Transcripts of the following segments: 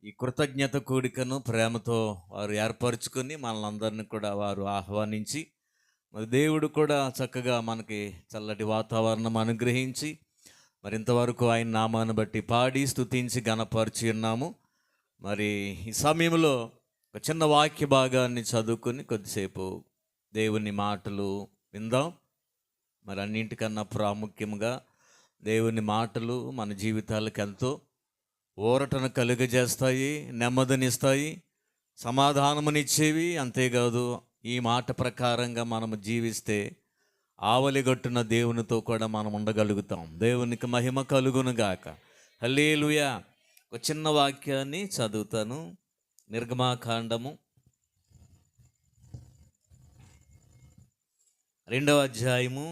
ఈ కృతజ్ఞత కూడికను ప్రేమతో వారు ఏర్పరచుకొని మనల్ని కూడా వారు ఆహ్వానించి, మరి దేవుడు కూడా చక్కగా మనకి చల్లటి వాతావరణం అనుగ్రహించి, మరి ఇంతవరకు ఆయన నామాన్ని బట్టి పాడి స్తుతించి గణపరిచి ఉన్నాము. మరి ఈ సమయంలో ఒక చిన్న వాక్య భాగాన్ని చదువుకొని కొద్దిసేపు దేవుని మాటలు విందాం. మరి అన్నింటికన్నా ప్రాముఖ్యంగా దేవుని మాటలు మన జీవితాలకు ఎంతో ఊరటను కలుగజేస్తాయి, నెమ్మదినిస్తాయి, సమాధానమునిచ్చేవి. అంతేకాదు ఈ మాట ప్రకారంగా మనము జీవిస్తే ఆవలిగట్టున దేవునితో కూడా మనం ఉండగలుగుతాం. దేవునికి మహిమ కలుగునుగాక. హల్లెలూయా. ఒక చిన్న వాక్యాన్ని చదువుతాను. నిర్గమాకాండము 2వ అధ్యాయము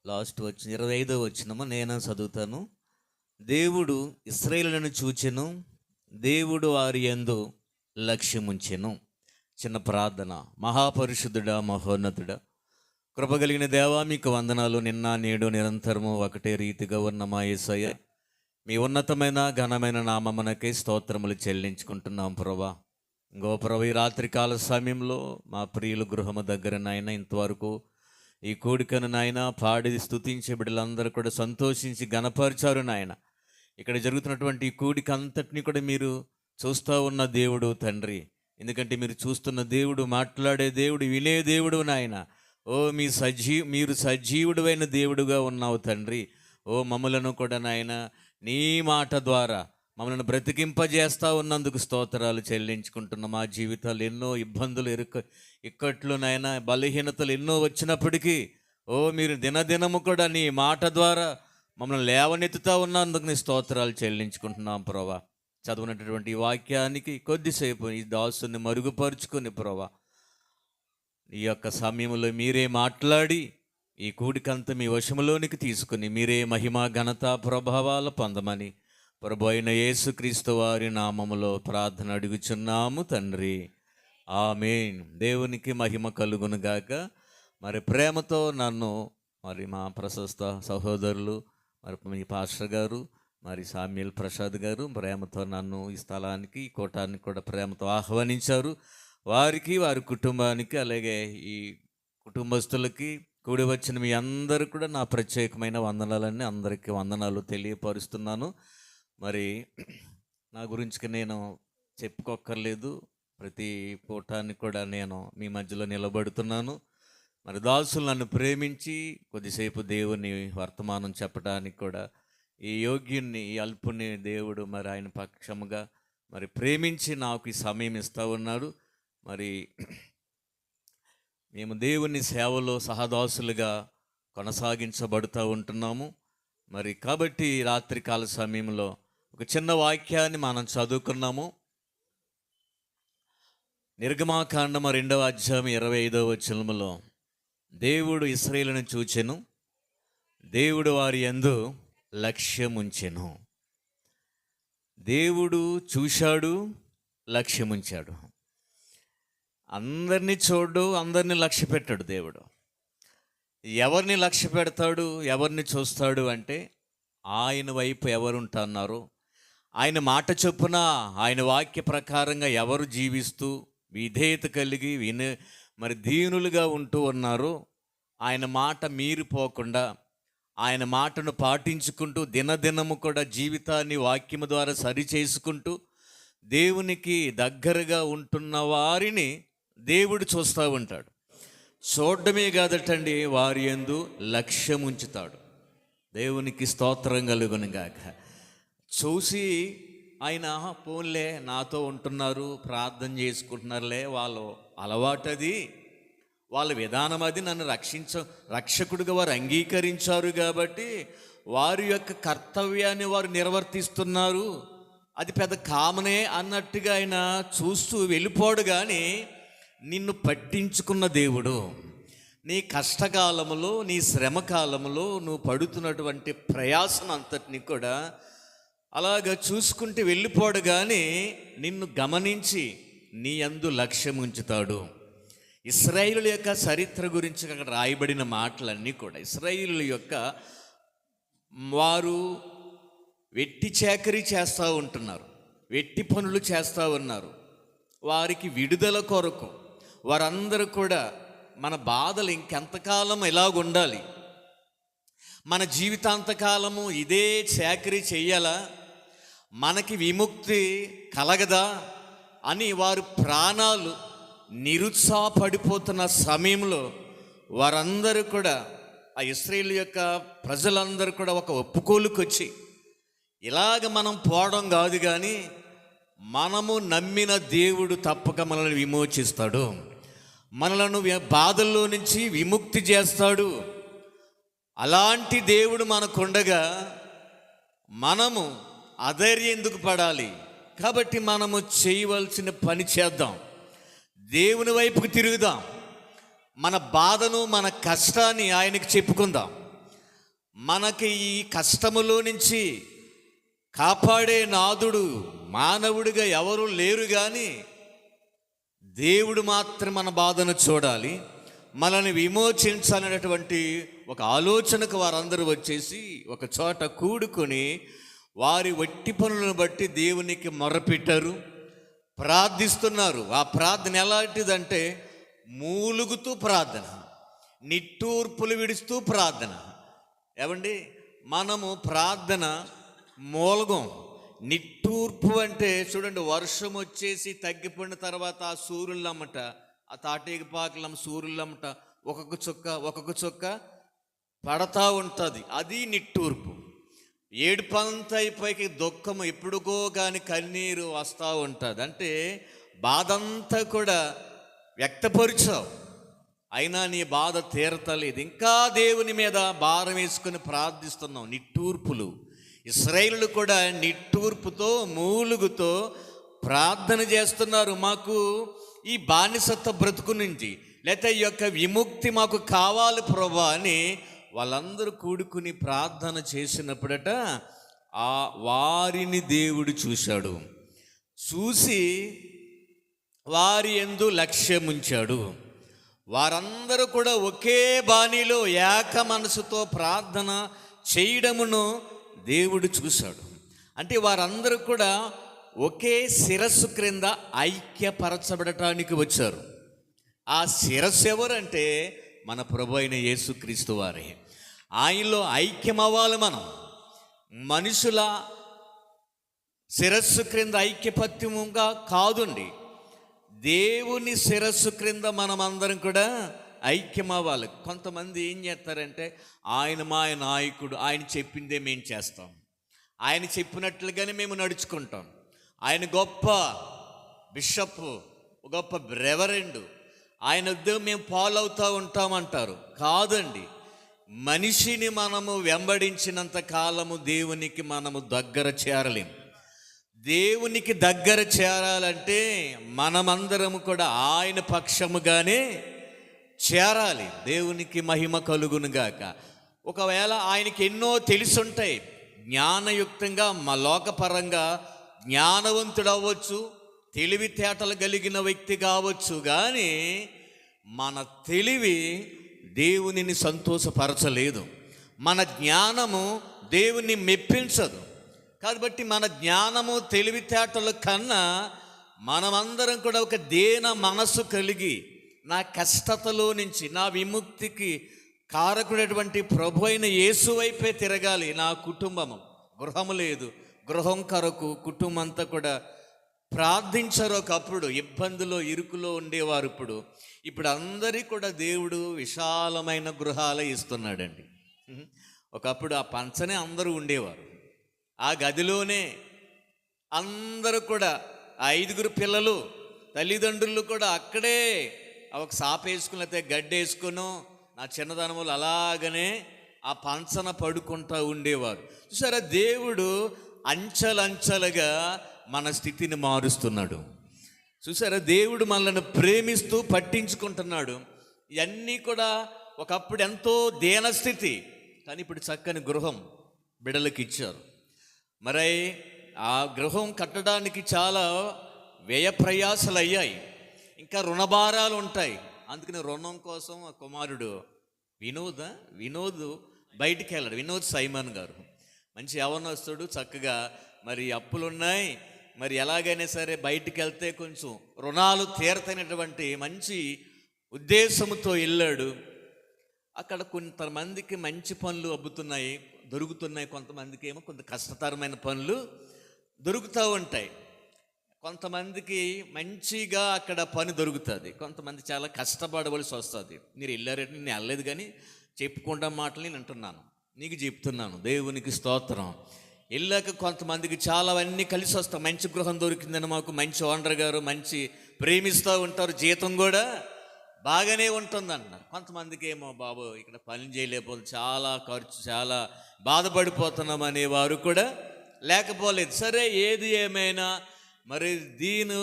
లాస్ట్ వచ్చిన 25వ వచనము నేను చదువుతాను. దేవుడు ఇశ్రాయేలును చూచెను, దేవుడు వారి యందు లక్ష్యముంచెను. చిన్న ప్రార్థన. మహాపరిశుద్ధుడా, మహోన్నతుడా, కృపగలిగిన దేవా, మీకు వందనాలు. నిన్న నేడు నిరంతరము ఒకటే రీతిగా ఉన్న మా యేసయ్య, మీ ఉన్నతమైన ఘనమైన నామమునకే స్తోత్రములు చెల్లించుకుంటున్నాం ప్రభా. ప్రభు, ఈ రాత్రికాల సమయంలో మా ప్రియుల గృహము దగ్గర నాయన ఇంతవరకు ఈ కూడికను నాయన పాడి స్తుతించే బిడ్డలందరూ కూడా సంతోషించి గణపరిచారు నాయన. ఇక్కడ జరుగుతున్నటువంటి ఈ కూడిక అంతటిని కూడా మీరు చూస్తూ ఉన్న దేవుడు తండ్రి. ఎందుకంటే మీరు చూస్తున్న దేవుడు, మాట్లాడే దేవుడు, వినే దేవుడు నాయన. మీరు సజీవుడు అయిన దేవుడుగా ఉన్నావు తండ్రి. మమ్మలను కూడా నాయన నీ మాట ద్వారా మమ్మల్ని బ్రతికింపజేస్తూ ఉన్నందుకు స్తోత్రాలు చెల్లించుకుంటున్న. మా జీవితాలు ఎన్నో ఇబ్బందులు, ఇక్కట్లు నాయన, బలహీనతలు ఎన్నో వచ్చినప్పటికీ మీరు దినదినము కూడా నీ మాట ద్వారా మమ్మల్ని లేవనెత్తుతూ ఉన్నందుకు నీ స్తోత్రాలు చెల్లించుకుంటున్నాం ప్రభా. చదువునటువంటి ఈ వాక్యానికి కొద్దిసేపు ఈ దాసుని మరుగుపరుచుకొని ప్రభా, ఈ యొక్క సమయంలో మీరే మాట్లాడి ఈ కూడికంతా మీ వశములోనికి తీసుకుని మీరే మహిమ ఘనత ప్రభావాలు పొందమని ప్రభు అయిన యేసుక్రీస్తు వారి నామములో ప్రార్థన అడుగుచున్నాము తండ్రి. ఆమేన్. దేవునికి మహిమ కలుగునుగాక. మరి ప్రేమతో నన్ను మరి మా ప్రశస్త సహోదరులు, మరి మీ పాస్టర్ గారు, మరి సామ్యుల్ ప్రసాద్ గారు ప్రేమతో నన్ను ఈ స్థలానికి, ఈ కూటానికి కూడా ప్రేమతో ఆహ్వానించారు. వారికి, వారి కుటుంబానికి, అలాగే ఈ కుటుంబస్తులకి, కూడి వచ్చిన మీ అందరూ కూడా నా ప్రత్యేకమైన వందనాలన్నీ, అందరికీ వందనాలు తెలియపరుస్తున్నాను. మరి నా గురించి నేను చెప్పుకోక్కర్లేదు. ప్రతి పూటాన్ని కూడా నేను మీ మధ్యలో నిలబడుతున్నాను. మరి దాసులు నన్ను ప్రేమించి కొద్దిసేపు దేవుని వర్తమానం చెప్పడానికి కూడా ఈ యోగ్యుని, ఈ అల్పుని దేవుడు మరి ఆయన పక్షముగా మరి ప్రేమించి నాకు ఈ సమయం ఇస్తూ ఉన్నాడు. మరి మేము దేవుని సేవలో సహదాసులుగా కొనసాగించబడుతూ ఉంటున్నాము. మరి కాబట్టి రాత్రికాల సమయంలో ఒక చిన్న వాక్యాన్ని మనం చదువుకున్నాము. నిర్గమాకాండము 2వ అధ్యాయం 25వ వచనములో దేవుడు ఇశ్రాయేలును చూచెను, దేవుడు వారి యందు లక్ష్యముంచెను. దేవుడు చూశాడు, లక్ష్యముంచాడు. అందరినీ చూడు, అందరినీ లక్ష్య పెట్టాడు దేవుడు. ఎవరిని లక్ష్య పెడతాడు, ఎవరిని చూస్తాడు అంటే ఆయన వైపు ఎవరుంటున్నారో, ఆయన మాట చొప్పున, ఆయన వాక్య ప్రకారంగా ఎవరు జీవిస్తూ విధేయత కలిగి మరి దీనులుగా ఉంటూ ఉన్నారో, ఆయన మాట మీరిపోకుండా ఆయన మాటను పాటించుకుంటూ దినదినము కూడా జీవితాన్ని వాక్యము ద్వారా సరిచేసుకుంటూ దేవునికి దగ్గరగా ఉంటున్న వారిని దేవుడు చూస్తూ ఉంటాడు. చూడడమే కాదటండి, వారి యందు లక్ష్యం ఉంచుతాడు. దేవునికి స్తోత్రం కలుగునుగాక. చూసి ఆయన పోన్లే నాతో ఉంటున్నారు, ప్రార్థన చేసుకుంటున్నారులే, వాళ్ళు అలవాటది, వాళ్ళ విధానం అది, నన్ను రక్షకుడిగా వారు అంగీకరించారు కాబట్టి వారి యొక్క కర్తవ్యాన్ని వారు నిర్వర్తిస్తున్నారు, అది పెద్ద కామనే అన్నట్టుగా ఆయన చూస్తూ వెళ్ళిపోడు. కానీ నిన్ను పట్టించుకున్న దేవుడు, నీ కష్టకాలములో, నీ శ్రమకాలములో నువ్వు పడుతున్నటువంటి ప్రయాసం అంతటిని కూడా అలాగ చూసుకుంటూ వెళ్ళిపోడు. కానీ నిన్ను గమనించి నీ యందు లక్ష్యం ఉంచుతాడు. ఇశ్రాయేలు యొక్క చరిత్ర గురించి అక్కడ రాయబడిన మాటలన్నీ కూడా ఇశ్రాయేలు యొక్క వారు వెట్టి చాకరీ చేస్తూ ఉంటున్నారు. వెట్టి పనులు చేస్తూ ఉన్నారు. వారికి విడుదల కొరకు వారందరూ కూడా మన బాధలు ఇంకెంతకాలం ఎలాగుండాలి, మన జీవితాంతకాలము ఇదే చాకరీ చెయ్యాలా, మనకి విముక్తి కలగదా అని వారు ప్రాణాలు నిరుత్సాహపడిపోతున్న సమయంలో వారందరూ కూడా, ఆ ఇశ్రాయేలు యొక్క ప్రజలందరూ కూడా ఒక ఒప్పుకోలుకొచ్చి, ఇలాగ మనం పోవడం కాదు కానీ మనము నమ్మిన దేవుడు తప్పక మనల్ని విమోచిస్తాడు, మనలను బాధల్లో నుంచి విముక్తి చేస్తాడు. అలాంటి దేవుడు మనకుండగా మనము అధైర్యం ఎందుకు పడాలి? కాబట్టి మనము చేయవలసిన పని చేద్దాం, దేవుని వైపుకు తిరుగుదాం, మన బాధను మన కష్టాన్ని ఆయనకి చెప్పుకుందాం. మనకి ఈ కష్టములో నుంచి కాపాడే నాదుడు మానవుడిగా ఎవరు లేరు, కానీ దేవుడు మాత్రం మన బాధను చూడాలి, మనల్ని విమోచించాలనేటువంటి ఒక ఆలోచనకు వారందరూ వచ్చేసి ఒక చోట కూడుకొని వారి వట్టి పనులను బట్టి దేవునికి మొరపెట్టారు, ప్రార్థిస్తున్నారు. ఆ ప్రార్థన ఎలాంటిదంటే మూలుగుతూ ప్రార్థన, నిట్టూర్పులు విడుస్తూ ప్రార్థన. ఏమండి, మనము ప్రార్థన మూలగం. నిట్టూర్పు అంటే చూడండి, వర్షం వచ్చేసి తగ్గిపోయిన తర్వాత ఆ సూర్యులమ్మట, ఆ తాటేగిపాకులమ్మ సూర్యులమ్మట ఒక్కొక్క చుక్క పడతా ఉంటుంది, అది నిట్టూర్పు. ఏడుపంతా అయిపోయి దుఃఖము ఎప్పుడుకో కానీ కన్నీరు వస్తూ ఉంటుంది. అంటే బాధంతా కూడా వ్యక్తపరిచావు, అయినా నీ బాధ తీరతలేదు, ఇంకా దేవుని మీద భారం వేసుకొని ప్రార్థిస్తున్నావు. నిట్టూర్పులు. ఇశ్రాయేలు కూడా నిట్టూర్పుతో మూలుగుతో ప్రార్థన చేస్తున్నారు. మాకు ఈ బానిసత్వ బ్రతుకు నుంచి లేకపోతే ఈ యొక్క విముక్తి మాకు కావాలి ప్రభువా అని వాళ్ళందరూ కూడుకుని ప్రార్థన చేసినప్పుడట ఆ వారిని దేవుడు చూశాడు, చూసి వారి యందు లక్ష్యముంచాడు. వారందరూ కూడా ఒకే బాణీలో ఏక మనసుతో ప్రార్థన చేయడమును దేవుడు చూశాడు. అంటే వారందరూ కూడా ఒకే శిరస్సు క్రింద ఐక్యపరచబడటానికి వచ్చారు. ఆ శిరస్సు ఎవరంటే మన ప్రభు అయిన యేసుక్రీస్తు వారే. ఆయనలో ఐక్యమవ్వాలి. మనం మనుషుల శిరస్సు క్రింద ఐక్యపత్యముగా కాదండి, దేవుని శిరస్సు క్రింద మనమందరం కూడా ఐక్యమవ్వాలి. కొంతమంది ఏం చేస్తారంటే, ఆయన మా నాయకుడు, ఆయన చెప్పిందే మేము చేస్తాం, ఆయన చెప్పినట్లుగానే మేము నడుచుకుంటాం, ఆయన గొప్ప బిషప్, గొప్ప రెవరెండు, ఆయన ఉద్యోగం మేము ఫాలో అవుతూ ఉంటామంటారు. కాదండి, మనిషిని మనము వెంబడించినంత కాలము దేవునికి మనము దగ్గర చేరలేము. దేవునికి దగ్గర చేరాలంటే మనమందరము కూడా ఆయన పక్షముగానే చేరాలి. దేవునికి మహిమ కలుగునుగాక. ఒకవేళ ఆయనకి ఎన్నో తెలుసుంటాయి, జ్ఞానయుక్తంగా మా లోకపరంగా జ్ఞానవంతుడు అవ్వచ్చు, తెలివితేటలు కలిగిన వ్యక్తి కావచ్చు, కానీ మన తెలివి దేవునిని సంతోషపరచలేదు, మన జ్ఞానము దేవుని మెప్పించదు. కాబట్టి మన జ్ఞానము తెలివితేటల కన్నా మనమందరం కూడా ఒక దీన మనసు కలిగి నా కష్టతలో నుంచి నా విముక్తికి కారకుడైనటువంటి ప్రభు అయిన యేసు వైపే తిరగాలి. నా కుటుంబము, గృహము లేదు, గృహం కొరకు కుటుంబం అంతా కూడా ప్రార్థించరు. ఒకప్పుడు ఇబ్బందులో ఇరుకులో ఉండేవారు, ఇప్పుడు అందరికీ కూడా దేవుడు విశాలమైన గృహాలు ఇస్తున్నాడండి. ఒకప్పుడు ఆ పంచనే అందరూ ఉండేవారు, ఆ గదిలోనే అందరూ కూడా, 5 పిల్లలు, తల్లిదండ్రులు కూడా అక్కడే ఒక సాప వేసుకుని లేకపోతే గడ్డి వేసుకును నా చిన్నదనములు అలాగనే ఆ పంచన పడుకుంటూ ఉండేవారు. చూసారా, దేవుడు అంచెలంచెలుగా మన స్థితిని మారుస్తున్నాడు. చూసారా, దేవుడు మనల్ని ప్రేమిస్తూ పట్టించుకుంటున్నాడు. ఇవన్నీ కూడా ఒకప్పుడు ఎంతో దీనస్థితి, కానీ ఇప్పుడు చక్కని గృహం బిడలకి ఇచ్చారు. మరి ఆ గృహం కట్టడానికి చాలా వ్యయ ప్రయాసాలు అయ్యాయి, ఇంకా రుణభారాలు ఉంటాయి. అందుకని రుణం కోసం ఆ కుమారుడు వినోద్ బయటికి వెళ్ళాడు. వినోద్ సైమన్ గారు మంచి యవనస్తుడు, చక్కగా మరి అప్పులున్నాయి, మరి ఎలాగైనా సరే బయటికి వెళ్తే కొంచెం రుణాలు తీరతైనటువంటి మంచి ఉద్దేశంతో వెళ్ళాడు. అక్కడ కొంతమందికి మంచి పనులు అబ్బుతున్నాయి, దొరుకుతున్నాయి. కొంతమందికి ఏమో కొంత కష్టతరమైన పనులు దొరుకుతూ ఉంటాయి. కొంతమందికి మంచిగా అక్కడ పని దొరుకుతుంది, కొంతమంది చాలా కష్టపడవలసి వస్తుంది. మీరు వెళ్ళారంటే నేను వెళ్ళలేదు, కానీ చెప్పుకుంటా మాటలు నేను అంటున్నాను, నీకు చెప్తున్నాను. దేవునికి స్తోత్రం. వెళ్ళాక కొంతమందికి చాలా అన్నీ కలిసి వస్తాయి. మంచి గృహం దొరికిందని మాకు మంచి ఓనర్ గారు మంచి ప్రేమిస్తూ ఉంటారు, జీతం కూడా బాగానే ఉంటుంది అంటున్నారు. కొంతమందికి ఏమో బాబు ఇక్కడ పని చేయలేకపోతే చాలా ఖర్చు, చాలా బాధపడిపోతున్నాం అనేవారు కూడా లేకపోలేదు. సరే, ఏది ఏమైనా మరి దీని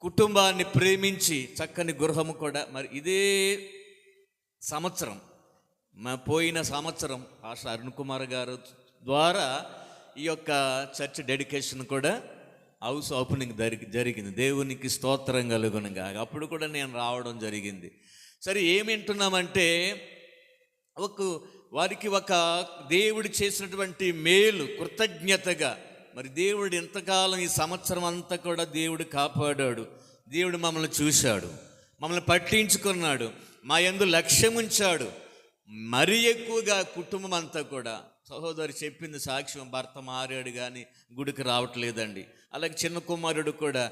కుటుంబాన్ని ప్రేమించి చక్కని గృహము కూడా మరి ఇదే సంవత్సరం, పోయిన సంవత్సరం పాస్టర్ అరుణ్ కుమార్ గారు ద్వారా ఈ యొక్క చర్చ్ డెడికేషన్ కూడా హౌస్ ఓపెనింగ్ జరిగింది. దేవునికి స్తోత్రం కలుగునుగా. అప్పుడు కూడా నేను రావడం జరిగింది. సరే, ఏమి వింటున్నామంటే వారికి ఒక దేవుడు చేసినటువంటి మేలు కృతజ్ఞతగా, మరి దేవుడు ఎంతకాలం ఈ సంవత్సరం అంతా కూడా దేవుడు కాపాడాడు, దేవుడు మమ్మల్ని చూశాడు, మమ్మల్ని పట్టించుకున్నాడు, మా యందు లక్ష్యం ఉంచాడు. మరీ ఎక్కువగా కుటుంబం అంతా కూడా, సహోదరి చెప్పింది సాక్ష్యం, భర్త మారాడు కానీ గుడికి రావట్లేదండి. అలాగే చిన్న కుమారుడు కూడా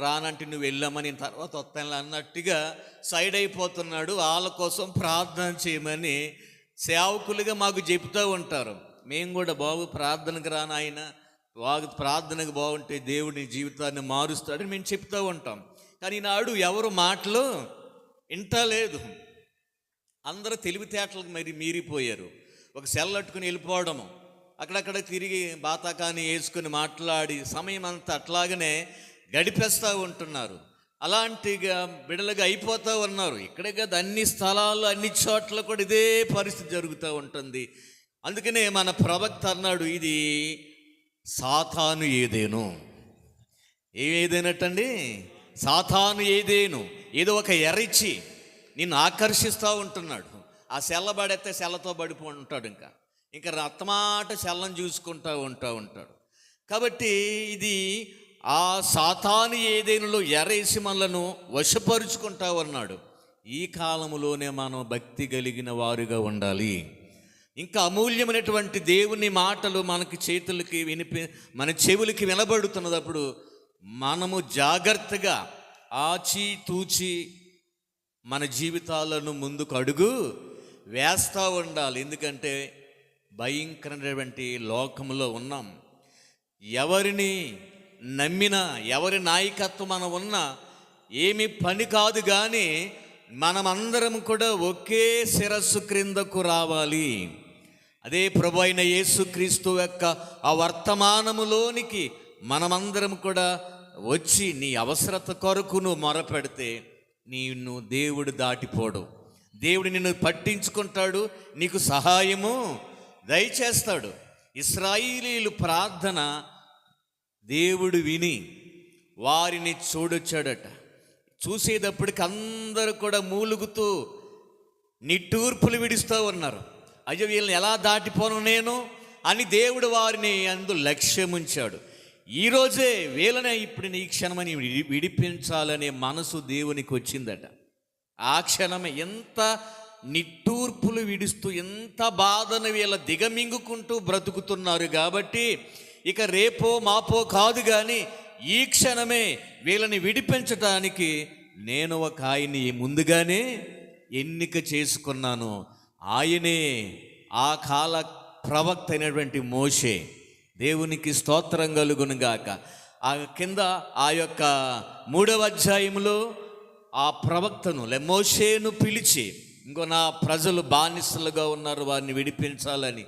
రానంటే నువ్వు వెళ్ళామని తర్వాత వస్తాను అన్నట్టుగా సైడ్ అయిపోతున్నాడు. వాళ్ళ కోసం ప్రార్థన చేయమని సేవకులుగా మాకు చెప్తూ ఉంటారు. మేము కూడా బాబు ప్రార్థనకు రానాయన, ప్రార్థనకు బాగుంటే దేవుడి జీవితాన్ని మారుస్తాడని మేము చెప్తూ ఉంటాం. కానీ నాడు ఎవరు మాటలు వింటలేదు. అందరూ తెలివితేటలకు మీరిపోయారు. ఒక సెల్ అట్టుకుని వెళ్ళిపోవడము, అక్కడక్కడ తిరిగి బాతాకాని వేసుకుని మాట్లాడి సమయం అంతా అట్లాగనే గడిపేస్తూ ఉంటున్నారు. అలాంటిగా బిడలుగా అయిపోతూ ఉన్నారు. ఇక్కడే కదా అన్ని స్థలాల్లో అన్ని చోట్ల కూడా ఇదే పరిస్థితి జరుగుతూ ఉంటుంది. అందుకనే మన ప్రవక్త అన్నాడు, ఇది సాతాను ఏదేను. ఏదేనట్టండి? సాతాను ఏదేను. ఏదో ఒక ఎరిచి నిన్ను ఆకర్షిస్తూ ఉంటున్నాడు. ఆ సెల్ల పడితే సెల్లతో పడిపో ఉంటాడు. ఇంకా రత్తమాట సెల్లను చూసుకుంటూ ఉంటాడు. కాబట్టి ఇది ఆ సాతాను ఏదేనులో ఎరేసి మనలను వశపరుచుకుంటా ఉన్నాడు. ఈ కాలంలోనే మనం భక్తి కలిగిన వారుగా ఉండాలి. ఇంకా అమూల్యమైనటువంటి దేవుని మాటలు మనకి చేతులకి మన చెవులకి వినబడుతున్నప్పుడు మనము జాగ్రత్తగా ఆచి తూచి మన జీవితాలను ముందుకు అడుగు వేస్తూ ఉండాలి. ఎందుకంటే భయంకరమైనటువంటి లోకంలో ఉన్నాం. ఎవరిని నమ్మినా, ఎవరి నాయకత్వం మనం ఉన్నా ఏమి పని కాదు. కానీ మనమందరం కూడా ఒకే శిరస్సు క్రిందకు రావాలి. అదే ప్రభు అయిన యేసుక్రీస్తు యొక్క ఆ వర్తమానములోనికి మనమందరం కూడా వచ్చి నీ అవసరత కొరకు నువ్వు మొరపెడితే నిన్ను దేవుడు దాటిపోడు. దేవుడు నిన్ను పట్టించుకుంటాడు, నీకు సహాయము దయచేస్తాడు. ఇశ్రాయేలీయుల ప్రార్థన దేవుడు విని వారిని చూడొచ్చాడట. చూసేటప్పటికి అందరూ కూడా మూలుగుతూ నిట్టూర్పులు విడుస్తూ ఉన్నారు. అయ్యో వీళ్ళని ఎలా దాటిపోను నేను అని దేవుడు వారిని అందు లక్ష్యం ఉంచాడు. ఈరోజే వీళ్ళనే ఇప్పుడు ఈ క్షణమని విడిపించాలనే మనసు దేవునికి వచ్చిందట. ఆ క్షణమే ఎంత నిట్టూర్పులు విడుస్తూ ఎంత బాధను వీళ్ళ దిగమింగుకుంటూ బ్రతుకుతున్నారు. కాబట్టి ఇక రేపో మాపో కాదు, కానీ ఈ క్షణమే వీళ్ళని విడిపించటానికి నేను ఒక ఆయన్ని ముందుగానే ఎన్నిక చేసుకున్నాను. ఆయనే ఆ కాల ప్రవక్త అయినటువంటి మోషే. దేవునికి స్తోత్రం కలుగునుగాక. ఆ కింద ఆ యొక్క 3వ అధ్యాయంలో ఆ ప్రవక్తను మోషేను పిలిచి, నా ప్రజలు బానిసలుగా ఉన్నారు, వారిని విడిపించాలని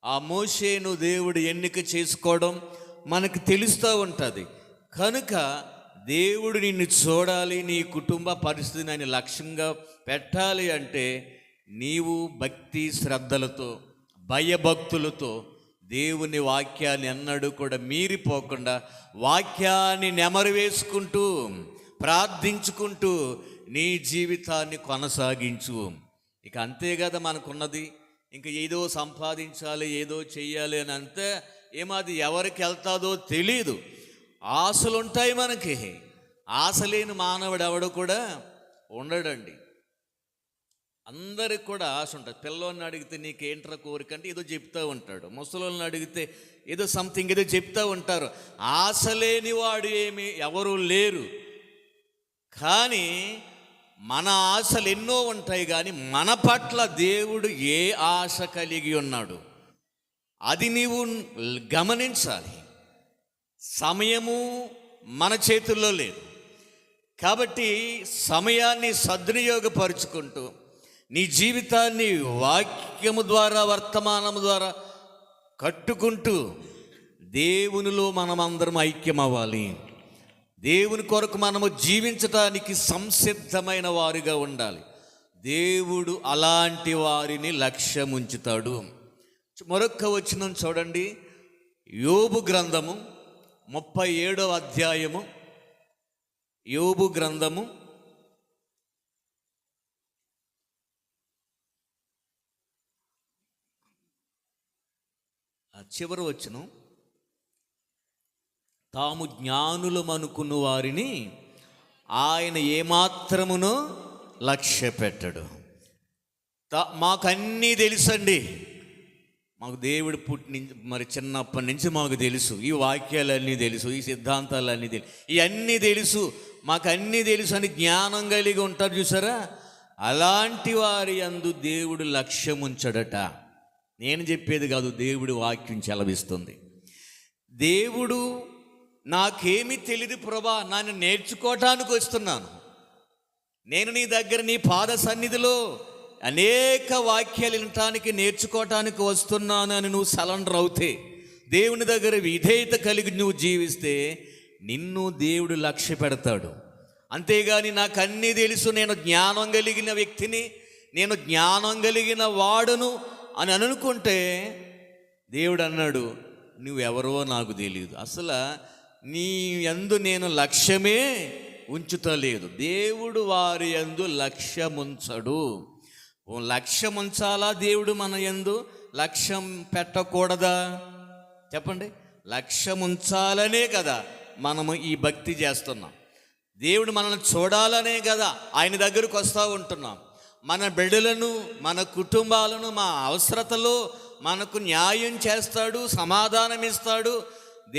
ఆ మోషేను దేవుడు ఎన్నిక చేసుకోవడం మనకు తెలుస్తూ ఉంటుంది. కనుక దేవుడు నిన్ను చూడాలి, నీ కుటుంబ పరిస్థితిని ఆయన లక్ష్యంగా పెట్టాలి అంటే నీవు భక్తి శ్రద్ధలతో భయభక్తులతో దేవుని వాక్యాన్ని ఎన్నడూ కూడా మీరిపోకుండా వాక్యాన్ని నెమరు వేసుకుంటూ ప్రార్థించుకుంటూ నీ జీవితాన్ని కొనసాగించు. ఇక అంతే కదా మనకున్నది. ఇంకా ఏదో సంపాదించాలి, ఏదో చెయ్యాలి అని అంతే. ఏమది ఎవరికి వెళ్తాదో తెలీదు. ఆశలు ఉంటాయి మనకి. ఆశ లేని మానవుడు ఎవడు కూడా ఉండడండి. అందరికి కూడా ఆశ ఉంటుంది. పిల్లోని అడిగితే నీకేంట్రా కోరిక అంటే ఏదో చెప్తూ ఉంటాడు. ముసలోళ్ళని అడిగితే ఏదో సంథింగ్ ఏదో చెప్తూ ఉంటారు. ఆశ లేని వాడు ఎవరు లేరు. కానీ మన ఆశలు ఎన్నో ఉంటాయి, కానీ మన పట్ల దేవుడు ఏ ఆశ కలిగి ఉన్నాడు అది నీవు గమనించాలి. సమయము మన చేతుల్లో లేదు కాబట్టి సమయాన్ని సద్వినియోగపరుచుకుంటూ నీ జీవితాన్ని వాక్యము ద్వారా, వర్తమానము ద్వారా కట్టుకుంటూ దేవునిలో మనమందరం ఐక్యం అవ్వాలి. దేవుని కొరకు మనము జీవించటానికి సంసిద్ధమైన వారిగా ఉండాలి. దేవుడు అలాంటి వారిని లక్ష్యం ఉంచుతాడు. మరొక్క వచనం చూడండి, యోబు గ్రంథము 37వ అధ్యాయము. యోబు గ్రంథము 7వ వచనం. తాము జ్ఞానులమనుకున్న వారిని ఆయన ఏమాత్రమునో లక్ష్య పెట్టడు. మాకన్నీ తెలుసండి, మాకు దేవుడు మరి చిన్నప్పటి నుంచి మాకు తెలుసు, ఈ వాక్యాలన్నీ తెలుసు, ఈ సిద్ధాంతాలన్నీ తెలుసు, ఇవన్నీ తెలుసు, మాకు అన్నీ తెలుసు అని జ్ఞానం కలిగి ఉంటారు చూసారా, అలాంటి వారి యందు దేవుడు లక్ష్యం ఉంచడట. నేను చెప్పేది కాదు, దేవుడు వాక్యం చెలవిస్తుంది. దేవుడు నాకేమీ తెలియదు ప్రభా, నన్ను నేర్చుకోవటానికి వస్తున్నాను, నేను నీ దగ్గర నీ పాద సన్నిధిలో అనేక వాక్యాలు వినటానికి నేర్చుకోవటానికి వస్తున్నాను అని నువ్వు సరెండర్ అవుతే, దేవుని దగ్గర విధేయత కలిగి నువ్వు జీవిస్తే నిన్ను దేవుడు లక్ష్య పెడతాడు. అంతేగాని నాకు అన్నీ తెలుసు, నేను జ్ఞానం కలిగిన వ్యక్తిని, నేను జ్ఞానం కలిగిన వాడును అని అనుకుంటే దేవుడు అన్నాడు, నువ్వెవరో నాకు తెలియదు, అసలు నీ యందు నేను లక్ష్యమే ఉంచుతలేదు. దేవుడు వారి యందు లక్ష్యముంచడు. లక్ష్యం ఉంచాలా దేవుడు మన యందు? లక్ష్యం పెట్టకూడదా చెప్పండి? లక్ష్యం ఉంచాలనే కదా మనము ఈ భక్తి చేస్తున్నాం. దేవుడు మనల్ని చూడాలనే కదా ఆయన దగ్గరకు వస్తూ ఉంటున్నాం. మన బిడ్డలను, మన కుటుంబాలను, మా అవసరతలో మనకు న్యాయం చేస్తాడు, సమాధానం ఇస్తాడు.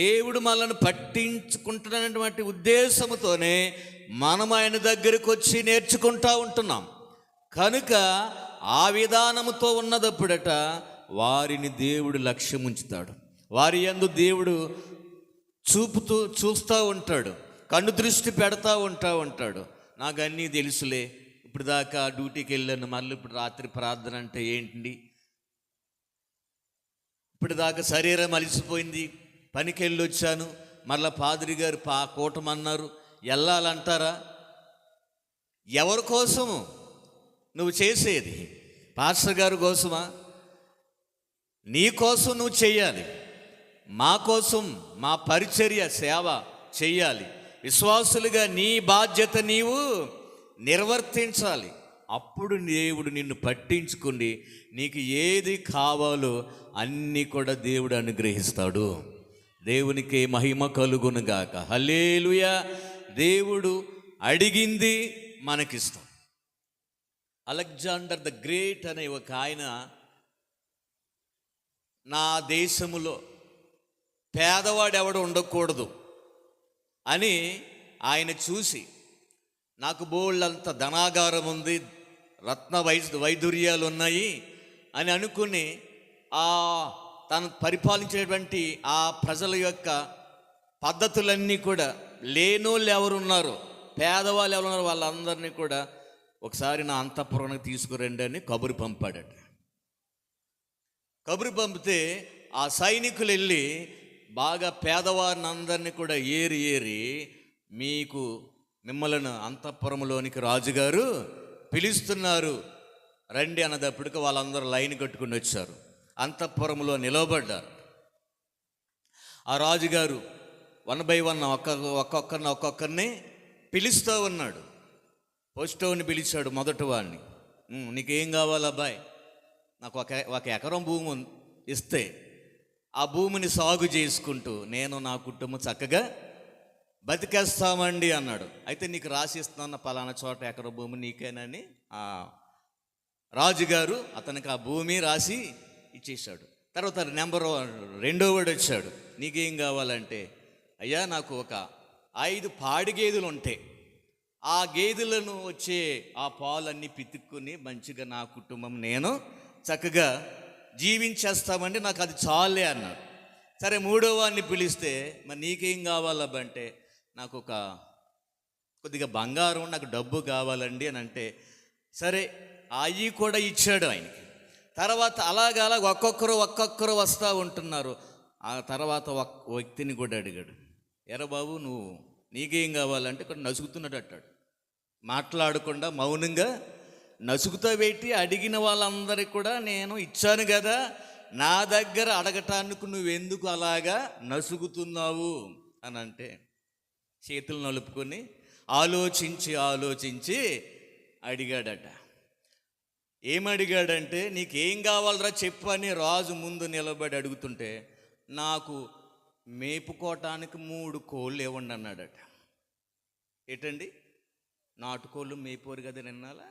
దేవుడు మనల్ని పట్టించుకుంటున్నటువంటి ఉద్దేశంతోనే మనం ఆయన దగ్గరకు వచ్చి నేర్చుకుంటూ ఉంటున్నాం. కనుక ఆ విధానముతో ఉన్నదప్పుడట వారిని దేవుడు లక్ష్యం ఉంచుతాడు. వారి యందు దేవుడు చూస్తూ ఉంటాడు, కన్ను దృష్టి పెడతా ఉంటాడు. నాకు అన్నీ తెలుసులే, ఇప్పుడు దాకా డ్యూటీకి వెళ్ళాను, మళ్ళీ ఇప్పుడు రాత్రి ప్రార్థన అంటే ఏంటి, ఇప్పుడు దాకా శరీరం అలిసిపోయింది, పనికి వెళ్ళి వచ్చాను, మళ్ళీ పాదిరి గారు కూటమన్నారు, వెళ్ళాలంటారా? ఎవరి కోసము నువ్వు చేసేది? పాస్టర్ గారి కోసమా? నీ కోసం నువ్వు చెయ్యాలి, మా కోసం మా పరిచర్య సేవ చెయ్యాలి. విశ్వాసులుగా నీ బాధ్యత నీవు నిర్వర్తించాలి. అప్పుడు దేవుడు నిన్ను పట్టించుకుని నీకు ఏది కావాలో అన్నీ కూడా దేవుడు అనుగ్రహిస్తాడు. దేవునికి మహిమ కలుగునుగాక. హల్లెలూయా. దేవుడు అడిగింది మనకిస్తాం. అలెగ్జాండర్ ద గ్రేట్ అనే ఒక ఆయన, నా దేశములో పేదవాడు ఎవడు ఉండకూడదు అని ఆయన చూసి, నాకు బోళ్ళంత ధనాగారం ఉంది, రత్న వైదుర్యాలు ఉన్నాయి అని అనుకుని తను పరిపాలించేటువంటి ఆ ప్రజల యొక్క పద్ధతులన్నీ కూడా, లేనోళ్ళు ఎవరున్నారో, పేదవాళ్ళు ఎవరున్నారో వాళ్ళందరినీ కూడా ఒకసారి నా అంతఃపురానికి తీసుకురండి అని కబురు పంపాడట. కబురు పంపితే ఆ సైనికులు వెళ్ళి బాగా పేదవారిని అందరినీ కూడా ఏరి మిమ్మల్ని అంతఃపురంలోనికి రాజుగారు పిలుస్తున్నారు రండి అన్నదప్పటికి వాళ్ళందరూ లైన్ కట్టుకుని వచ్చారు, అంతఃపురంలో నిలవబడ్డారు. ఆ రాజుగారు 1 by 1 ఒక్కొక్కరిని పిలుస్తూ ఉన్నాడు. పోస్టోని పిలిచాడు మొదటి వాడిని. నీకేం కావాలి అబ్బాయి? నాకు ఒక ఎకరం భూమి ఇస్తే ఆ భూమిని సాగు చేసుకుంటూ నేను నా కుటుంబం చక్కగా బతికేస్తామండి అన్నాడు. అయితే నీకు రాసిస్తున్న పలానా చోట ఎకర భూమి నీకేనని ఆ రాజుగారు అతనికి ఆ భూమి రాసి ఇచ్చేసాడు. తర్వాత రెండో వాడు వచ్చాడు. నీకేం కావాలంటే, అయ్యా నాకు ఒక 5 పాడి గేదెలు ఉంటాయి, ఆ గేదెలను వచ్చే ఆ పాలన్నీ పితుక్కుని మంచిగా నా కుటుంబం నేను చక్కగా జీవించేస్తామండి, నాకు అది చాలే అన్నాడు. సరే మూడో వాడిని పిలిస్తే, మరి నీకేం కావాలంటే, నాకు ఒక కొద్దిగా బంగారం, నాకు డబ్బు కావాలండి అని అంటే, సరే అవి కూడా ఇచ్చాడు ఆయనకి. తర్వాత అలాగ ఒక్కొక్కరు వస్తూ ఉంటున్నారు. ఆ తర్వాత ఒక వ్యక్తిని కూడా అడిగాడు, ఎరా బాబు నీకేం కావాలంటే, ఇక్కడ నసుగుతున్నాడు అంటాడు. మాట్లాడకుండా మౌనంగా నసుగుతో పెట్టి అడిగిన వాళ్ళందరికీ కూడా నేను ఇచ్చాను కదా, నా దగ్గర అడగటానికి నువ్వెందుకు అలాగా నసుగుతున్నావు అని అంటే, చేతులు నలుపుకొని ఆలోచించి అడిగాడట. ఏమడిగాడంటే, నీకేం కావాలరా చెప్పు అని రాజు ముందు నిలబడి అడుగుతుంటే, నాకు మేపుకోవటానికి 3 కోళ్ళు ఇవ్వండి అన్నాడట. ఏంటండి, నాటుకోళ్ళు మేపోరు కదా నిన్నాలా?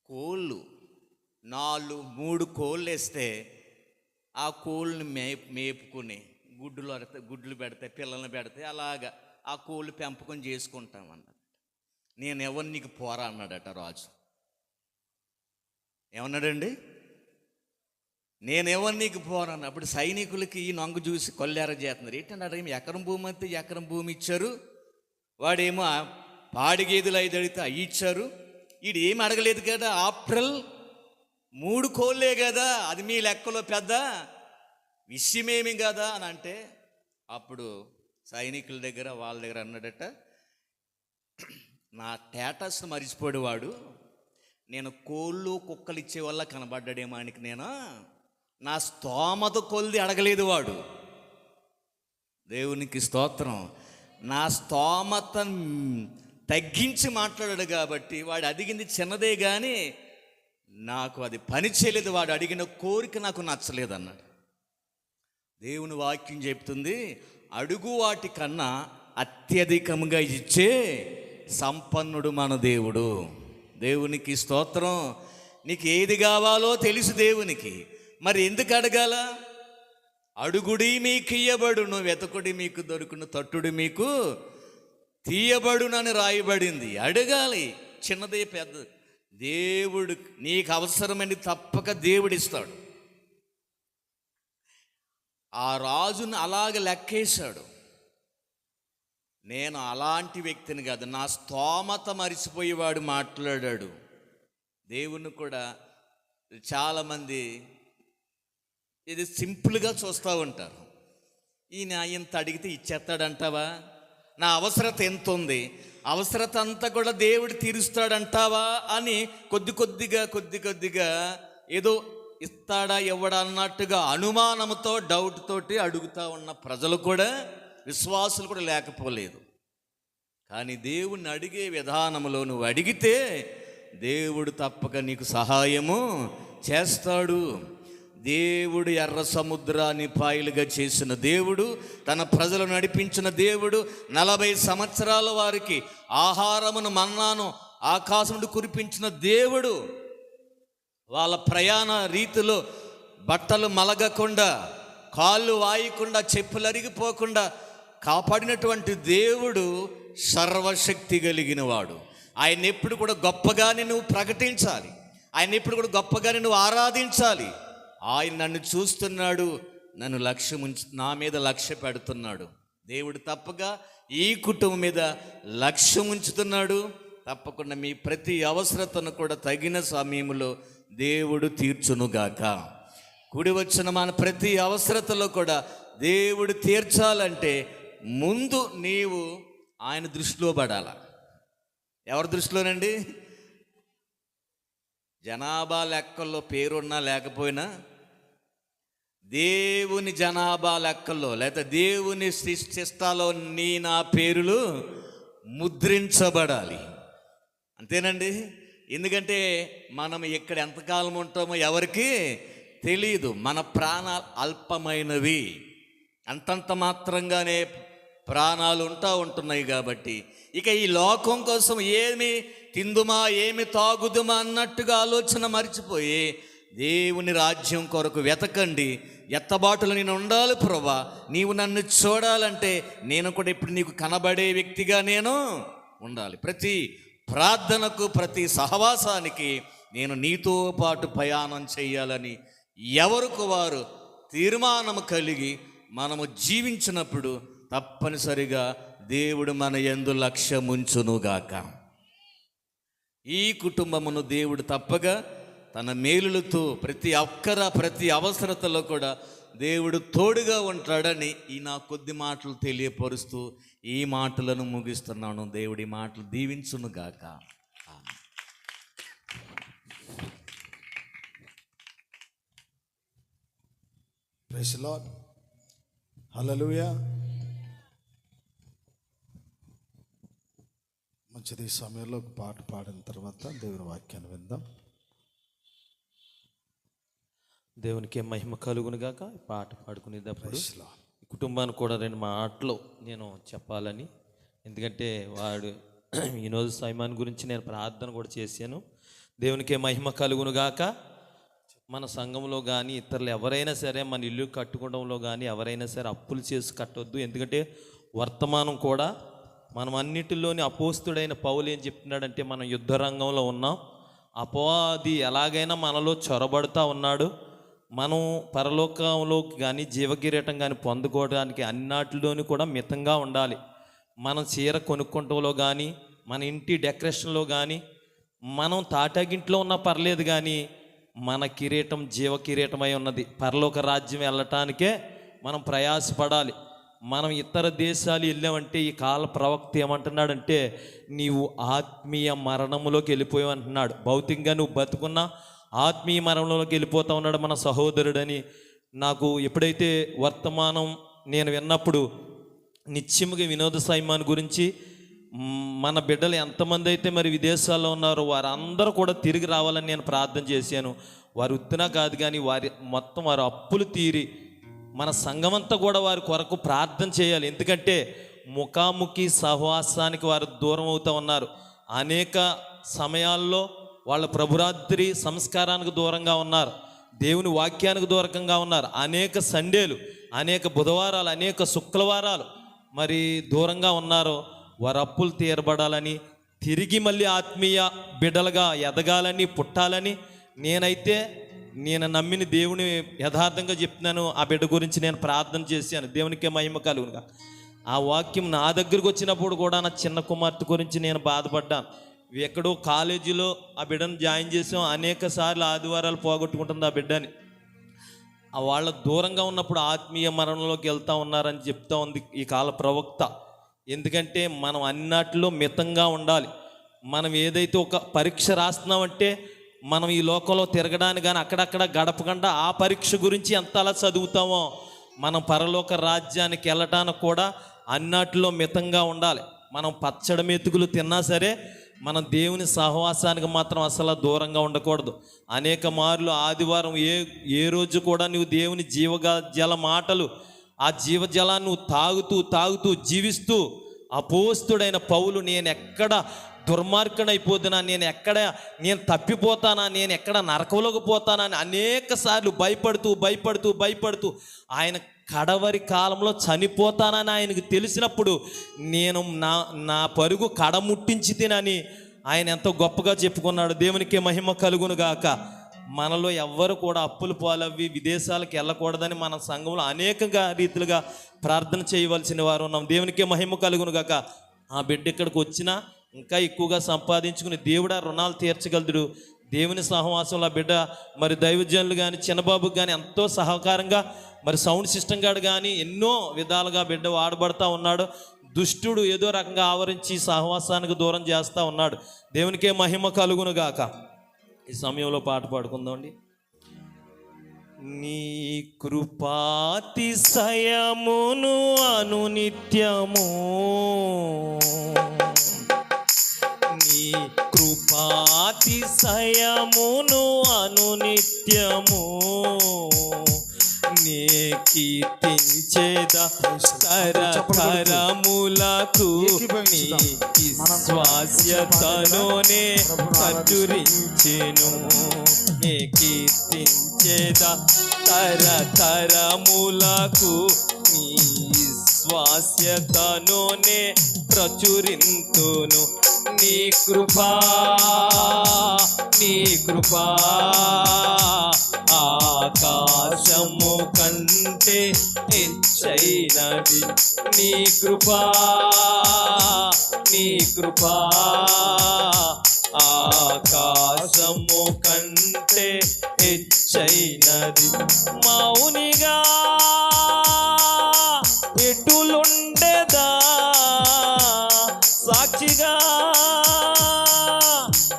కోళ్ళు 3 కోళ్ళు వేస్తే ఆ కోళ్ళని మేపుకుని గుడ్లు పెడతాయి, పిల్లల్ని పెడతాయి, అలాగా ఆ కోళ్ళు పెంపకం చేసుకుంటామన్నాడు. నేను ఎవరు నీకు పోరా అన్నాడట రాజు. ఏమన్నాడండి? నేనెవరు నీకు పోరాను. అప్పుడు సైనికులకి ఈ నొంగ చూసి కొల్లేర చేస్తున్నారు. ఏంటన్నాడు, ఎకరం భూమి అయితే ఎకరం భూమి ఇచ్చారు, వాడేమో పాడి గేదెలు 5 అడిగితే అవి ఇచ్చారు, వీడు ఏమి అడగలేదు కదా, ఆప్రిల్ 3 కోళ్ళే కదా, అది మీ లెక్కలో పెద్ద విషయమేమి కదా అని అంటే, అప్పుడు సైనికుల దగ్గర వాళ్ళ దగ్గర అన్నాడట, నా స్టేటస్ మరిచిపోయాడు వాడు, నేను కోళ్ళు కుక్కలు ఇచ్చే వల్ల కనబడ్డాడేమో ఆయనకి, నేను నా స్తోమత కొలిది అడగలేదు వాడు. దేవునికి స్తోత్రం. నా స్తోమత తగ్గించి మాట్లాడాడు కాబట్టి వాడు అడిగింది చిన్నదే కానీ నాకు అది పని చేయలేదు, వాడు అడిగిన కోరిక నాకు నచ్చలేదు అన్నాడు. దేవుని వాక్యం చెప్తుంది, అడుగు వాటి కన్నా అత్యధికంగా ఇచ్చే సంపన్నుడు మన దేవుడు. దేవునికి స్తోత్రం. నీకు ఏది కావాలో తెలుసు దేవునికి, మరి ఎందుకు అడగాల? అడుగుడి మీకు ఇయ్యబడును, వెతకుడి మీకు దొరుకును, తట్టుడి మీకు తీయబడునని రాయబడింది. అడగాలి, చిన్నదే పెద్ద. దేవుడు నీకు అవసరమని తప్పక దేవుడిస్తాడు. ఆ రాజును అలాగ లెక్కేశాడు. నేను అలాంటి వ్యక్తిని కాదు, నా స్తోమత మరిచిపోయేవాడు మాట్లాడాడు. దేవుని కూడా చాలామంది ఇది సింపుల్గా చూస్తూ ఉంటారు. ఈయన ఇంత అడిగితే ఇచ్చేస్తాడంటావా? నా అవసరత ఎంత ఉంది, అవసరత అంతా కూడా దేవుడు తీరుస్తాడంటావా అని కొద్ది కొద్దిగా ఏదో ఇస్తాడా ఇవ్వడా అన్నట్టుగా అనుమానంతో డౌట్ తోటి అడుగుతూ ఉన్న ప్రజలు కూడా, విశ్వాసులు కూడా లేకపోలేదు. కానీ దేవుణ్ణి అడిగే విధానంలో నువ్వు అడిగితే దేవుడు తప్పక నీకు సహాయము చేస్తాడు. దేవుడు ఎర్ర సముద్రాన్ని పాయలుగా చేసిన దేవుడు, తన ప్రజలను నడిపించిన దేవుడు, 40 సంవత్సరాల వారికి ఆహారమును మన్నాను ఆకాశం నుండి కురిపించిన దేవుడు, వాళ్ళ ప్రయాణ రీతిలో బట్టలు మలగకుండా, కాళ్ళు వాయకుండా, చెప్పులు అరిగిపోకుండా కాపాడినటువంటి దేవుడు సర్వశక్తి కలిగిన వాడు. ఆయన ఎప్పుడు కూడా గొప్పగానే నువ్వు ప్రకటించాలి, ఆయన ఎప్పుడు కూడా గొప్పగానే నువ్వు ఆరాధించాలి. ఆయన నన్ను చూస్తున్నాడు, నన్ను నా మీద లక్ష్య పెడుతున్నాడు. దేవుడు తప్పగా ఈ కుటుంబం మీద లక్ష్యం ఉంచుతున్నాడు. తప్పకుండా మీ ప్రతి అవసరతను కూడా తగిన సమయంలో దేవుడు తీర్చునుగాక. కూడి వచ్చిన మన ప్రతి అవసరతలో కూడా దేవుడు తీర్చాలంటే ముందు నీవు ఆయన దృష్టిలో పడాల. ఎవరి దృష్టిలోనండి? జనాభా లెక్కల్లో పేరున్నా లేకపోయినా దేవుని జనాభా లెక్కల్లో, లేదా దేవుని శిష్టాలో నా పేరులు ముద్రించబడాలి. అంతేనండి. ఎందుకంటే మనం ఇక్కడ ఎంతకాలం ఉంటామో ఎవరికి తెలియదు. మన ప్రాణాలు అల్పమైనవి, అంతంత మాత్రంగానే ప్రాణాలు ఉంటున్నాయి కాబట్టి ఇక ఈ లోకం కోసం ఏమి తిందుమా ఏమి తాగుదుమా అన్నట్టుగా ఆలోచన మర్చిపోయి దేవుని రాజ్యం కొరకు వెతకండి. ఎత్తబాటులు నేను ఉండాలి ప్రభా, నీవు నన్ను చూడాలంటే నేను కూడా ఇప్పుడు నీకు కనబడే వ్యక్తిగా నేను ఉండాలి. ప్రతి ప్రార్థనకు ప్రతి సహవాసానికి నేను నీతో పాటు ప్రయాణం చేయాలని ఎవరికి వారు తీర్మానం కలిగి మనము జీవించినప్పుడు తప్పనిసరిగా దేవుడు మన యందు లక్ష్యముంచునుగాక. ఈ కుటుంబమును దేవుడు తప్పగా తన మేలులతో ప్రతి అక్కర ప్రతి అవసరతలో కూడా దేవుడు తోడుగా ఉంటాడని ఈ నా కొద్ది మాటలు తెలియపరుస్తూ ఈ మాటలను ముగిస్తున్నాను. దేవుడి మాటలు దీవించునుగాక. Praise the Lord. హల్లెలూయా. మంచిది. ఈ సమయంలో ఒక పాట పాడిన తర్వాత దేవుని వాక్యాన్ని విందాం. దేవునికి మహిమ కలుగునుగాక. పాట పాడుకునేటప్పుడు కుటుంబానికి కూడా 2 మాటలు నేను చెప్పాలని, ఎందుకంటే వాడు వినోద్ సైమాన్ గురించి నేను ప్రార్థన కూడా చేశాను. దేవునికి మహిమ కలుగునుగాక. మన సంఘంలో కానీ ఇతరులు ఎవరైనా సరే మన ఇల్లు కట్టుకోవడంలో కానీ ఎవరైనా సరే అప్పులు చేసి కట్టొద్దు. ఎందుకంటే వర్తమానం కూడా మనం అన్నిటిలోని అపోస్తుడైన పౌలు ఏం చెప్తున్నాడంటే, మనం యుద్ధ రంగంలో ఉన్నాం, అపవాది ఎలాగైనా మనలో చొరబడుతూ ఉన్నాడు. మనం పరలోకంలోకి కానీ జీవకిరీటం కానీ పొందుకోవడానికి అన్నిటిలోని కూడా మితంగా ఉండాలి. మనం చీర కొనుక్కోవడంలో కానీ మన ఇంటి డెకరేషన్లో కానీ మనం తాటాగింట్లో ఉన్నా పర్లేదు, కానీ మన కిరీటం జీవ కిరీటమై ఉన్నది. పరలోక రాజ్యం వెళ్ళటానికే మనం ప్రయాసపడాలి. మనం ఇతర దేశాలు వెళ్ళామంటే ఈ కాల ప్రవక్త ఏమంటున్నాడంటే, నీవు ఆత్మీయ మరణంలోకి వెళ్ళిపోయావు అంటున్నాడు. భౌతికంగా నువ్వు బతుకున్నా ఆత్మీయ మరణంలోకి వెళ్ళిపోతా ఉన్నాడు మన సహోదరుడని నాకు ఎప్పుడైతే వర్తమానం నేను విన్నప్పుడు నిత్యముగా వినోద సైమాన్ గురించి, మన బిడ్డలు ఎంతమంది అయితే మరి విదేశాల్లో ఉన్నారో వారందరూ కూడా తిరిగి రావాలని నేను ప్రార్థన చేశాను. వారు ఉత్తినా కాదు కానీ మొత్తం వారు అప్పులు తీరి మన సంఘమంతా కూడా వారి కొరకు ప్రార్థన చేయాలి. ఎందుకంటే ముఖాముఖి సహవాసానికి వారు దూరం అవుతూ ఉన్నారు. అనేక సమయాల్లో వాళ్ళ ప్రభురాత్రి సంస్కారానికి దూరంగా ఉన్నారు, దేవుని వాక్యానికి దూరంగా ఉన్నారు. అనేక సండేలు, అనేక బుధవారాలు, అనేక శుక్రవారాలు మరి దూరంగా ఉన్నారు. వారు అప్పులు తీరబడాలని, తిరిగి మళ్ళీ ఆత్మీయ బిడ్డలుగా ఎదగాలని, పుట్టాలని నేను నమ్మిన దేవుని యథార్థంగా చెప్తున్నాను. ఆ బిడ్డ గురించి నేను ప్రార్థన చేశాను. దేవునికే మహిమ కలుగునుగా. ఆ వాక్యం నా దగ్గరకు వచ్చినప్పుడు కూడా నా చిన్న కుమార్తె గురించి నేను బాధపడ్డాను. ఎక్కడో కాలేజీలో ఆ బిడ్డను జాయిన్ చేసాం. అనేక సార్లు ఆదివారాలు పోగొట్టుకుంటుంది ఆ బిడ్డని. వాళ్ళ దూరంగా ఉన్నప్పుడు ఆత్మీయ మరణంలోకి వెళ్తూ ఉన్నారని చెప్తా ఉంది ఈ కాల ప్రవక్త. ఎందుకంటే మనం అన్నిటిలో మితంగా ఉండాలి. మనం ఏదైతే ఒక పరీక్ష రాస్తున్నామంటే మనం ఈ లోకంలో తిరగడానికి కానీ అక్కడక్కడ గడపకుండా ఆ పరీక్ష గురించి ఎంతలా చదువుతామో మనం పరలోక రాజ్యానికి వెళ్ళటానికి కూడా అన్నిటిలో మితంగా ఉండాలి. మనం పచ్చడి మెతుకులు తిన్నా సరే మనం దేవుని సహవాసానికి మాత్రం అసలు దూరంగా ఉండకూడదు. అనేక మార్లు ఆదివారం ఏ రోజు కూడా నువ్వు దేవుని జల మాటలు, ఆ జీవజలాన్ని నువ్వు తాగుతూ జీవిస్తూ, అపోస్తుడైన పౌలు నేను ఎక్కడ దుర్మార్గనైపోతున్నా, నేను తప్పిపోతానా, నేను ఎక్కడ నరకంలోకి పోతానా అని అనేక సార్లు భయపడుతూ ఆయన కడవరి కాలంలో చనిపోతానని ఆయనకు తెలిసినప్పుడు నేను నా పరుగు కడముట్టించి తినని ఆయన ఎంతో గొప్పగా చెప్పుకున్నాడు. దేవునికి మహిమ కలుగునుగాక. మనలో ఎవ్వరు కూడా అప్పులు పాలవి విదేశాలకు వెళ్ళకూడదని మన సంఘంలో అనేక రీతిలుగా ప్రార్థన చేయవలసిన వారు ఉన్నాం. దేవునికి మహిమ కలుగునుగాక. ఆ బిడ్డ ఇక్కడికి వచ్చినా ఇంకా ఎక్కువగా సంపాదించుకుని దేవుడు ఆ రుణాలు తీర్చగలడు. దేవుని సహవాసంలో ఆ బిడ్డ మరి దైవజనులు కానీ చిన్నబాబుకి కానీ ఎంతో సహకారంగా, మరి సౌండ్ సిస్టమ్ గాడు కానీ ఎన్నో విధాలుగా బిడ్డ వాడబడతా ఉన్నాడు. దుష్టుడు ఏదో రకంగా ఆవరించి సహవాసానికి దూరం చేస్తూ ఉన్నాడు. దేవునికే మహిమ కలుగునుగాక. ఈ సమయంలో పాట పాడుకుందామండి. నీ కృపాతిశయమును అనునిత్యము, నీ కృపాతిశయమును అనునిత్యము, నీ కీర్తించేదా తరతరములకు నీ విశ్వాస్యతలోనే ప్రచురించెను. నీ కీర్తించేదా తరతరములకు నీ విశ్వాస్యతలోనే ప్రచురింతును. నీ కృపా ఆకాశము కంటే హెచ్చైనది. నీ కృపా ఆకాశము కంటే హెచ్చైనది. మౌనిగా ఎటులుండెదా సాక్షిగా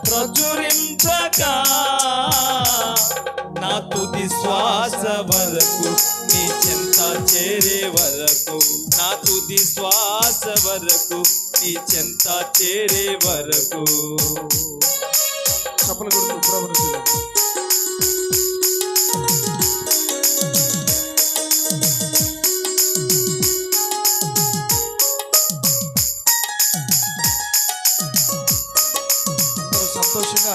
ప్రచురించగా నా తుది శ్వాస వరకు నీ చెంత చేరే వరకు, నా తుది శ్వాస వరకు నీ చెంత చేరే వరకు. చప్పలు కొడుతూ ప్రభువుని స్తుతిద్దాం. సంతోషంగా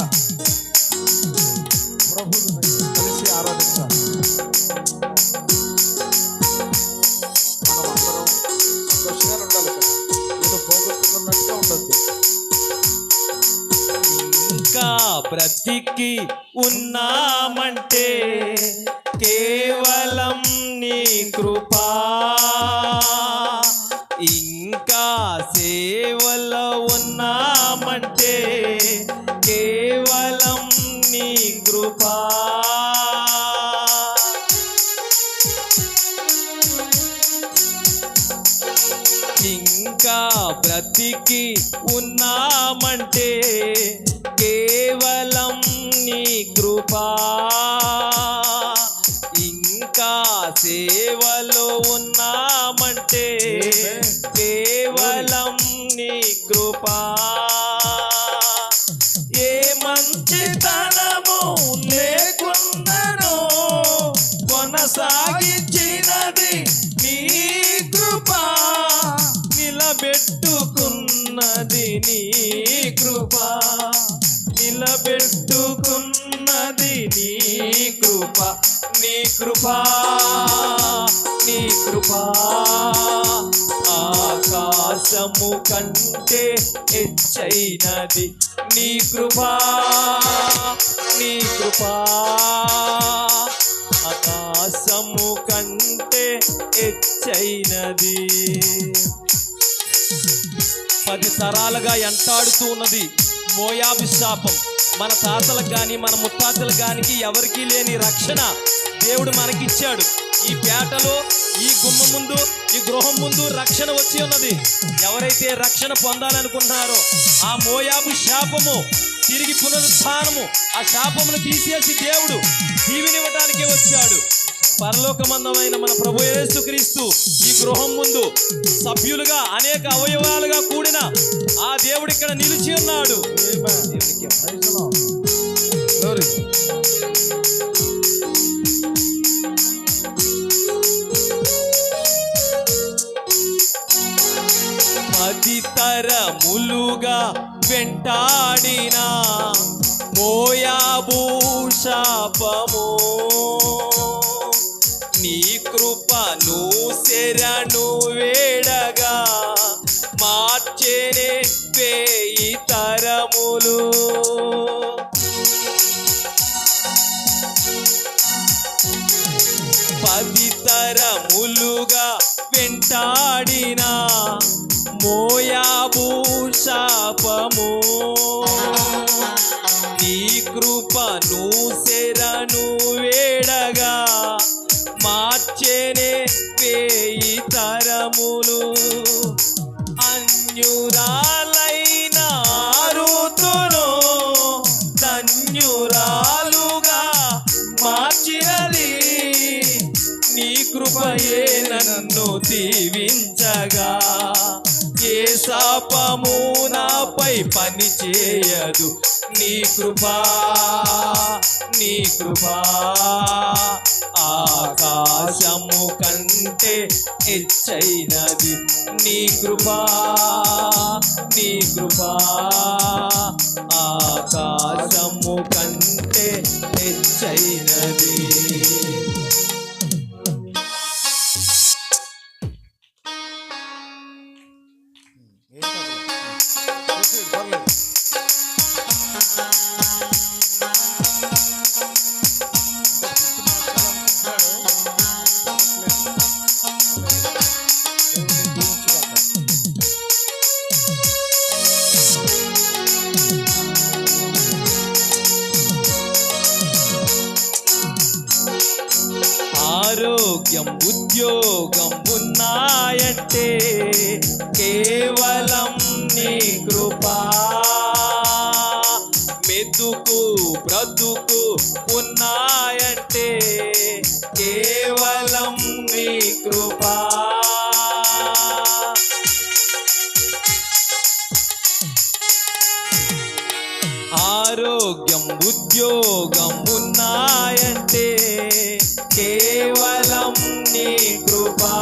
ప్రభువుని కలిసి ఆరాధించాలి. మనం అందరం సంతోషంగా ఉండాలి కదా, ఏదో పోగొట్టుకున్నట్టుగా ఉండద్దు. ఇంకా బ్రతికి ఉన్నామంటే కేవలం నీ కృపా, ఇంకా సేవలో ఉన్నామంటే కేవలం నీ కృపా. ఇంకా బ్రతికి ఉన్నామంటే కేవలం నీ కృపా, ఇంకా సేవలో ఉన్నామంటే కేవలం నీ కృపా. ఏ మంచితనము లేకున్నను కొనసాగించినది నీ కృపా, నిలబెట్టుకున్నది నీ కృపా, నిలబెట్టుకున్నది నీ కృపా. నీ కృపా ఆకాశము కంటే హెచ్చైనది. నీ కృపా ఆకాశము కంటే హెచ్చైనది. 10 తరాలుగా ఎంటాడుతూ ఉన్నది మోయాబు శాపం. మన తాతలకు కానీ మన ముత్తాతలకు కానీ ఎవరికీ లేని రక్షణ దేవుడు మనకిచ్చాడు. ఈ పేటలో ఈ గుమ్మం ముందు ఈ గృహం ముందు రక్షణ వచ్చి ఉన్నది. ఎవరైతే రక్షణ పొందాలనుకుంటున్నారో ఆ మోయాబు శాపము తిరిగి పునరుత్థానము, ఆ శాపమును తీసేసి దేవుడు దీవెనివ్వటానికే వచ్చాడు. పరలోకమందమైన మన ప్రభు యేసుక్రీస్తు ఈ గృహం ముందు సభ్యులుగా అనేక అవయవాలుగా కూడిన ఆ దేవుడు ఇక్కడ నిలిచి ఉన్నాడు. పది తరములుగా వెంటాడిన మోయాబు శాపము, నీ కృపను శరణు వేడగా మార్చేనే 1000 తరములు. పది తరములుగా వెంటాడిన మోయాబు శాపము, నీ కృపను శరణు వేడగా మార్చేనే 1000 తరములు. అన్యురాలైన ఋతును ధన్యురాలుగా మార్చినది నీ కృపయే నన్ను దీవించగా. ఏ శాపము నా నాపై పని చేయదు. నీ కృపా, నీ కృపా ఆకాశము కంటే హెచ్చైనది. నీ కృపా, నీ కృపా ఆకాశము కంటే హెచ్చైనది. ఆరోగ్యం ఉద్యోగం ఉన్నాయంటే కేవలం నీ కృపా. మెతుకు బ్రతుకు ఉన్నాయంటే కేవలం నీ కృపా. ఆరోగ్యం ఉద్యోగం ఉన్నాయంటే కేవలం నీ కృపా.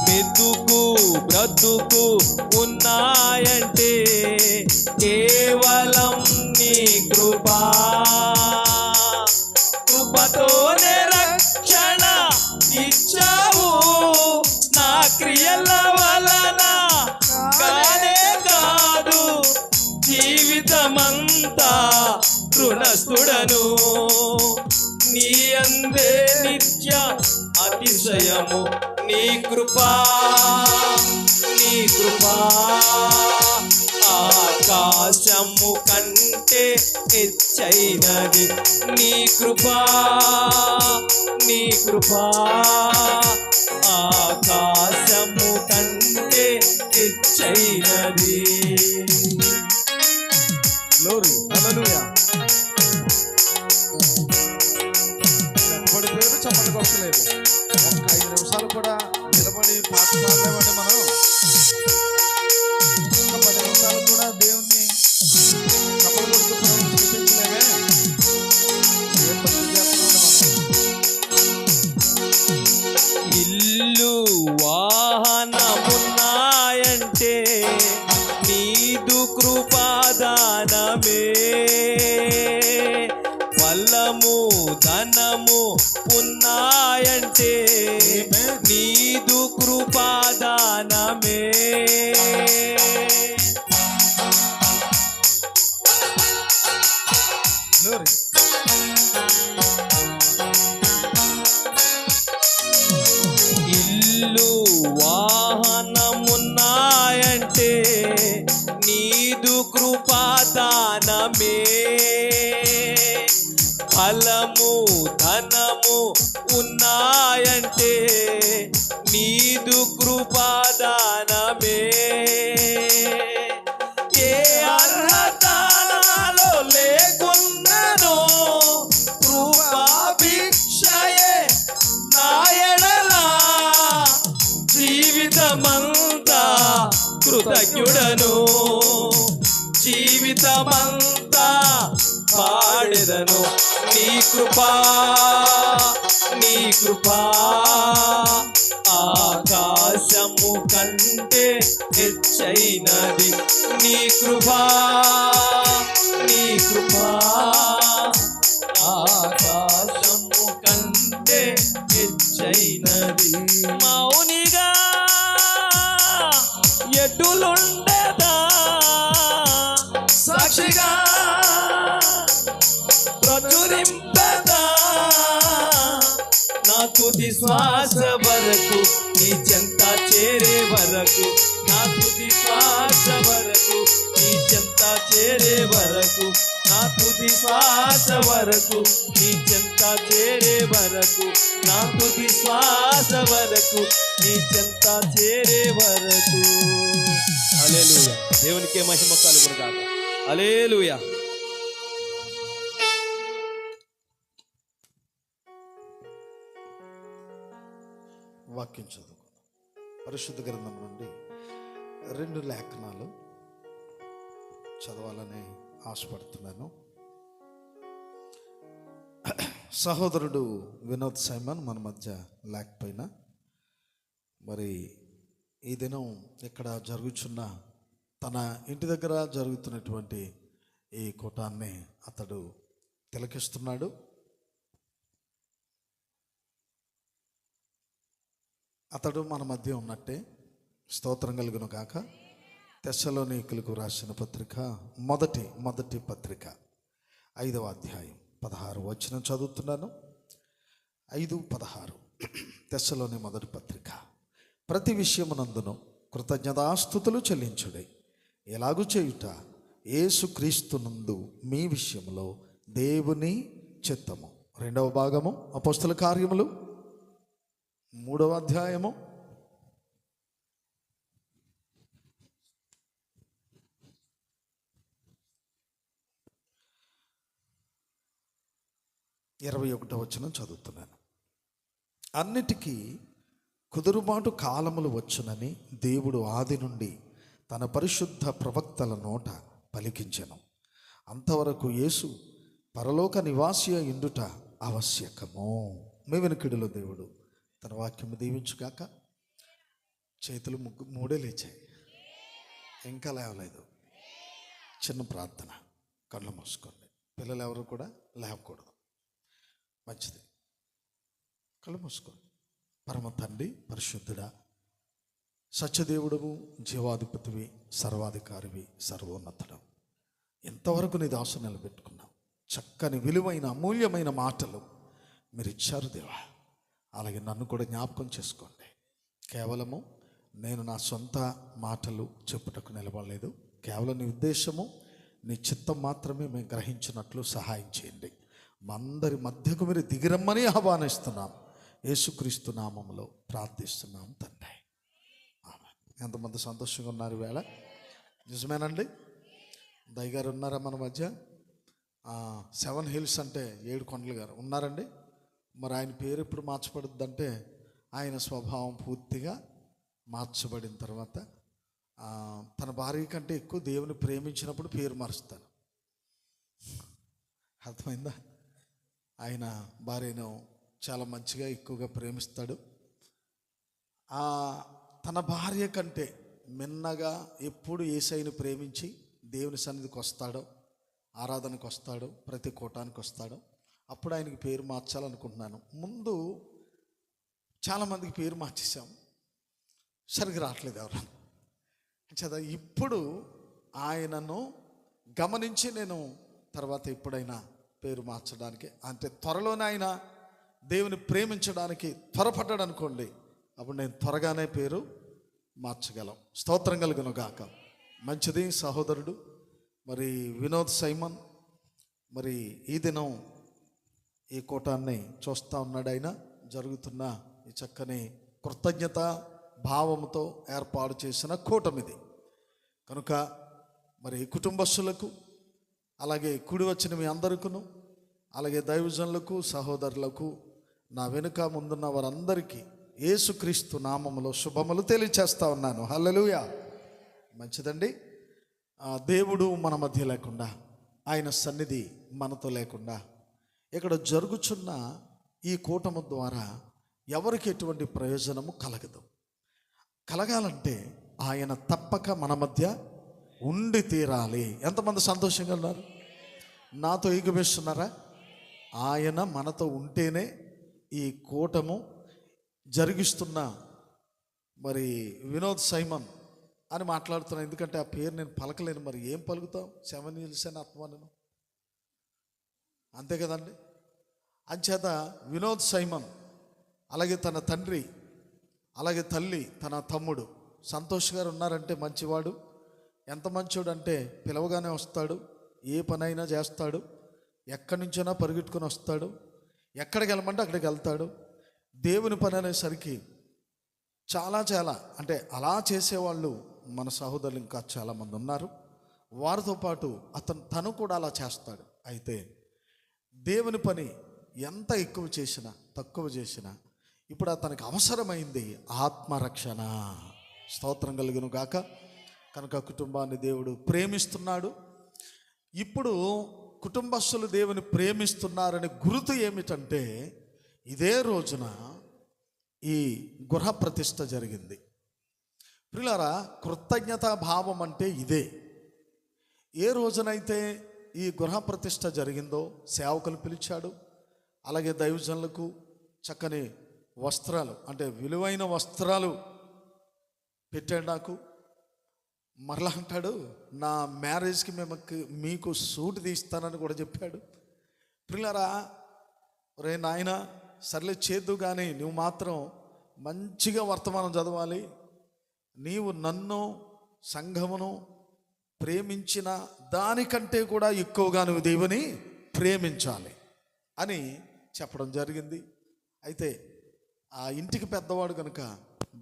మెతుకు బ్రతుకు ఉన్నాయంటే కేవలం నీ కృపా. కృపతోనే రక్షణ ఇచ్చావు, నా క్రియల వలన కానే కాదు. జీవితమంతా రుణస్థుడను, నీ అందే నిత్య అతిశయము. నీ కృపా, నీ కృపా ఆకాశము కంటే హెచ్చైనది. నీ కృపా, నీ కృపా ఆకాశము కంటే హెచ్చైనది. గ్లోరీ, హల్లెలూయా. పడిపోయారు, చప్పట్లు కొట్టలేదు. ఒక 5 నిమిషాలు కూడా నిలబడి పాట పాడలేమంటే మనం ఒక 10 నిమిషాలు కూడా దేవుణ్ణి చప్పట్లు కొడుతూ చూపించలేమే. ఏం భక్తి చేస్తున్నాం మనం. ఇల్లు వాహనమున్నాయంటే నీదు కృపాదానమే. బలము ధనము ఉన్నాయంటే నీదు కృపాదానమే. గ్లోరీ. ఇల్లు వాహనమున్నాయంటే నీదు కృపాదానమే. ఫలము ధనము ఉన్నాయంటే నీదు కృపాదానమే. ఏ అర్హత నాలో లేకున్ననో కృపాభిక్షయే నా ఎడల. జీవితమంతా కృతజ్ఞుడను, జీవితమంతా పాడెదను. నీ కృపా, నీ కృపా ఆకాశము కంటే హెచ్చైనది. నీ కృపా, నీ కృపా ఆకాశము కంటే హెచ్చైనది. మౌనిగా ఎటులుండదా, సాక్షిగా ప్రచురింపదా. నా తుది శ్వాస వరకు నీ చెంత చేరే వరకు, నా తుది శ్వాస వరకు నీ చెంత చేరే వరకు, నా తుది శ్వాస వరకు నీ చెంత చేరే వరకు, నా తుది శ్వాస వరకు నీ చెంత చేరే వరకు. హల్లెలూయా. దేవునికే మహిమ కలుగును గాక. హల్లెలూయా. వాక్యం చదువుకుందాం. పరిశుద్ధ గ్రంథం నుండి 2 లేఖనాలు చదవాలని ఆశపడుతున్నాను. సహోదరుడు వినోద్ సైమన్ మన మధ్య లేకపోయినా, మరి ఈ దినం ఇక్కడ జరుగుతున్న తన ఇంటి దగ్గర జరుగుతున్నటువంటి ఈ కూటాన్ని అతడు తిలకిస్తున్నాడు. అతడు మన మధ్య ఉన్నట్టే. స్తోత్రం కలుగును గాక. తెస్సలోనికీయులకు రాసిన పత్రిక మొదటి పత్రిక 5వ అధ్యాయం 16 వచనం చదువుతున్నాను. 5:16. తెస్సలోని మొదటి పత్రిక. ప్రతి విషయమునందును కృతజ్ఞతాస్తుతులు చెల్లించుడి. ఎలాగూ చేయుట యేసుక్రీస్తునందు మీ విషయంలో దేవుని చిత్తము. 2వ భాగము అపోస్తల కార్యములు 3వ అధ్యాయము 21వ వచనం చదువుతున్నాను. అన్నిటికీ కుదురుబాటు కాలములు వచ్చునని దేవుడు ఆది నుండి తన పరిశుద్ధ ప్రవక్తల నోట పలికించెను. అంతవరకు యేసు పరలోక నివాసి ఇండుట ఆవశ్యకము. మీ వెనుకడిలో దేవుడు తన వాక్యము దీవించుగాక. చేతులు మూడే లేచాయి, ఇంకా లేవలేదు. చిన్న ప్రార్థన, కళ్ళు మూసుకోండి. పిల్లలు ఎవరు కూడా లేవకూడదు. మంచిది, కళ్ళు మూసుకోండి. పరమ తండ్రి, పరిశుద్ధుడా, సత్యదేవుడవు, జీవాధిపతివి, సర్వాధికారివి, సర్వోన్నతుడు, ఎంతవరకు నీ దాసు నిలబెట్టుకున్నావు. చక్కని విలువైన అమూల్యమైన మాటలు మీరు ఇచ్చారు దేవా. అలాగే నన్ను కూడా జ్ఞాపకం చేసుకోండి. కేవలము నేను నా సొంత మాటలు చెప్పుటకు నిలబడలేదు. కేవలం నీ ఉద్దేశము, నీ చిత్తం మాత్రమే మేము గ్రహించినట్లు సహాయం చేయండి. మా అందరి మధ్యకు మీరు దిగిరమ్మని ఆహ్వానిస్తున్నాం. యేసుక్రీస్తు నామములో ప్రార్థిస్తున్నాం తండ్రి, ఆమేన్. ఎంతమంది సంతోషంగా ఉన్నారు వేళ? నిజమేనండి. దయగారు ఉన్నారా మన మధ్య? 7 హిల్స్ అంటే 7 కొండలు గారు ఉన్నారండి. మరి ఆయన పేరు ఎప్పుడు మార్చబడుద్ది అంటే, ఆయన స్వభావం పూర్తిగా మార్చబడిన తర్వాత తన భార్య కంటే ఎక్కువ దేవుని ప్రేమించినప్పుడు పేరు మారుస్తాను. అర్థమైందా? ఆయన భార్యను చాలా మంచిగా ఎక్కువగా ప్రేమిస్తాడు. తన భార్య కంటే మిన్నగా ఎప్పుడు యేసయ్యను ప్రేమించి దేవుని సన్నిధికి వస్తాడో, ఆరాధనకు వస్తాడో, ప్రతి కూటానికి వస్తాడో, అప్పుడు ఆయనకి పేరు మార్చాలనుకుంటున్నాను. ముందు చాలామందికి పేరు మార్చేసాం, సరిగ్గా రావట్లేదు ఎవరు చదా. ఇప్పుడు ఆయనను గమనించి నేను తర్వాత ఎప్పుడైనా పేరు మార్చడానికి, అంటే త్వరలోనే ఆయన దేవుని ప్రేమించడానికి త్వరపడ్డాడు అనుకోండి, అప్పుడు నేను త్వరగానే పేరు మార్చగలం. స్తోత్రం కలుగును గాక. మంచిది సహోదరుడు మరి వినోద్ సైమన్ మరి ఈ దినం ఈ కూటాన్ని చూస్తూ ఉన్నాడు. ఆయన జరుగుతున్న ఈ చక్కని కృతజ్ఞత భావంతో ఏర్పాటు చేసిన కూటమిది కనుక మరి కుటుంబస్తులకు, అలాగే కూడి వచ్చిన మీ అందరికీ, అలాగే దైవజనులకు, సహోదరులకు, నా వెనుక ముందున్న వారందరికీ యేసుక్రీస్తు నామములో శుభములు తెలియచేస్తా ఉన్నాను. హల్లెలూయా. మంచిదండి. దేవుడు మన మధ్య లేకుండా, ఆయన సన్నిధి మనతో లేకుండా ఇక్కడ జరుగుచున్న ఈ కూటము ద్వారా ఎవరికి ఎటువంటి ప్రయోజనము కలగదు. కలగాలంటే ఆయన తప్పక మన మధ్య ఉండి తీరాలి. ఎంతమంది సంతోషంగా ఉన్నారు? నాతో ఏకీభవిస్తున్నారా? ఆయన మనతో ఉంటేనే ఈ కూటము జరిగిస్తున్న మరి వినోద్ సైమన్ అని మాట్లాడుతున్నాను. ఎందుకంటే ఆ పేరు నేను పలకలేను. మరి ఏం పలుకుతాం? 7 హిల్స్ అని ఆత్మను, అంతే కదండి. అంచేత వినోద్ సైమన్, అలాగే తన తండ్రి, అలాగే తల్లి, తన తమ్ముడు సంతోష్ గారు ఉన్నారంటే మంచివాడు. ఎంత మంచోడు అంటే పిలవగానే వస్తాడు, ఏ పనైనా చేస్తాడు, ఎక్కడి నుంచైనా పరిగెట్టుకొని వస్తాడు, ఎక్కడికి వెళ్ళమంటే అక్కడికి వెళ్తాడు. దేవుని పని అనేసరికి చాలా అంటే అలా చేసేవాళ్ళు మన సహోదరులు ఇంకా చాలామంది ఉన్నారు. వారితో పాటు తను కూడా అలా చేస్తాడు. అయితే దేవుని పని ఎంత ఎక్కువ చేసినా తక్కువ చేసినా ఇప్పుడు అతనికి అవసరమైంది ఆత్మరక్షణ. స్తోత్రం కలుగును గాక. కనుక కుటుంబాన్ని దేవుడు ప్రేమిస్తున్నాడు. ఇప్పుడు కుటుంబస్తులు దేవుని ప్రేమిస్తున్నారనే గుర్తు ఏమిటంటే, ఇదే రోజున ఈ గృహ ప్రతిష్ఠ జరిగింది. ప్రియులారా, కృతజ్ఞతా భావం అంటే ఇదే. ఏ రోజునైతే ఈ గృహ ప్రతిష్ఠ జరిగిందో సేవకులు పిలిచాడు, అలాగే దైవజనులకు చక్కని వస్త్రాలు అంటే విలువైన వస్త్రాలు పెట్టాడు. నాకు మరలా అంటాడు, నా మ్యారేజ్కి మీకు సూట్ తీస్తానని కూడా చెప్పాడు. ప్రియులారా, రే నాయన సర్లే చేద్దు, కానీ నువ్వు మాత్రం మంచిగా వర్తమానం చదవాలి. నీవు నన్ను సంఘమును ప్రేమించిన దానికంటే కూడా ఎక్కువగా నువ్వు దేవుని ప్రేమించాలి అని చెప్పడం జరిగింది. అయితే ఆ ఇంటికి పెద్దవాడు కనుక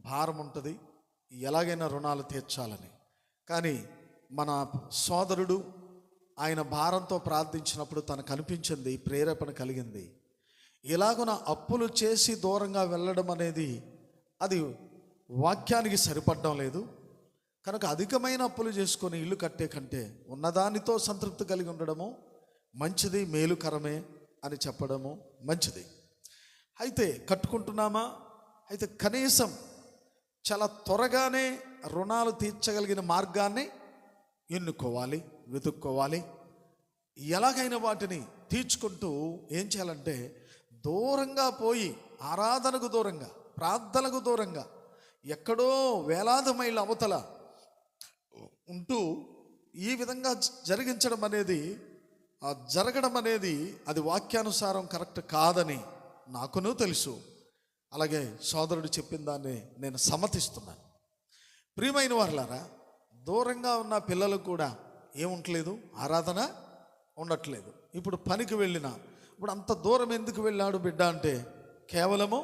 భారం ఉంటుంది, ఎలాగైనా రుణాలు తీర్చాలని. కానీ మన సోదరుడు ఆయన భారంతో ప్రార్థించినప్పుడు తనకు అనిపించింది, ప్రేరేపణ కలిగింది, ఇలాగున అప్పులు చేసి దూరంగా వెళ్ళడం అనేది అది వాక్యానికి సరిపడడం లేదు. కనుక అధికమైన అప్పులు చేసుకొని ఇల్లు కట్టే కంటే ఉన్నదానితో సంతృప్తి కలిగి ఉండడము మంచిది, మేలుకరమే అని చెప్పడము మంచిది. అయితే కట్టుకుంటున్నామా? అయితే కనీసం చాలా త్వరగానే రుణాలు తీర్చగలిగిన మార్గాన్ని ఎన్నుకోవాలి, వెతుక్కోవాలి. ఎలాగైనా వాటిని తీర్చుకుంటూ ఏం చేయాలంటే, దూరంగా పోయి ఆరాధనకు దూరంగా, ప్రార్థనకు దూరంగా, ఎక్కడో వేలాది మైళ్ళ అవతల ఉంటూ ఈ విధంగా జరగడం అనేది అది వాక్యానుసారం కరెక్ట్ కాదని నాకును తెలుసు. అలాగే సోదరుడు చెప్పిన దాన్ని నేను సమ్మతిస్తున్నాను. ప్రియమైన వారులారా, దూరంగా ఉన్న పిల్లలకు కూడా ఏముంటలేదు, ఆరాధన ఉండట్లేదు. ఇప్పుడు పనికి వెళ్ళినా, ఇప్పుడు అంత దూరం ఎందుకు వెళ్ళాడు బిడ్డ అంటే కేవలము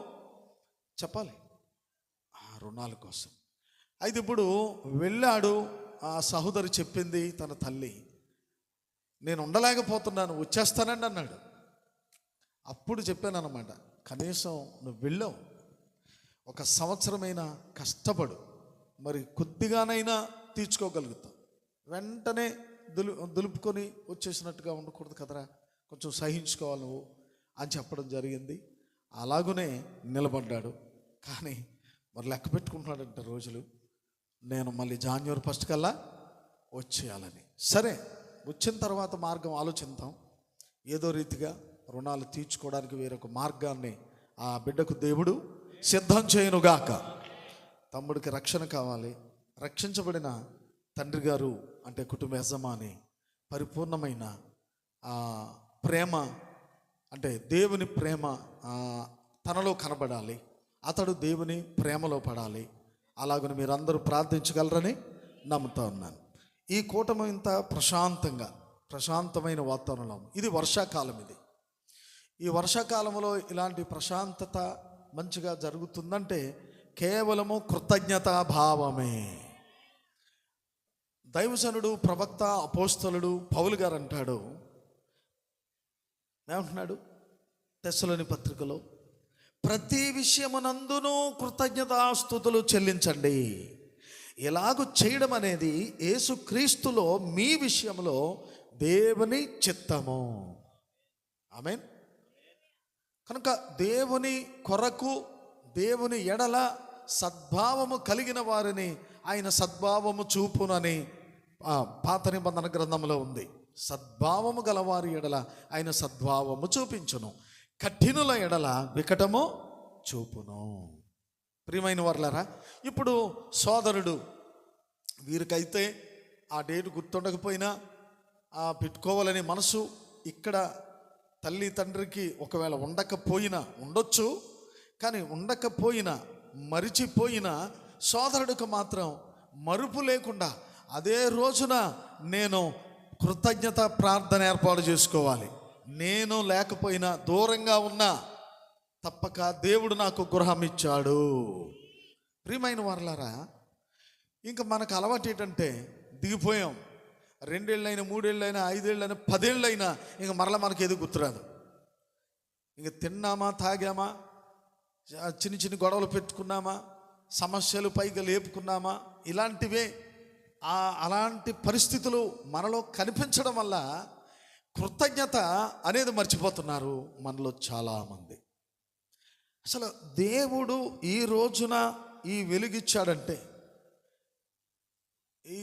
చెప్పాలి ఆ రుణాల కోసం. అయితే ఇప్పుడు వెళ్ళాడు, ఆ సహోదరి చెప్పింది తన తల్లి, నేను ఉండలేకపోతున్నాను వచ్చేస్తానండి అన్నాడు. అప్పుడు చెప్పాను అన్నమాట, కనీసం నువ్వు వెళ్ళావు, 1 సంవత్సరమైనా కష్టపడు, మరి కొద్దిగానైనా తీర్చుకోగలుగుతావు. వెంటనే దులుపుకొని వచ్చేసినట్టుగా ఉండకూడదు కదరా, కొంచెం సహించుకోవాలి నువ్వు అని చెప్పడం జరిగింది. అలాగునే నిలబడ్డాడు. కానీ మరి లెక్క పెట్టుకుంటున్నాడంట రోజులు, నేను మళ్ళీ జాన్యువరి 1 కల్లా వచ్చేయాలని. సరే, వచ్చిన తర్వాత మార్గం ఆలోచిద్దాం. ఏదో రీతిగా రుణాలు తీర్చుకోవడానికి వేరొక మార్గాన్ని ఆ బిడ్డకు దేవుడు సిద్ధం చేయనుగాక. తమ్ముడికి రక్షణ కావాలి. రక్షించబడిన తండ్రి గారు అంటే కుటుంబ యజమాని పరిపూర్ణమైన ప్రేమ అంటే దేవుని ప్రేమ తనలో కనబడాలి, అతడు దేవుని ప్రేమలో పడాలి. అలాగని మీరందరూ ప్రార్థించగలరని నమ్ముతా ఉన్నాను. ఈ కూటమి ఇంత ప్రశాంతమైన వాతావరణం. ఇది వర్షాకాలం. ఈ వర్షాకాలంలో ఇలాంటి ప్రశాంతత మంచిగా జరుగుతుందంటే కేవలము కృతజ్ఞతా భావమే. దైవజనుడు, ప్రవక్త, అపోస్తలుడు పౌలు గారు అంటాడు, ఏమంటున్నాడు తెస్సలోని పత్రికలో, ప్రతి విషయమునందును కృతజ్ఞతాస్తుతులు చెల్లించండి. ఇలాగూ చేయడం అనేది యేసుక్రీస్తులో మీ విషయంలో దేవుని చిత్తము. ఆమేన్. కనుక దేవుని కొరకు, దేవుని ఎడల సద్భావము కలిగిన వారిని ఆయన సద్భావము చూపునని పాత నిబంధన గ్రంథంలో ఉంది. సద్భావము గలవారి ఎడల ఆయన సద్భావము చూపించును, కఠినుల ఎడల వికటము చూపును. ప్రియమైన వారులారా, ఇప్పుడు సోదరుడు వీరికైతే ఆ డేట్ గుర్తుండకపోయినా పెట్టుకోవాలనే మనసు ఇక్కడ తల్లి తండ్రికి ఒకవేళ ఉండొచ్చు, కానీ ఉండకపోయినా మరిచిపోయినా సోదరుడికి మాత్రం మరుపు లేకుండా అదే రోజున నేను కృతజ్ఞత ప్రార్థన ఏర్పాటు చేసుకోవాలి. నేను లేకపోయినా దూరంగా ఉన్నా తప్పక దేవుడు నాకు గృహం ఇచ్చాడు. ప్రియమైన వారలారా, ఇంకా మనకు అలవాటు ఏంటంటే దిగిపోయాం. 2 ఏళ్ళైనా 3 ఏళ్ళైనా 5 ఏళ్ళైనా 10 ఏళ్ళైనా ఇంక మరలా మనకి ఏది గుర్తురాదు. ఇంక తిన్నామా, తాగామా, చిన్న గొడవలు పెట్టుకున్నామా, సమస్యలు పైగా లేపుకున్నామా, ఇలాంటివే అలాంటి పరిస్థితులు మనలో కనిపించడం వల్ల కృతజ్ఞత అనేది మర్చిపోతున్నారు మనలో చాలామంది. అసలు దేవుడు ఈ రోజున ఈ వెలుగిచ్చాడంటే ఈ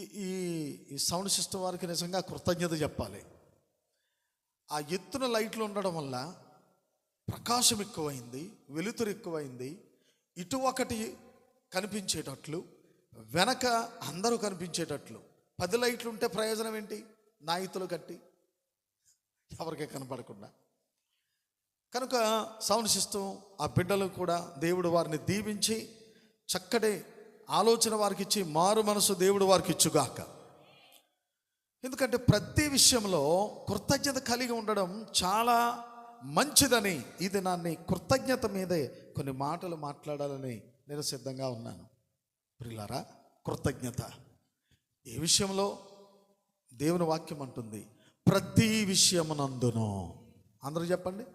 ఈ సౌండ్ సిస్టమ్ వారికి నిజంగా కృతజ్ఞత చెప్పాలి. ఆ ఎత్తున లైట్లు ఉండడం వల్ల ప్రకాశం ఎక్కువైంది, వెలుతురు ఎక్కువైంది. ఇటు ఒకటి కనిపించేటట్లు, వెనక అందరూ కనిపించేటట్లు. 10 లైట్లు ఉంటే ప్రయోజనం ఏంటి? నాయితులు కట్టి ఎవరికే కనపడకుండా. కనుక సౌండ్ సిస్టమ్ ఆ బిడ్డలు కూడా దేవుడు వారిని దీవించి చక్కటి ఆలోచన వారికి ఇచ్చి మారు మనసు దేవుడు వారికి ఇచ్చుగాక. ఎందుకంటే ప్రతి విషయంలో కృతజ్ఞత కలిగి ఉండడం చాలా మంచిదని ఇది నాన్ని కృతజ్ఞత మీదే కొన్ని మాటలు మాట్లాడాలని నేను సిద్ధంగా ఉన్నాను. ప్రియులారా, కృతజ్ఞత ఏ విషయంలో? దేవుని వాక్యం అంటుంది, ప్రతి విషయమునందును. అందరూ చెప్పండి,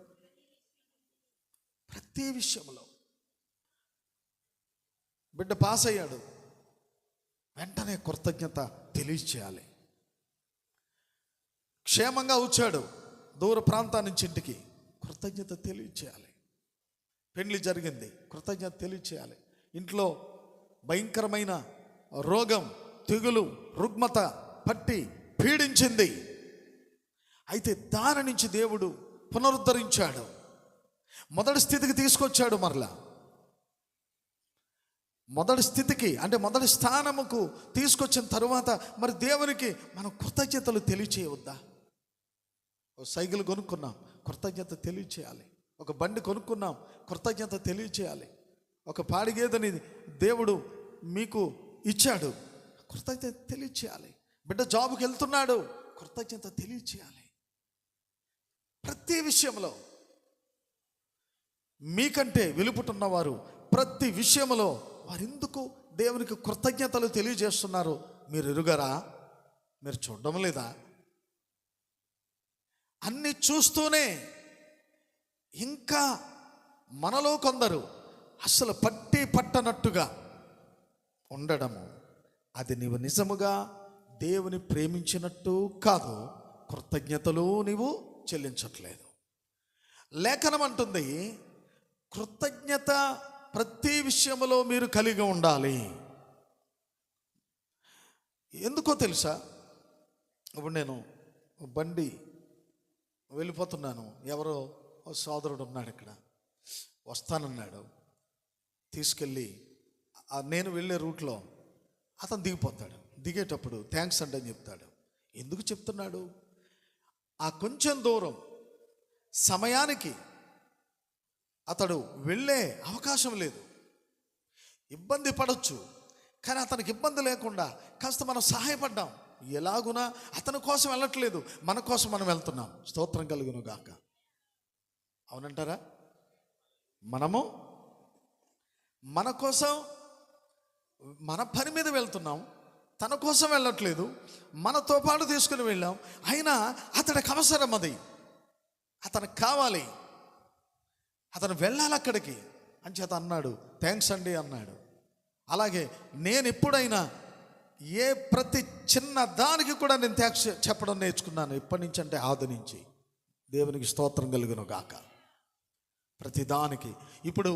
ప్రతి విషయంలో. బిడ్డ పాస్ అయ్యాడు, వెంటనే కృతజ్ఞత తెలియచేయాలి. క్షేమంగా వచ్చాడు దూర ప్రాంతాల నుంచి ఇంటికి, కృతజ్ఞత తెలియచేయాలి. పెళ్లి జరిగింది, కృతజ్ఞత తెలియచేయాలి. ఇంట్లో భయంకరమైన రోగం, తెగులు, రుగ్మత పట్టి పీడించింది. అయితే దాని నుంచి దేవుడు పునరుద్ధరించాడు, మొదటి స్థితికి తీసుకొచ్చాడు. మరలా మొదటి స్థితికి అంటే మొదటి స్థానముకు తీసుకొచ్చిన తరువాత మరి దేవునికి మనం కృతజ్ఞతలు తెలియచేయవద్దా? ఒక సైకిల్ కొనుక్కున్నాం, కృతజ్ఞత తెలియచేయాలి. ఒక బండి కొనుక్కున్నాం, కృతజ్ఞత తెలియచేయాలి. ఒక పాడిగేదని దేవుడు మీకు ఇచ్చాడు, కృతజ్ఞత తెలియచేయాలి. బిడ్డ జాబుకి వెళ్తున్నాడు, కృతజ్ఞత తెలియచేయాలి. ప్రతి విషయంలో మీకంటే వెలుపుటున్నవారు ప్రతి విషయంలో వారెందుకు దేవునికి కృతజ్ఞతలు తెలియజేస్తున్నారు మీరు ఎరుగరా? మీరు చూడడం లేదా? అన్ని చూస్తూనే ఇంకా మనలో కొందరు అసలు పట్టనట్టుగా ఉండడము, అది నీవు నిజముగా దేవుని ప్రేమించినట్టు కాదు. కృతజ్ఞతలు నీవు చెల్లించట్లేదు. లేఖనం అంటుంది, కృతజ్ఞత ప్రతి విషయంలో మీరు కలిగి ఉండాలి. ఎందుకో తెలుసా? ఇప్పుడు నేను బండి వెళ్ళిపోతున్నాను, ఎవరో సోదరుడు ఉన్నాడు ఇక్కడ, వస్తానన్నాడు. తీసుకెళ్ళి నేను వెళ్ళే రూట్లో అతను దిగిపోతాడు. దిగేటప్పుడు థ్యాంక్స్ అండి అని చెప్తాడు. ఎందుకు చెప్తున్నాడు? ఆ కొంచెం దూరం సమయానికి అతడు వెళ్ళే అవకాశం లేదు, ఇబ్బంది పడవచ్చు. కానీ అతనికి ఇబ్బంది లేకుండా కాస్త మనం సహాయపడ్డాం. ఎలాగునా అతని కోసం వెళ్ళట్లేదు, మన కోసం మనం వెళ్తున్నాం. స్తోత్రం కలుగును గాక. అవునంటారా? మనము మన కోసం మన పని మీద వెళ్తున్నాం, తన కోసం వెళ్ళట్లేదు. మనతో పాటు తీసుకుని వెళ్ళాం, అయినా అతడికి అవసరం, అది అతనికి కావాలి, అతను వెళ్ళాలి అక్కడికి అని చేత అన్నాడు. థ్యాంక్స్ అండి అన్నాడు. అలాగే నేను ఎప్పుడైనా ప్రతి చిన్న దానికి కూడా నేను థ్యాంక్స్ చెప్పడం నేర్చుకున్నాను. ఎప్పటి నుంచి అంటే ఆది నుంచి. దేవునికి స్తోత్రం కలుగును గాక. ప్రతి దానికి. ఇప్పుడు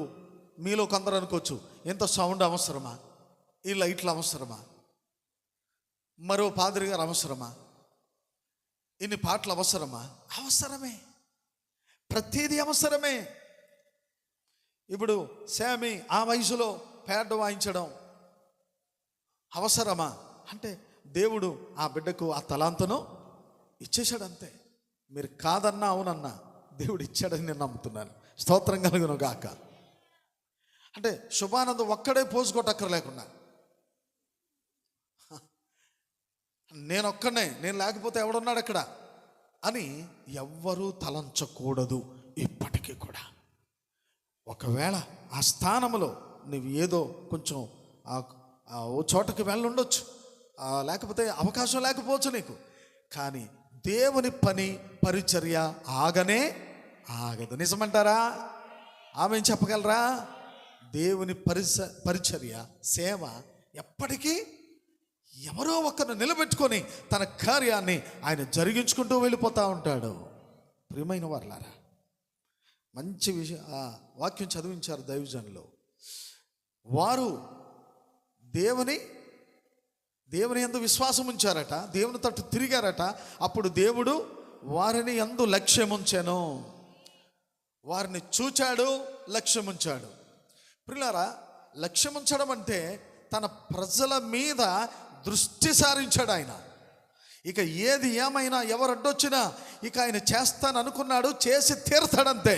మీలో కొందరు అనుకోవచ్చు, ఎంత సౌండ్ అవసరమా, ఈ లైట్లు అవసరమా, మరో పాదిరి గారు అవసరమా, ఇన్ని పాటలు అవసరమా? అవసరమే, ప్రతిదీ అవసరమే. ఇప్పుడు శామి ఆ వయసులో పేడ వాయించడం అవసరమా అంటే దేవుడు ఆ బిడ్డకు ఆ తలాంతను ఇచ్చేశాడు, అంతే. మీరు కాదన్నా అవునన్నా దేవుడు ఇచ్చాడని నేను నమ్ముతున్నాను. స్తోత్రం కలుగును గాక. అంటే శుభానందం ఒక్కడే పోసుకోటక్కర్లేకుండా, నేను ఒక్కనే, నేను లేకపోతే ఎవడున్నాడు అక్కడ అని ఎవ్వరూ తలంచకూడదు ఇప్పటికీ కూడా. ఒకవేళ ఆ స్థానంలో నువ్వు ఏదో కొంచెం ఓ చోటకి వెళ్ళుండొచ్చు, లేకపోతే అవకాశం లేకపోవచ్చు నీకు. కానీ దేవుని పని పరిచర్య ఆగదు. నిజమంటారా? ఆమె చెప్పగలరా? దేవుని పరిచర్య సేవ ఎప్పటికీ ఎవరో ఒకరిని నిలబెట్టుకొని తన కార్యాన్ని ఆయన జరిగించుకుంటూ వెళ్ళిపోతూ ఉంటాడు. ప్రియమైన వారలారా, మంచి వాక్యం చదివించారు దైవజనులు. వారు దేవుని యందు విశ్వాసం ఉంచారట, దేవుని తట్టు తిరిగారట. అప్పుడు దేవుడు వారిని యందు లక్ష్యముంచెను. వారిని చూచాడు, లక్ష్యముంచాడు. ప్రియులారా, లక్ష్యముంచడం అంటే తన ప్రజల మీద దృష్టి సారించాడు ఆయన. ఇక ఏది ఏమైనా ఎవరు అడ్డొచ్చినా ఇక ఆయన చేస్తాను అనుకున్నాడు, చేసి తీరుతాడంతే.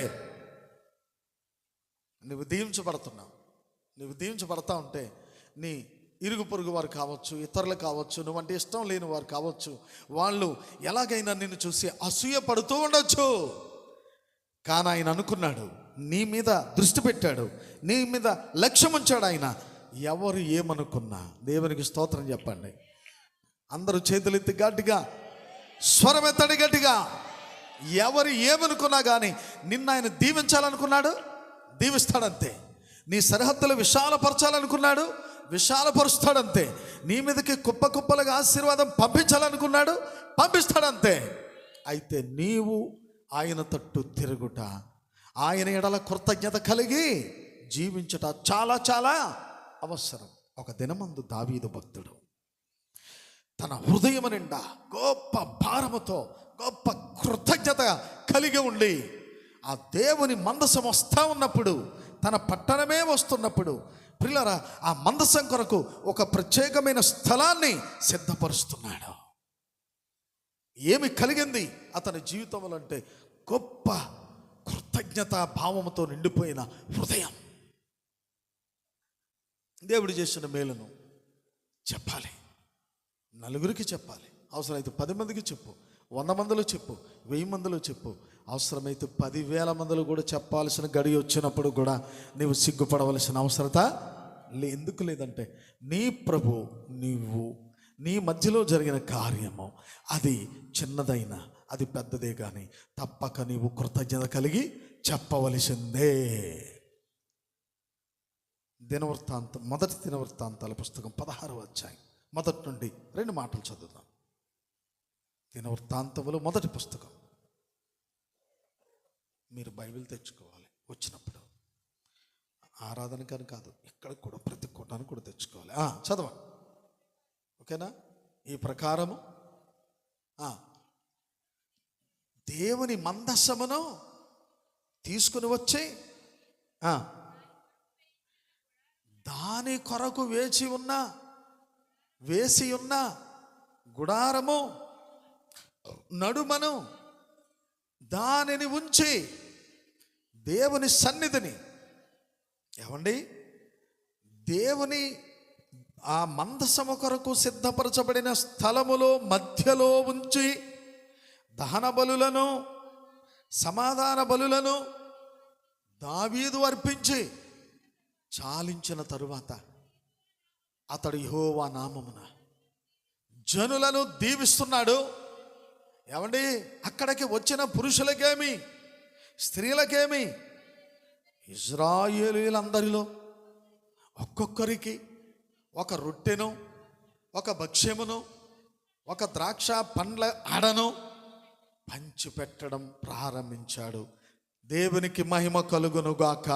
నువ్వు దీవించబడుతున్నావు, నువ్వు దీవించబడతా ఉంటే నీ ఇరుగు పొరుగు వారు కావచ్చు, ఇతరులు కావచ్చు, నువ్వంటే ఇష్టం లేని వారు కావచ్చు, వాళ్ళు ఎలాగైనా నిన్ను చూసి అసూయ పడుతూ ఉండొచ్చు. కానీ ఆయన అనుకున్నాడు, నీ మీద దృష్టి పెట్టాడు, నీ మీద లక్ష్యం ఉంచాడు ఆయన. ఎవరు ఏమనుకున్నా దేవునికి స్తోత్రం చెప్పండి. అందరూ చేతులెత్తి గట్టిగా, స్వరమెత్తడి గట్టిగా. ఎవరు ఏమనుకున్నా కానీ నిన్ను ఆయన దీవించాలనుకున్నాడు, దీవిస్తాడంతే. నీ సరిహద్దులు విశాలపరచాలనుకున్నాడు, విశాలపరుస్తాడంతే. నీ మీదకి కుప్ప కుప్పలుగా ఆశీర్వాదం పంపించాలనుకున్నాడు, పంపిస్తాడంతే. అయితే నీవు ఆయన తట్టు తిరుగుట, ఆయన ఎడల కృతజ్ఞత కలిగి జీవించుట చాలా చాలా అవసరం. ఒక దినమందు దావీదు భక్తుడు తన హృదయం నిండా గొప్ప భారముతో, గొప్ప కృతజ్ఞత కలిగి ఉండి ఆ దేవుని మందసం వస్తూ ఉన్నప్పుడు, తన పట్టణమే వస్తున్నప్పుడు, ప్రియులారా, ఆ మందసం కొరకు ఒక ప్రత్యేకమైన స్థలాన్ని సిద్ధపరుస్తున్నాడు. ఏమి కలిగింది అతని జీవితంలో అంటే గొప్ప కృతజ్ఞత భావముతో నిండిపోయిన హృదయం. దేవుడు చేసిన మేలును చెప్పాలి, నలుగురికి చెప్పాలి. అవసరమైతే 10 మందికి చెప్పు, 100 మందిలో చెప్పు, 1000 మందిలో చెప్పు, అవసరమైతే 10,000 మందిలో కూడా చెప్పాల్సిన గడి వచ్చినప్పుడు కూడా నీవు సిగ్గుపడవలసిన అవసరత ఎందుకు లేదంటే, నీ ప్రభు నీవు నీ మధ్యలో జరిగిన కార్యము అది చిన్నదైనా అది పెద్దదే, కానీ తప్పక నీవు కృతజ్ఞత కలిగి చెప్పవలసిందే. మొదటి దినవృత్తాంతాల పుస్తకం 16వ అధ్యాయం మొదటి నుండి 2 మాటలు చదువుదాం. దినవృత్తాంతములు మొదటి పుస్తకం. మీరు బైబిల్ తెచ్చుకోవాలి, వచ్చినప్పుడు ఆరాధనకని కాదు, ఇక్కడ కూడా ప్రతి కూటానికి కూడా తెచ్చుకోవాలి. చదవండి, ఓకేనా? ఈ ప్రకారము దేవుని మందసమును తీసుకుని వచ్చి దాని కొరకు వేసి ఉన్న గుడారము నడుమను దానిని ఉంచి దేవుని సన్నిధిని, ఏమండి, దేవుని ఆ మందసము కొరకు సిద్ధపరచబడిన స్థలములో మధ్యలో ఉంచి దహన బలులను సమాధాన బలులను దావీదు అర్పించి చాలించిన తరువాత అతడు యెహోవా నామమున జనులను దీవిస్తున్నాడు. ఏమండి, అక్కడికి వచ్చిన పురుషులకేమి స్త్రీలకేమి ఇశ్రాయేలీయులందరిలో ఒక్కొక్కరికి ఒక రొట్టెను, ఒక భక్ష్యమును, ఒక ద్రాక్ష పండ్ల అడను పంచిపెట్టడం ప్రారంభించాడు. దేవునికి మహిమ కలుగునుగాక.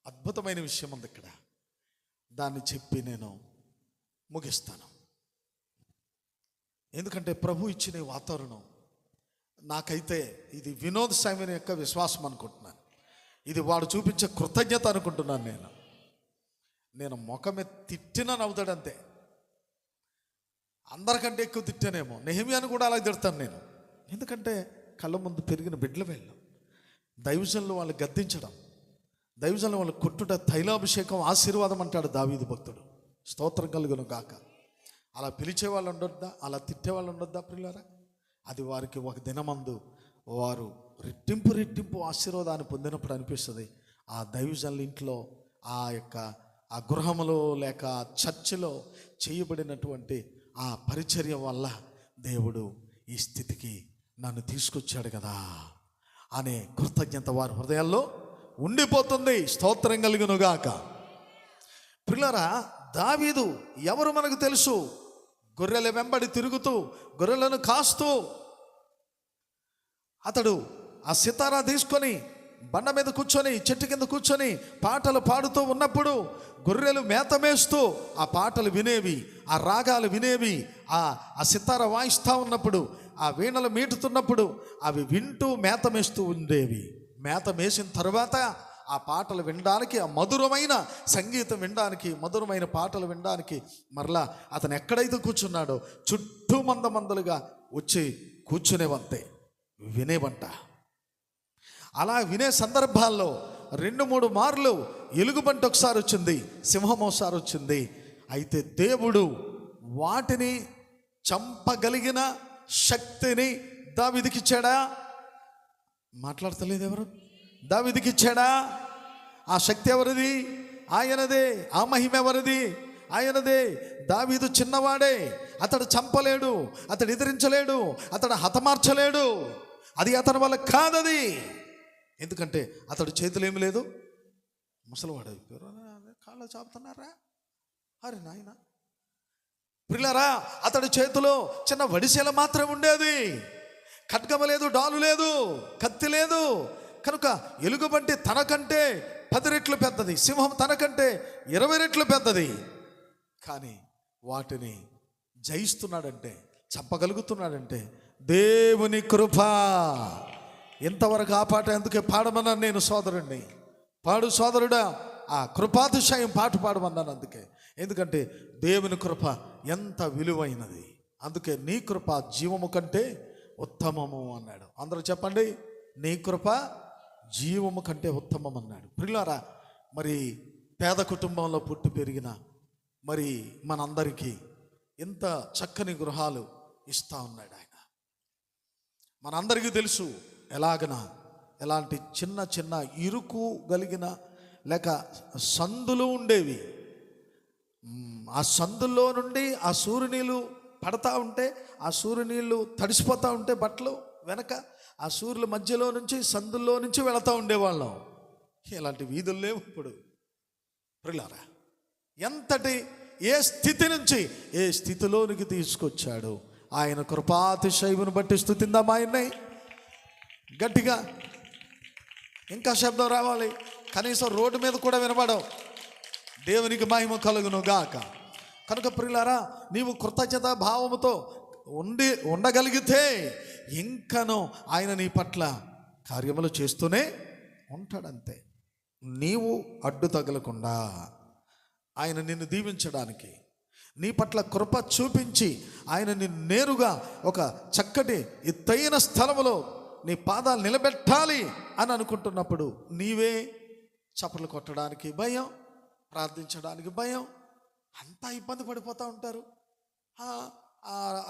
అద్భుతమైన విషయం ఉంది ఇక్కడ, దాన్ని చెప్పి నేను ముగిస్తాను. ఎందుకంటే ప్రభు ఇచ్చిన వాతావరణం నాకైతే ఇది వినోద్ సైమన్ యొక్క విశ్వాసం అనుకుంటున్నాను. ఇది వాడు చూపించే కృతజ్ఞత అనుకుంటున్నాను. నేను ముఖమే తిట్టినా నవ్వుతాడంతే. అందరికంటే ఎక్కువ తిట్టానేమో, నెహెమ్యాను కూడా అలా తిడతాను నేను. ఎందుకంటే కళ్ళ ముందు పెరిగిన బిడ్డలు వెళ్ళం, దైవజనులు వాళ్ళు గద్దించడం, దైవజనులు వాళ్ళు కొట్టుట, తైలాభిషేకం ఆశీర్వాదం అంటాడు దావీదు భక్తుడు. స్తోత్రం కలుగును గాక. అలా పిలిచేవాళ్ళు ఉండొద్దా, అలా తిట్టేవాళ్ళు ఉండొద్దా ప్రియులారా? అది వారికి ఒక దినమందు వారు రెట్టింపు ఆశీర్వాదాన్ని పొందినప్పుడు అనిపిస్తుంది, ఆ దైవజనుల ఇంట్లో ఆ గృహములో లేక చర్చిలో చేయబడినటువంటి ఆ పరిచర్య వల్ల దేవుడు ఈ స్థితికి నన్ను తీసుకొచ్చాడు కదా అనే కృతజ్ఞత వారి హృదయాల్లో ఉండిపోతుంది. స్తోత్రం కలుగునుగాక. ప్రియులారా, దావీదు ఎవరు మనకు తెలుసు? గొర్రెల వెంబడి తిరుగుతూ, గొర్రెలను కాస్తూ, అతడు ఆ సితారా తీసుకొని బండ మీద కూర్చొని, చెట్టు కింద కూర్చొని పాటలు పాడుతూ ఉన్నప్పుడు గొర్రెలు మేత మేస్తూ ఆ పాటలు వినేవి, ఆ రాగాలు వినేవి. ఆ సితారా వాయిస్తూ ఉన్నప్పుడు, ఆ వీణలు మీటుతున్నప్పుడు అవి వింటూ మేత మేస్తూ ఉండేవి. మేత మేసిన తర్వాత ఆ పాటలు వినడానికి, ఆ మధురమైన సంగీతం వినడానికి, మధురమైన పాటలు వినడానికి మరలా అతను ఎక్కడైతే కూర్చున్నాడో చుట్టూ మందలుగా వచ్చి కూర్చునేవంతే, వినేవంట. అలా వినే సందర్భాల్లో 2-3 మార్లు ఎలుగుబంటి ఒకసారి వచ్చింది, సింహం ఒకసారి వచ్చింది. అయితే దేవుడు వాటిని చంపగలిగిన శక్తిని దావీదుకి ఇచ్చాడా? మాట్లాడతలేదు ఎవరు? దావీదుకి ఇచ్చాడా? ఆ శక్తి ఎవరిది? ఆయనదే. ఆ మహిమ ఎవరిది? ఆయనదే. దావీదు చిన్నవాడే, అతడు చంపలేడు, అతడు ఎదిరించలేడు, అతడు హతమార్చలేడు. అది అతని వల్ల కాదది. ఎందుకంటే అతడు చేతులు ఏమి లేదు, ముసలివాడు అయిపోయారు. కాళ్ళు చాపుతున్నారా? అరే నాయన ప్రియులారా, అతడి చేతిలో చిన్న వడిసెల మాత్రం ఉండేది. ఖడ్గమ లేదు, డాలు లేదు, కత్తి లేదు. కనుక ఎలుగుబంటి తనకంటే 10 రెట్లు పెద్దది, సింహం తనకంటే 20 రెట్లు పెద్దది. కానీ వాటిని జయిస్తున్నాడంటే, చంపగలుగుతున్నాడంటే దేవుని కృప. ఇంతవరకు ఆ పాట ఎందుకే పాడమన్నాను నేను సోదరుణ్ణి. పాడు సోదరుడా, ఆ కృపాతిశయం పాట పాడమన్నాను అందుకే. ఎందుకంటే దేవుని కృప ఎంత విలువైనది. అందుకే నీ కృప జీవము కంటే ఉత్తమము అన్నాడు. అందరూ చెప్పండి, నీ కృప జీవము కంటే ఉత్తమం అన్నాడు. ప్రియులారా, మరి పేద కుటుంబంలో పుట్టి పెరిగిన మరి మనందరికీ ఎంత చక్కని గృహాలు ఇస్తా ఉన్నాడు ఆయన. మనందరికీ తెలుసు ఎలాంటి చిన్న చిన్న ఇరుకు కలిగిన లేక సందులు ఉండేవి. ఆ సందుల్లో నుండి ఆ సూర్యునీళ్ళు పడతా ఉంటే, ఆ సూర్యునీళ్ళు తడిసిపోతూ ఉంటే బట్టలు వెనక ఆ సూర్యుల మధ్యలో నుంచి సందుల్లో నుంచి వెళతా ఉండేవాళ్ళం. ఇలాంటి వీధులు లేవు ఇప్పుడు. ప్రియులారా, ఏ స్థితి నుంచి ఏ స్థితిలోనికి తీసుకొచ్చాడు ఆయన. కృపాతిశయమును బట్టి స్తుతిందాం ఆయన్ని గట్టిగా. ఇంకా శబ్దం రావాలి, కనీసం రోడ్డు మీద కూడా వినబడవు. దేవునికి మహిమ కలుగును గాక. కనుక ప్రియులారా, నీవు కృతజ్ఞత భావముతో ఉండగలిగితే ఇంకనూ ఆయన నీ పట్ల కార్యములు చేస్తూనే ఉంటాడంతే. నీవు అడ్డు తగలకుండా ఆయన నిన్ను దీవించడానికి, నీ పట్ల కృప చూపించి ఆయన నిన్ను నేరుగా ఒక చక్కటి ఎత్తైన స్థలములో నీ పాదాలు నిలబెట్టాలి అని అనుకుంటున్నప్పుడు నీవే చప్పట్లు కొట్టడానికి భయం, ప్రార్థించడానికి భయం, అంతా ఇబ్బంది పడిపోతూ ఉంటారు.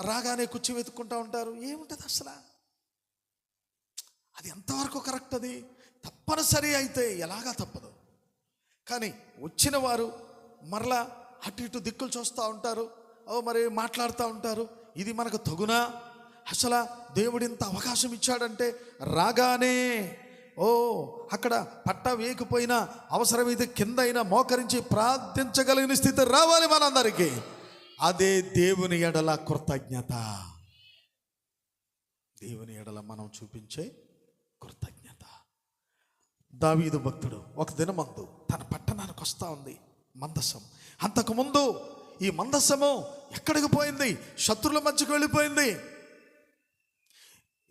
రాగానే కుర్చీ వెతుక్కుంటూ ఉంటారు. ఏముంటుంది అసలు? అది ఎంతవరకు కరెక్ట్? అది తప్పనిసరి అయితే ఎలాగా తప్పదు. కానీ వచ్చిన వారు మరలా అటు ఇటు దిక్కులు చూస్తూ ఉంటారు, మరి మాట్లాడుతూ ఉంటారు. ఇది మనకు తగునా? అసలు దేవుడు ఇంత అవకాశం ఇచ్చాడంటే రాగానే అక్కడ పట్ట వేయకపోయినా అవసరమైతే కింద అయినా మోకరించి ప్రార్థించగలిగిన స్థితి రావాలి మనందరికీ. అదే దేవుని ఎడల కృతజ్ఞత. దేవుని ఎడల మనం చూపించే కృతజ్ఞత. దావీదు భక్తుడు ఒక దినమందు తన పట్టణానికి వస్తూ ఉంది మందసం. అంతకుముందు ఈ మందసము ఎక్కడికి పోయింది? శత్రుల మధ్యకు వెళ్ళిపోయింది.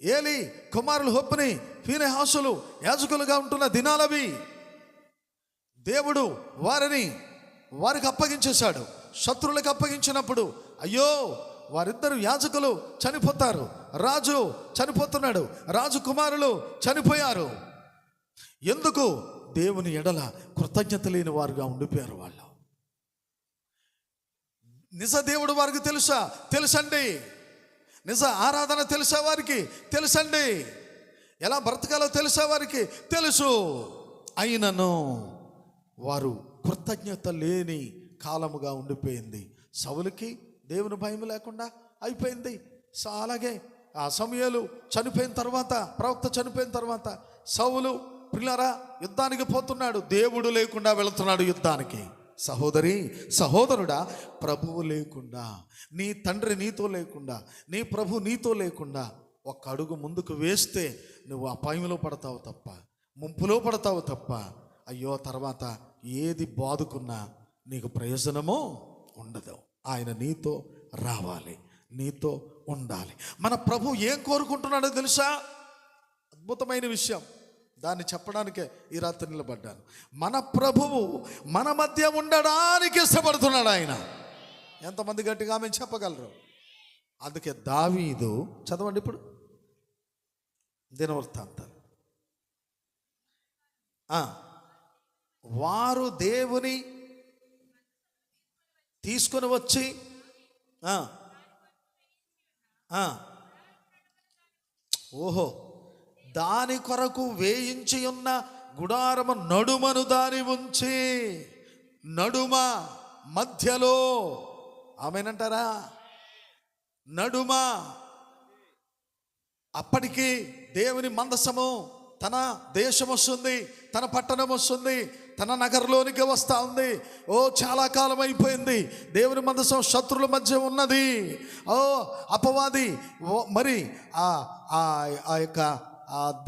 ఏలి కుమారులు హొప్ని ఫీనెహాసులు యాజకులుగా ఉంటున్న దినాలవి. దేవుడు వారికి అప్పగించేశాడు. శత్రువులకు అప్పగించినప్పుడు అయ్యో వారిద్దరు యాజకులు చనిపోతారు, రాజు చనిపోతున్నాడు, రాజు కుమారులు చనిపోయారు. ఎందుకు? దేవుని ఎడల కృతజ్ఞత లేని వారుగా ఉండిపోయారు వాళ్ళు. నిజ దేవుడు వారికి తెలుసండి. నిజ ఆరాధన తెలుసా వారికి? తెలుసండి. ఎలా బ్రతకాలో తెలుసా వారికి? తెలుసు. అయినను వారు కృతజ్ఞత లేని కాలముగా ఉండిపోయింది. సౌలుకి దేవుని భయం లేకుండా అయిపోయింది. అలాగే ఆ సమూయేలు చనిపోయిన తర్వాత, ప్రవక్త చనిపోయిన తర్వాత సౌలు ప్రియులారా యుద్ధానికి పోతున్నాడు. దేవుడు లేకుండా వెళుతున్నాడు యుద్ధానికి. సహోదరి, సహోదరుడా, ప్రభువు లేకుండా, నీ తండ్రి నీతో లేకుండా, నీ ప్రభు నీతో లేకుండా ఒక్క అడుగు ముందుకు వేస్తే నువ్వు అపాయంలో పడతావు తప్ప, ముంపులో పడతావు తప్ప, అయ్యో తర్వాత ఏది బాదుకున్నా నీకు ప్రయోజనమో ఉండదు. ఆయన నీతో రావాలి, నీతో ఉండాలి. మన ప్రభు ఏం కోరుకుంటున్నాడో తెలుసా? అద్భుతమైన విషయం. దాన్ని చెప్పడానికే ఈ రాత్రి నిలబడ్డాను. మన ప్రభువు మన మధ్య ఉండడానికి ఇష్టపడుతున్నాడు ఆయన. ఎంతమంది గట్టిగా ఆమె చెప్పగలరు? అందుకే దావీదు, చదవండి ఇప్పుడు దినవృత్తాంతాలు. వారు దేవుని తీసుకొని వచ్చి ఓహో, దాని కొరకు వేయించి ఉన్న గుడారము నడుమను దాని ఉంచి, నడుమ మధ్యలో, ఆమెనంటారా? నడుమ. అప్పటికి దేవుని మందసము తన దేశం వస్తుంది, తన పట్టణం వస్తుంది, తన నగరంలోనికి వస్తూ ఉంది. ఓ చాలా కాలం అయిపోయింది. దేవుని మందసం శత్రుల మధ్య ఉన్నది. ఓ అపవాది మరి ఆ యొక్క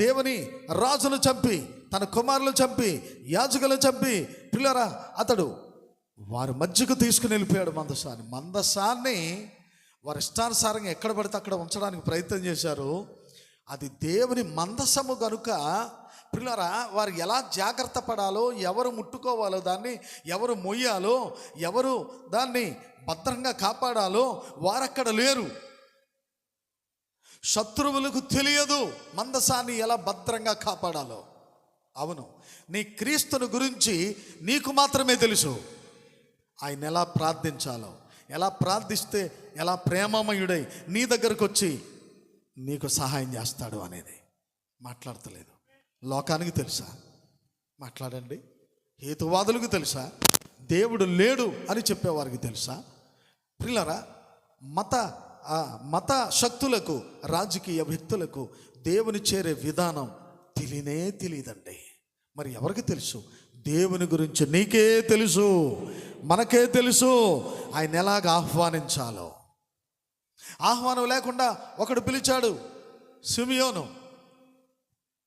దేవుని రాజును చంపి, తన కుమారులు చంపి, యాజకులు చంపి, పిల్లరా అతడు వారి మధ్యకు తీసుకుని వెళ్ళిపోయాడు మందసాన్ని వారి ఇష్టానుసారంగా ఎక్కడ పడితే అక్కడ ఉంచడానికి ప్రయత్నం చేశారు. అది దేవుని మందసము గనుక పిల్లరా వారు ఎలా జాగ్రత్త పడాలో, ఎవరు ముట్టుకోవాలో, దాన్ని ఎవరు మొయ్యాలో, ఎవరు దాన్ని భద్రంగా కాపాడాలో వారక్కడ లేరు. శత్రువులకు తెలియదు మందసాన్ని ఎలా భద్రంగా కాపాడాలో. అవును, నీ క్రీస్తుని గురించి నీకు మాత్రమే తెలుసు. ఆయన ఎలా ప్రార్థించాలో, ఎలా ప్రార్థిస్తే ఎలా ప్రేమమయుడై నీ దగ్గరకు వచ్చి నీకు సహాయం చేస్తాడు అనేది. మాట్లాడతలేదు. లోకానికి తెలుసా? మాట్లాడండి. హేతువాదులకు తెలుసా? దేవుడు లేడు అని చెప్పేవారికి తెలుసా? పిల్లరా, మత శక్తులకు, రాజకీయ వ్యక్తులకు దేవుని చేరే విధానం తెలియదండి. మరి ఎవరికి తెలుసు? దేవుని గురించి నీకే తెలుసు, మనకే తెలుసు. ఆయన ఎలాగ ఆహ్వానించాలో. ఆహ్వానం లేకుండా ఒకడు పిలిచాడు,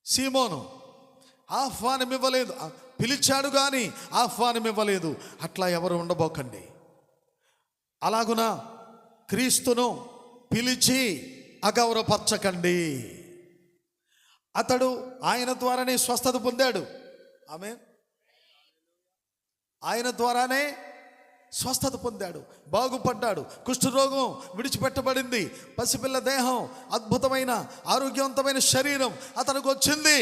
సీమోను. ఆహ్వానం ఇవ్వలేదు. పిలిచాడు కానీ ఆహ్వానం ఇవ్వలేదు. అట్లా ఎవరు ఉండబోకండి. అలాగున క్రీస్తును పిలిచి అగౌరవపరచకండి. అతడు ఆయన ద్వారానే స్వస్థత పొందాడు. ఆమేన్. ఆయన ద్వారానే స్వస్థత పొందాడు, బాగుపడ్డాడు. కుష్ఠరోగం విడిచిపెట్టబడింది. పసిపిల్ల దేహం, అద్భుతమైన ఆరోగ్యవంతమైన శరీరం అతనికి వచ్చింది.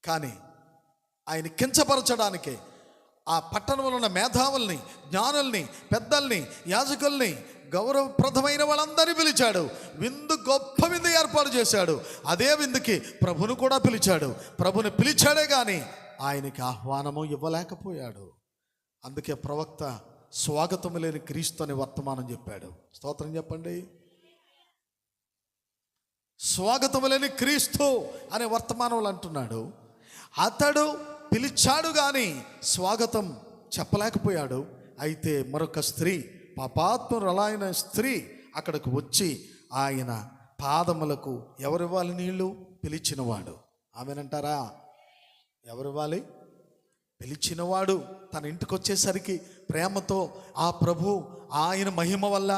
కానీ ఆయన కించపరచడానికి ఆ పట్టణంలో ఉన్న మేధావుల్ని, జ్ఞానుల్ని, పెద్దల్ని, యాజకుల్ని, గౌరవప్రదమైన వాళ్ళందరినీ పిలిచాడు. విందు, గొప్ప విందు ఏర్పాటు చేశాడు. అదే విందుకి ప్రభును కూడా పిలిచాడు. ప్రభుని పిలిచాడే కానీ ఆయనకి ఆహ్వానము ఇవ్వలేకపోయాడు. అందుకే ప్రవక్త స్వాగతము లేని క్రీస్తు అని వర్తమానం చెప్పాడు. స్తోత్రం చెప్పండి. స్వాగతము లేని క్రీస్తు అనే వర్తమానంలో అంటున్నాడు. అతడు పిలిచాడు కానీ స్వాగతం చెప్పలేకపోయాడు. అయితే మరొక స్త్రీ, పాపాత్మురాలైన స్త్రీ అక్కడికి వచ్చి ఆయన పాదములకు ఎవరివ్వాలి నీళ్ళు? పిలిచినవాడు. ఆమెనంటారా? ఎవరివ్వాలి? పిలిచినవాడు. తన ఇంటికి వచ్చేసరికి ప్రేమతో ఆ ప్రభు ఆయన మహిమ వల్ల,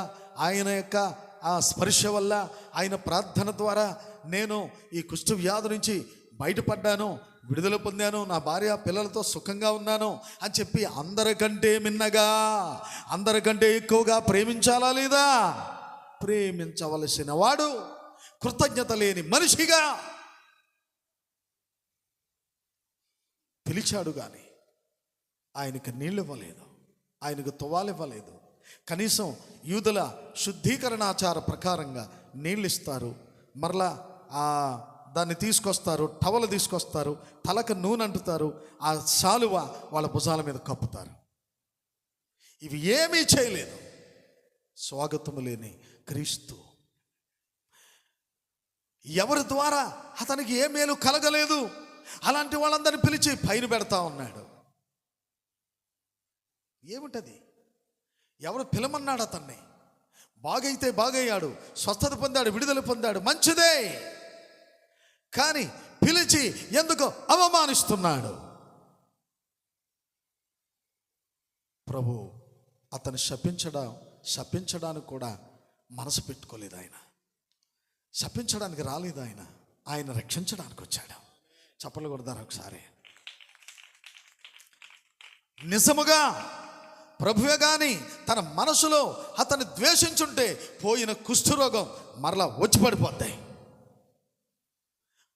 ఆయన యొక్క ఆ స్పర్శ వల్ల, ఆయన ప్రార్థన ద్వారా నేను ఈ కుష్ఠ వ్యాధి నుంచి బయటపడ్డాను, విడుదల పొందాను, నా భార్య పిల్లలతో సుఖంగా ఉన్నాను అని చెప్పి అందరికంటే మిన్నగా, అందరికంటే ఎక్కువగా ప్రేమించాలా లేదా? ప్రేమించవలసిన వాడు కృతజ్ఞత లేని మనిషిగా పిలిచాడు కానీ ఆయనకు నీళ్ళు ఇవ్వలేదు, ఆయనకు తువాలు ఇవ్వలేదు. కనీసం యూదుల శుద్ధీకరణాచార ప్రకారంగా నీళ్ళు ఇస్తారు, మరలా దాన్ని తీసుకొస్తారు, టవలు తీసుకొస్తారు, తలకు నూనె అంటుతారు, ఆ శాలువ వాళ్ళ భుజాల మీద కప్పుతారు. ఇవి ఏమీ చేయలేదు. స్వాగతము లేని క్రీస్తు. ఎవరి ద్వారా అతనికి ఏ మేలు కలగలేదు. అలాంటి వాళ్ళందరినీ పిలిచి పైన పెడతా ఉన్నాడు. ఏమిటది? ఎవరు పిలమన్నాడు అతన్ని? బాగైతే బాగయ్యాడు, స్వస్థత పొందాడు, విడుదల పొందాడు, మంచిదే. కానీ పిలిచి ఎందుకు అవమానిస్తున్నాడు? ప్రభు అతను శపించడానికి కూడా మనసు పెట్టుకోలేదు. ఆయన శపించడానికి రాలేదు, ఆయన రక్షించడానికి వచ్చాడు. చప్పలు కొడతారు ఒకసారి. నిజముగా ప్రభువే గాని తన మనసులో అతన్ని ద్వేషించుంటే పోయిన కుష్ఠరోగం మరలా వచ్చి పడిపోద్ది,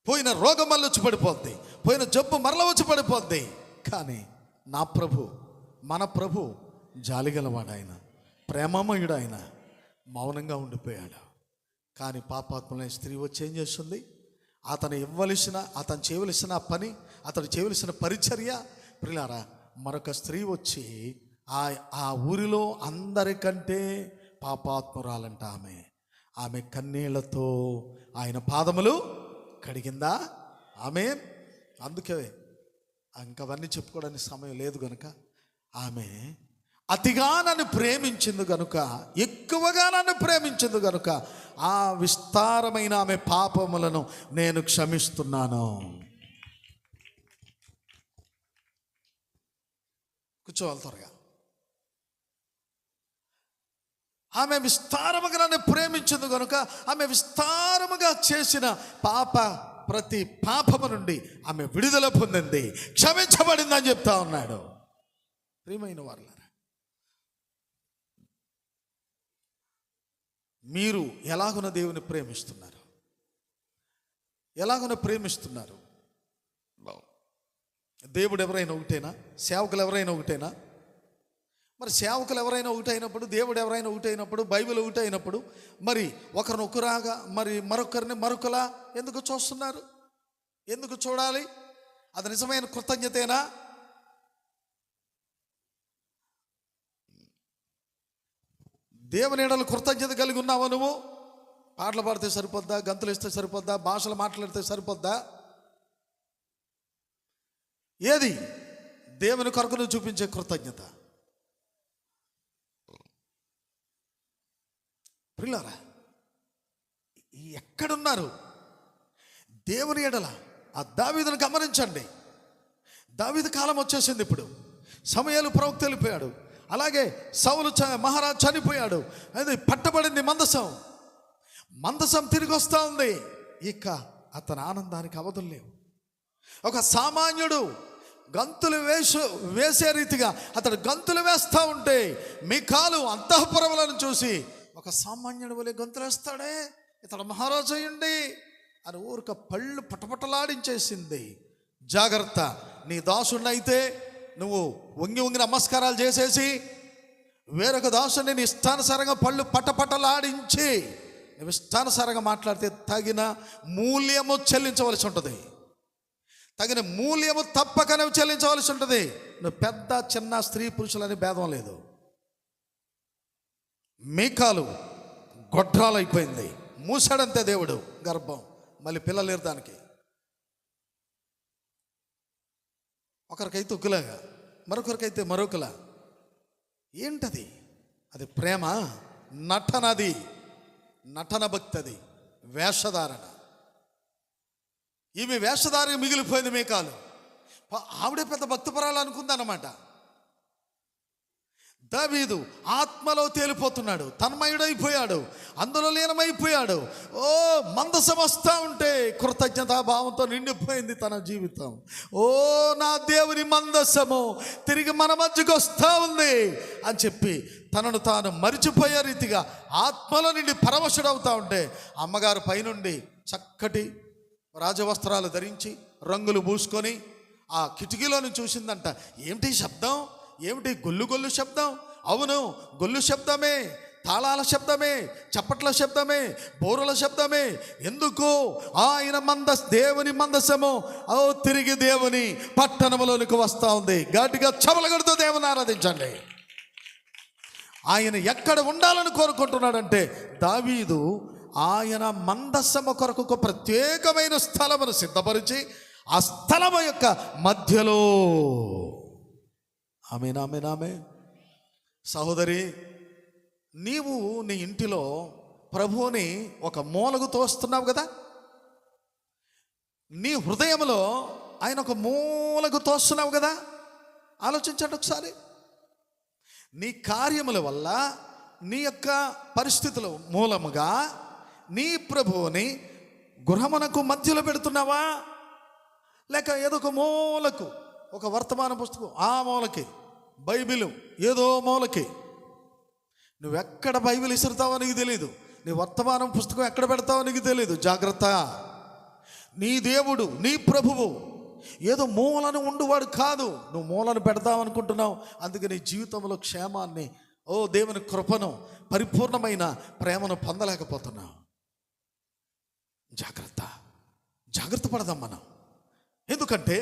పోయిన రోగం మళ్ళీ వచ్చి పడిపోద్ది, పోయిన జబ్బు మరలా వచ్చి పడిపోద్ది. కానీ నా ప్రభు, మన ప్రభు జాలిగలవాడు, ఆయన ప్రేమమయుడు, ఆయన మౌనంగా ఉండిపోయాడు. కానీ పాపాత్ములైన స్త్రీ వచ్చి ఏం చేస్తుంది? అతను చేయవలసిన పని, అతడు చేయవలసిన పరిచర్య. ప్రియులారా, మరొక స్త్రీ వచ్చి ఆ ఊరిలో అందరికంటే పాపాత్మురాలంట. ఆమె కన్నీళ్లతో ఆయన పాదములు కడిగిందా? ఆమేన్. అందుకే ఇంకవన్నీ చెప్పుకోవడానికి సమయం లేదు గనుక, ఆమె అతిగా నన్ను ప్రేమించింది గనుక, ఎక్కువగా నన్ను ప్రేమించింది గనుక ఆ విస్తారమైన ఆమె పాపములను నేను క్షమిస్తున్నాను. కూర్చోవాలి త్వరగా. ఆమె విస్తారముగా నన్ను ప్రేమించింది కనుక ఆమె విస్తారముగా చేసిన ప్రతి పాపము నుండి ఆమె విడుదల పొందింది, క్షమించబడింది అని చెప్తా ఉన్నాడు. ప్రియమైన వారులారా, మీరు ఎలాగున దేవుని ప్రేమిస్తున్నారు? ఎలాగున ప్రేమిస్తున్నారు? దేవుడు ఎవరైనా ఒకటేనా? సేవకులు ఎవరైనా ఒకటేనా? మరి సేవకులు ఎవరైనా ఒకటైనప్పుడు, దేవుడు ఎవరైనా ఒకటైనప్పుడు, బైబిల్ ఒకటైనప్పుడు, మరి ఒకరిని ఒకరాగా మరి మరొకరిని మరొకలా ఎందుకు చూస్తున్నారు? ఎందుకు చూడాలి? అది నిజమైన కృతజ్ఞతేనా? దేవుని ఎడల కృతజ్ఞత కలిగి ఉన్నావా నువ్వు? పాటలు పాడితే సరిపోద్దా? గంతులు ఇస్తే సరిపోద్దా? భాషలు మాట్లాడితే సరిపోద్దా? ఏది దేవుని కొరకు నువ్వు చూపించే కృతజ్ఞత? ప్రియులారా, ఎక్కడున్నారు దేవుని ఎడల? ఆ దావీదును గమనించండి. దావీదు కాలం వచ్చేసింది. ఇప్పుడు సమూయేలు ప్రవక్త వెళ్ళిపోయాడు, అలాగే సౌలు మహారాజు చనిపోయాడు. అది పట్టబడింది మందసం తిరిగి వస్తూ ఉంది. ఇక అతని ఆనందానికి అవధులు లేవు. ఒక సామాన్యుడు గంతులు వేసే రీతిగా అతడు గంతులు వేస్తూ ఉంటే మీకాలు అంతఃపురములను చూసి ఒక సామాన్యుడు వలె గంతులు వేస్తాడే, ఇతడు మహారాజు అయ్యండి అని ఊరిక పళ్ళు పటపటలాడించేసింది. జాగ్రత్త, నీ దాసుడినైతే నువ్వు వంగి నమస్కారాలు చేసేసి వేరొక దాసుని నీ ఇష్టానుసారంగా పళ్ళు పటపటలాడించి నువ్వు ఇష్టానుసారంగా మాట్లాడితే తగిన మూల్యము చెల్లించవలసి ఉంటుంది. తగిన మూల్యము తప్పక నువ్వు చెల్లించవలసి ఉంటుంది. నువ్వు పెద్ద చిన్న స్త్రీ పురుషులని భేదం లేదు. మీకాలు గొడ్రాలైపోయింది, మూసాడంతే దేవుడు గర్భం, మళ్ళీ పిల్లలు లేరు దానికి. ఒకరికైతే ఒకలాగా, మరొకరికైతే మరొకలా. ఏంటది? అది ప్రేమ, నటనది, నటన భక్తి, అది వేషధారణ. ఈమె వేషధారణ మిగిలిపోయింది మీకాలు. ఆవిడే పెద్ద భక్తిపరాలు అనుకుందన్నమాట. దావీదు ఆత్మలో తేలిపోతున్నాడు, తన్మయుడైపోయాడు, అందులో లీనమైపోయాడు. మందసం వస్తూ ఉంటే కృతజ్ఞతాభావంతో నిండిపోయింది తన జీవితం. నా దేవుని మందసము తిరిగి మన మధ్యకు వస్తూ ఉంది అని చెప్పి తనను తాను మరిచిపోయే రీతిగా ఆత్మలో నుండి పరవశుడవుతూ ఉంటే అమ్మగారు పైనుండి చక్కటి రాజవస్త్రాలు ధరించి రంగులు పూసుకొని ఆ కిటికీలోని చూసిందంట. ఏమిటి శబ్దం? ఏమిటి గొల్లు శబ్దం? అవును, గొల్లు శబ్దమే, తాళాల శబ్దమే, చప్పట్ల శబ్దమే, బోరుల శబ్దమే. ఎందుకు? ఆయన దేవుని మందసము తిరిగి దేవుని పట్టణంలోనికి వస్తూ ఉంది. గట్టిగా చపలగొడుతూ దేవుని ఆరాధించండి. ఆయన ఎక్కడ ఉండాలని కోరుకుంటున్నాడంటే దావీదు ఆయన మందసము కొరకు ఒక ప్రత్యేకమైన స్థలమును సిద్ధపరిచి ఆ స్థలము యొక్క మధ్యలో ఆమె సహోదరి, నీవు నీ ఇంటిలో ప్రభువుని ఒక మూలకు తోస్తున్నావు కదా. నీ హృదయంలో ఆయన ఒక మూలకు తోస్తున్నావు కదా. ఆలోచించండి ఒకసారి. నీ కార్యముల వల్ల, నీ యొక్క పరిస్థితుల మూలముగా నీ ప్రభువుని గృహమునకు మధ్యలో పెడుతున్నావా, లేక ఏదో ఒక మూలకు, ఒక వర్తమాన పుస్తకం ఆ మూలకి, బైబిలు ఏదో మూలకి, నువ్వెక్కడ బైబిల్ ఇసురుతావో నీకు తెలియదు, నీ వర్తమానం పుస్తకం ఎక్కడ పెడతావో నీకు తెలియదు. జాగ్రత్త. నీ దేవుడు, నీ ప్రభువు ఏదో మూలను ఉండువాడు కాదు. నువ్వు మూలను పెడతావనుకుంటున్నావు, అందుకే నీ జీవితంలో క్షేమాన్ని, దేవుని కృపను, పరిపూర్ణమైన ప్రేమను పొందలేకపోతున్నావు. జాగ్రత్త పడదాం మనం. ఎందుకంటే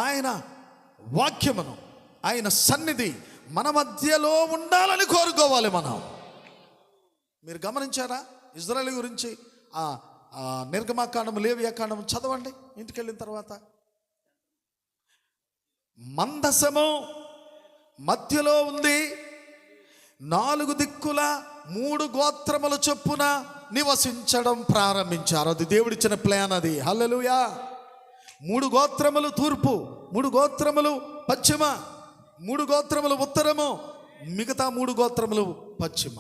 ఆయన వాక్యమును, ఆయన సన్నిధి మన మధ్యలో ఉండాలని కోరుకోవాలి మనం. మీరు గమనించారా? ఇజ్రాయేల్ గురించి నిర్గమాకాండం, లేవియాకాండం చదవండి ఇంటికి వెళ్ళిన తర్వాత. మందసము మధ్యలో ఉంది, 4 దిక్కుల 3 గోత్రముల చొప్పున నివసించడం ప్రారంభించారు. అది దేవుడిచ్చిన ప్లాన్. అది హల్లెలూయా. 3 గోత్రములు తూర్పు, 3 గోత్రములు పశ్చిమ, 3 గోత్రములు ఉత్తరము, మిగతా 3 గోత్రములు పశ్చిమ,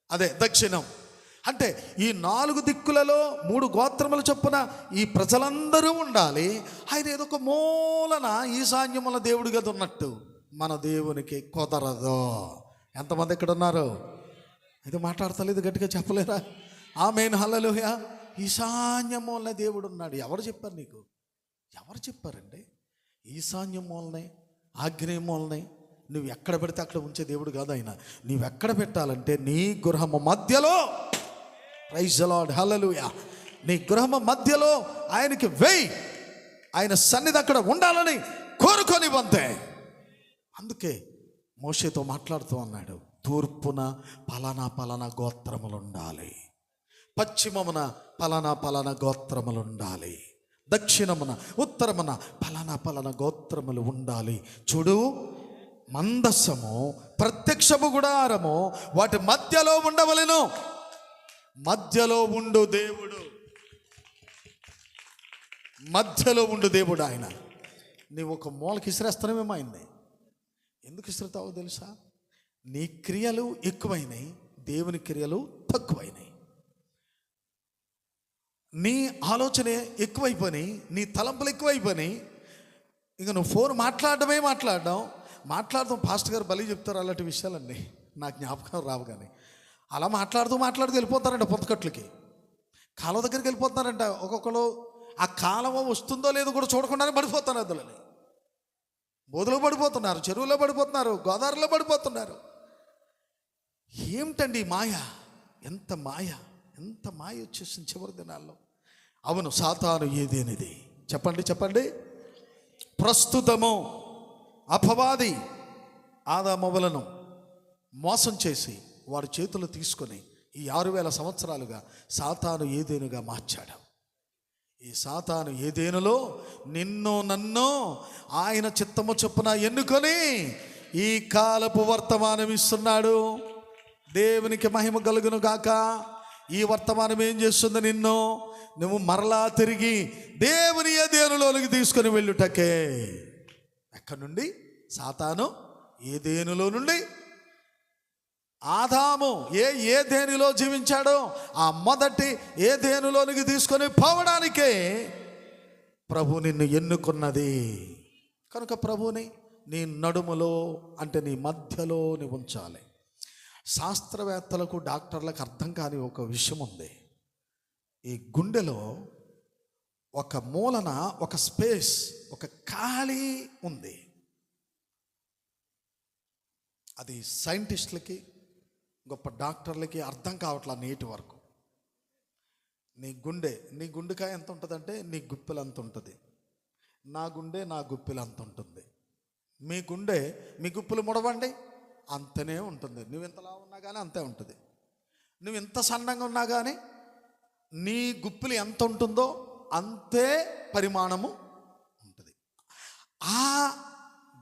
అదే దక్షిణం. అంటే ఈ 4 దిక్కులలో 3 గోత్రముల చొప్పున ఈ ప్రజలందరూ ఉండాలి. ఆయన ఏదో ఒక మూలన ఈశాన్యముల దేవుడి గది ఉన్నట్టు మన దేవునికి కుదరదు. ఎంతమంది ఇక్కడ ఉన్నారు? ఇది మాట్లాడతలేదు, గట్టిగా చెప్పలేరా? ఆమేన్, హల్లెలూయా. ఈశాన్యమూలనే దేవుడు ఉన్నాడు. ఎవరు చెప్పారు నీకు? ఎవరు చెప్పారండి? ఈశాన్యమూలనే, ఆగ్నేయమూలనే నువ్వు ఎక్కడ పెడితే అక్కడ ఉంచే దేవుడు కాదు ఆయన. నువ్వు ఎక్కడ పెట్టాలంటే నీ గృహము మధ్యలో. ప్రైజ్ ది లార్డ్, హల్లెలూయా. నీ గృహము మధ్యలో ఆయనకి వేయి. ఆయన సన్నిధి అక్కడ ఉండాలని కోరుకొని వంతే. అందుకే మోషేతో మాట్లాడుతూ అన్నాడు, తూర్పున పలానా గోత్రములు ఉండాలి, పశ్చిమమున పలానా గోత్రములు ఉండాలి, దక్షిణమున ఉత్తరమున పలానా గోత్రములు ఉండాలి. చూడు, మందసము, ప్రత్యక్షపు గుడారము వాటి మధ్యలో ఉండవలెను. మధ్యలో ఉండు దేవుడు, మధ్యలో ఉండు దేవుడు ఆయన. నీవు ఒక మూలకి ఇసిరేస్తానేమో ఆయన్ని. ఎందుకు ఇసురుతావో తెలుసా? నీ క్రియలు ఎక్కువైనాయి, దేవుని క్రియలు తక్కువైనాయి. నీ ఆలోచన ఎక్కువైపోయినాయి, నీ తలంపులు ఎక్కువైపోయినాయి. ఇక నువ్వు ఫోన్ మాట్లాడడం పాస్టర్ గారు బలి చెప్తారు అలాంటి విషయాలన్నీ నాకు జ్ఞాపకం రావు. కానీ అలా మాట్లాడుతూ వెళ్ళిపోతారంట పొంతకట్లకి, కాలువ దగ్గరికి వెళ్ళిపోతారంట. ఒక్కొక్కరు ఆ కాలువ వస్తుందో లేదో కూడా చూడకుండానే పడిపోతారు. అందులోని బోధలో పడిపోతున్నారు, చెరువులో పడిపోతున్నారు, గోదావరిలో పడిపోతున్నారు. ఏమిటండి మాయ? ఎంత మాయ వచ్చేసింది చివరి దినాల్లో. అవును, సాతాను ఏదేనిది చెప్పండి. ప్రస్తుతము అపవాది ఆదామవ్వలను మోసం చేసి వారి చేతులు తీసుకొని ఈ 6000 సంవత్సరాలుగా సాతాను ఏదేనుగా మార్చాడు. ఈ సాతాను ఏదేనులో నిన్ను నన్ను ఆయన చిత్తము చొప్పున ఎన్నుకొని ఈ కాలపు వర్తమానం ఇస్తున్నాడు. దేవునికి మహిమ కలుగును గాక. ఈ వర్తమానం ఏం చేస్తుంది? నువ్వు మరలా తిరిగి దేవుని ఏదేనులోనికి తీసుకొని వెళ్ళుటకే. ఎక్కడి నుండి? సాతాను ఏదేనులో నుండి. ఆదాము ఏదేనులో జీవించాడో ఆ మొదటి ఏదేనులోనికి తీసుకొని పోవడానికే ప్రభు నిన్ను ఎన్నుకున్నది. కనుక ప్రభుని నీ నడుములో, అంటే నీ మధ్యలో నువ్వు ఉంచాలి. శాస్త్రవేత్తలకు, డాక్టర్లకు అర్థం కాని ఒక విషయం ఉంది. ఈ గుండెలో ఒక మూలన ఒక స్పేస్, ఒక ఖాళీ ఉంది. అది సైంటిస్టులకి, గొప్ప డాక్టర్లకి అర్థం కావట్లా నేటి వరకు. నీ గుండెకాయ ఎంత ఉంటుందంటే నీ గుప్పెలు అంత ఉంటుంది. నా గుప్పెలు అంత ఉంటుంది. మీ గుప్పెలు ముడవండి, అంతనే ఉంటుంది. నువ్వు ఎంతలా ఉన్నా కానీ అంతే ఉంటుంది. నువ్వు ఎంత సన్నంగా ఉన్నా కానీ నీ గుప్పెలు ఎంత ఉంటుందో అంతే పరిమాణము ఉంటుంది. ఆ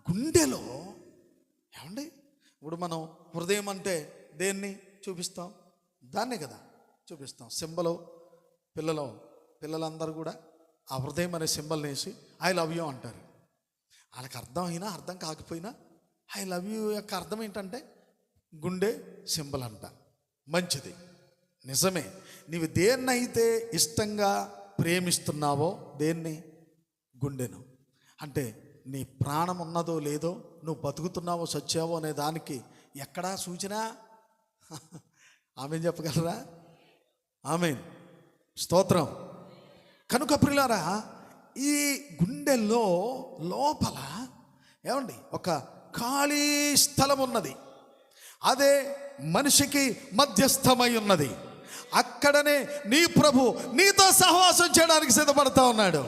గుండెలో ఏమండి ఇప్పుడు మనం హృదయం అంటే దేన్ని చూపిస్తాం? దాన్నే కదా చూపిస్తాం. సింబలు పిల్లలందరూ కూడా ఆ హృదయం అనే సింబల్ని వేసి ఐ లవ్ యూ అంటారు. వాళ్ళకి అర్థం అయినా అర్థం కాకపోయినా ఐ లవ్ యూ యొక్క అర్థం ఏంటంటే గుండె సింబల్ అంట. మంచిది, నిజమే. నీవు దేన్నైతే ఇష్టంగా ప్రేమిస్తున్నావో, దేన్ని? గుండెను. అంటే నీ ప్రాణం ఉన్నదో లేదో, నువ్వు బతుకుతున్నావో సచ్చావో అనే దానికి ఎక్కడా సూచన? ఆమెన్ చెప్పగలరా? ఆమెన్, స్తోత్రం. కనుక ప్రియులారా, ఈ గుండెల్లో లోపల ఏమండి ఒక ఖాళీ స్థలం ఉన్నది. అదే మనిషికి మధ్యస్థమై ఉన్నది. అక్కడనే నీ ప్రభు నీతో సహవాసం చేయడానికి సిద్ధపడతా ఉన్నాడు.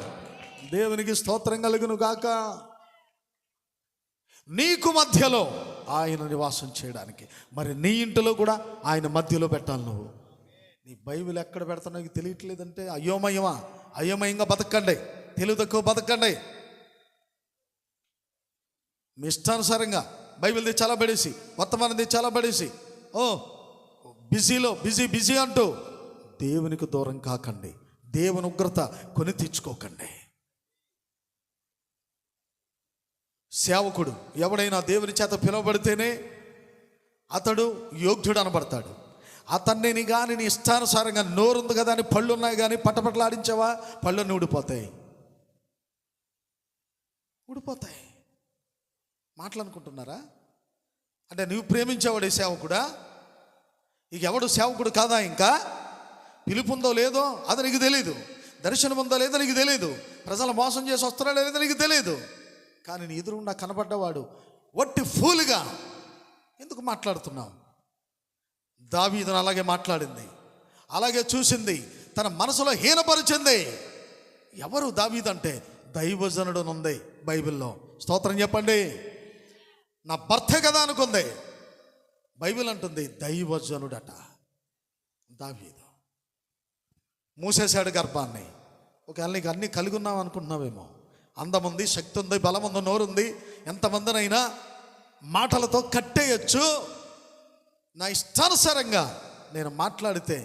దేవునికి స్తోత్రం కలుగును గాక. నీకు మధ్యలో ఆయన నివాసం చేయడానికి. మరి నీ ఇంటిలో కూడా ఆయన మధ్యలో పెట్టాలి. నువ్వు నీ బైబిల్ ఎక్కడ పెడతానో తెలియట్లేదంటే అయోమయంగా బతకండి, తెలివి తక్కువ బతకండి. మీ ఇష్టానుసారంగా బైబిల్ తెచ్చి పడేసి, వర్తమానం తెచ్చి పడేసి, బిజీ అంటూ దేవునికి దూరం కాకండి. దేవుని ఉగ్రత కొని తెచ్చుకోకండి. సేవకుడు ఎవడైనా దేవుని చేత పిలువబడితేనే అతడు యోగ్యుడు అనబడతాడు. అతన్ని కానీ నీ ఇష్టానుసారంగా నోరుంది కదా అని పళ్ళు ఉన్నాయి కానీ పట్టపట్లాడించావా, పళ్ళన్నీ ఊడిపోతాయి. మాటలనుకుంటున్నారా? అంటే నువ్వు ప్రేమించేవాడే సేవకుడా? ఇక ఎవడు సేవకుడు కాదా? ఇంకా పిలుపుందో లేదో అది నీకు తెలీదు, దర్శనం ఉందో లేదో నీకు తెలీదు, ప్రజలు మోసం చేసి వస్తున్నాడో లేదో నీకు తెలీదు. కానీ నీ ఎదురుగా కనబడ్డవాడు వట్టి ఫూలుగా ఎందుకు మాట్లాడుతున్నావు? దావీదును అలాగే మాట్లాడింది, అలాగే చూసింది, తన మనసులో హీనపరిచింది. ఎవరు దావీదు అంటే? దైవజనుడు ఉంది బైబిల్లో. స్తోత్రం చెప్పండి. నా భర్త కదా అనుకుంది, బైబిల్ అంటుంది దైవజనుడట. దావీదు మూసేశాడు గర్భాన్ని. ఒకవేళ నీకు అన్నీ కలిగి ఉన్నావు అనుకుంటున్నావేమో. అందం ఉంది, శక్తి ఉంది, బలం ఉంది, నోరుంది. ఎంతమందినైనా మాటలతో కట్టేయచ్చు. నా ఇష్టానుసారంగా నేను మాట్లాడితే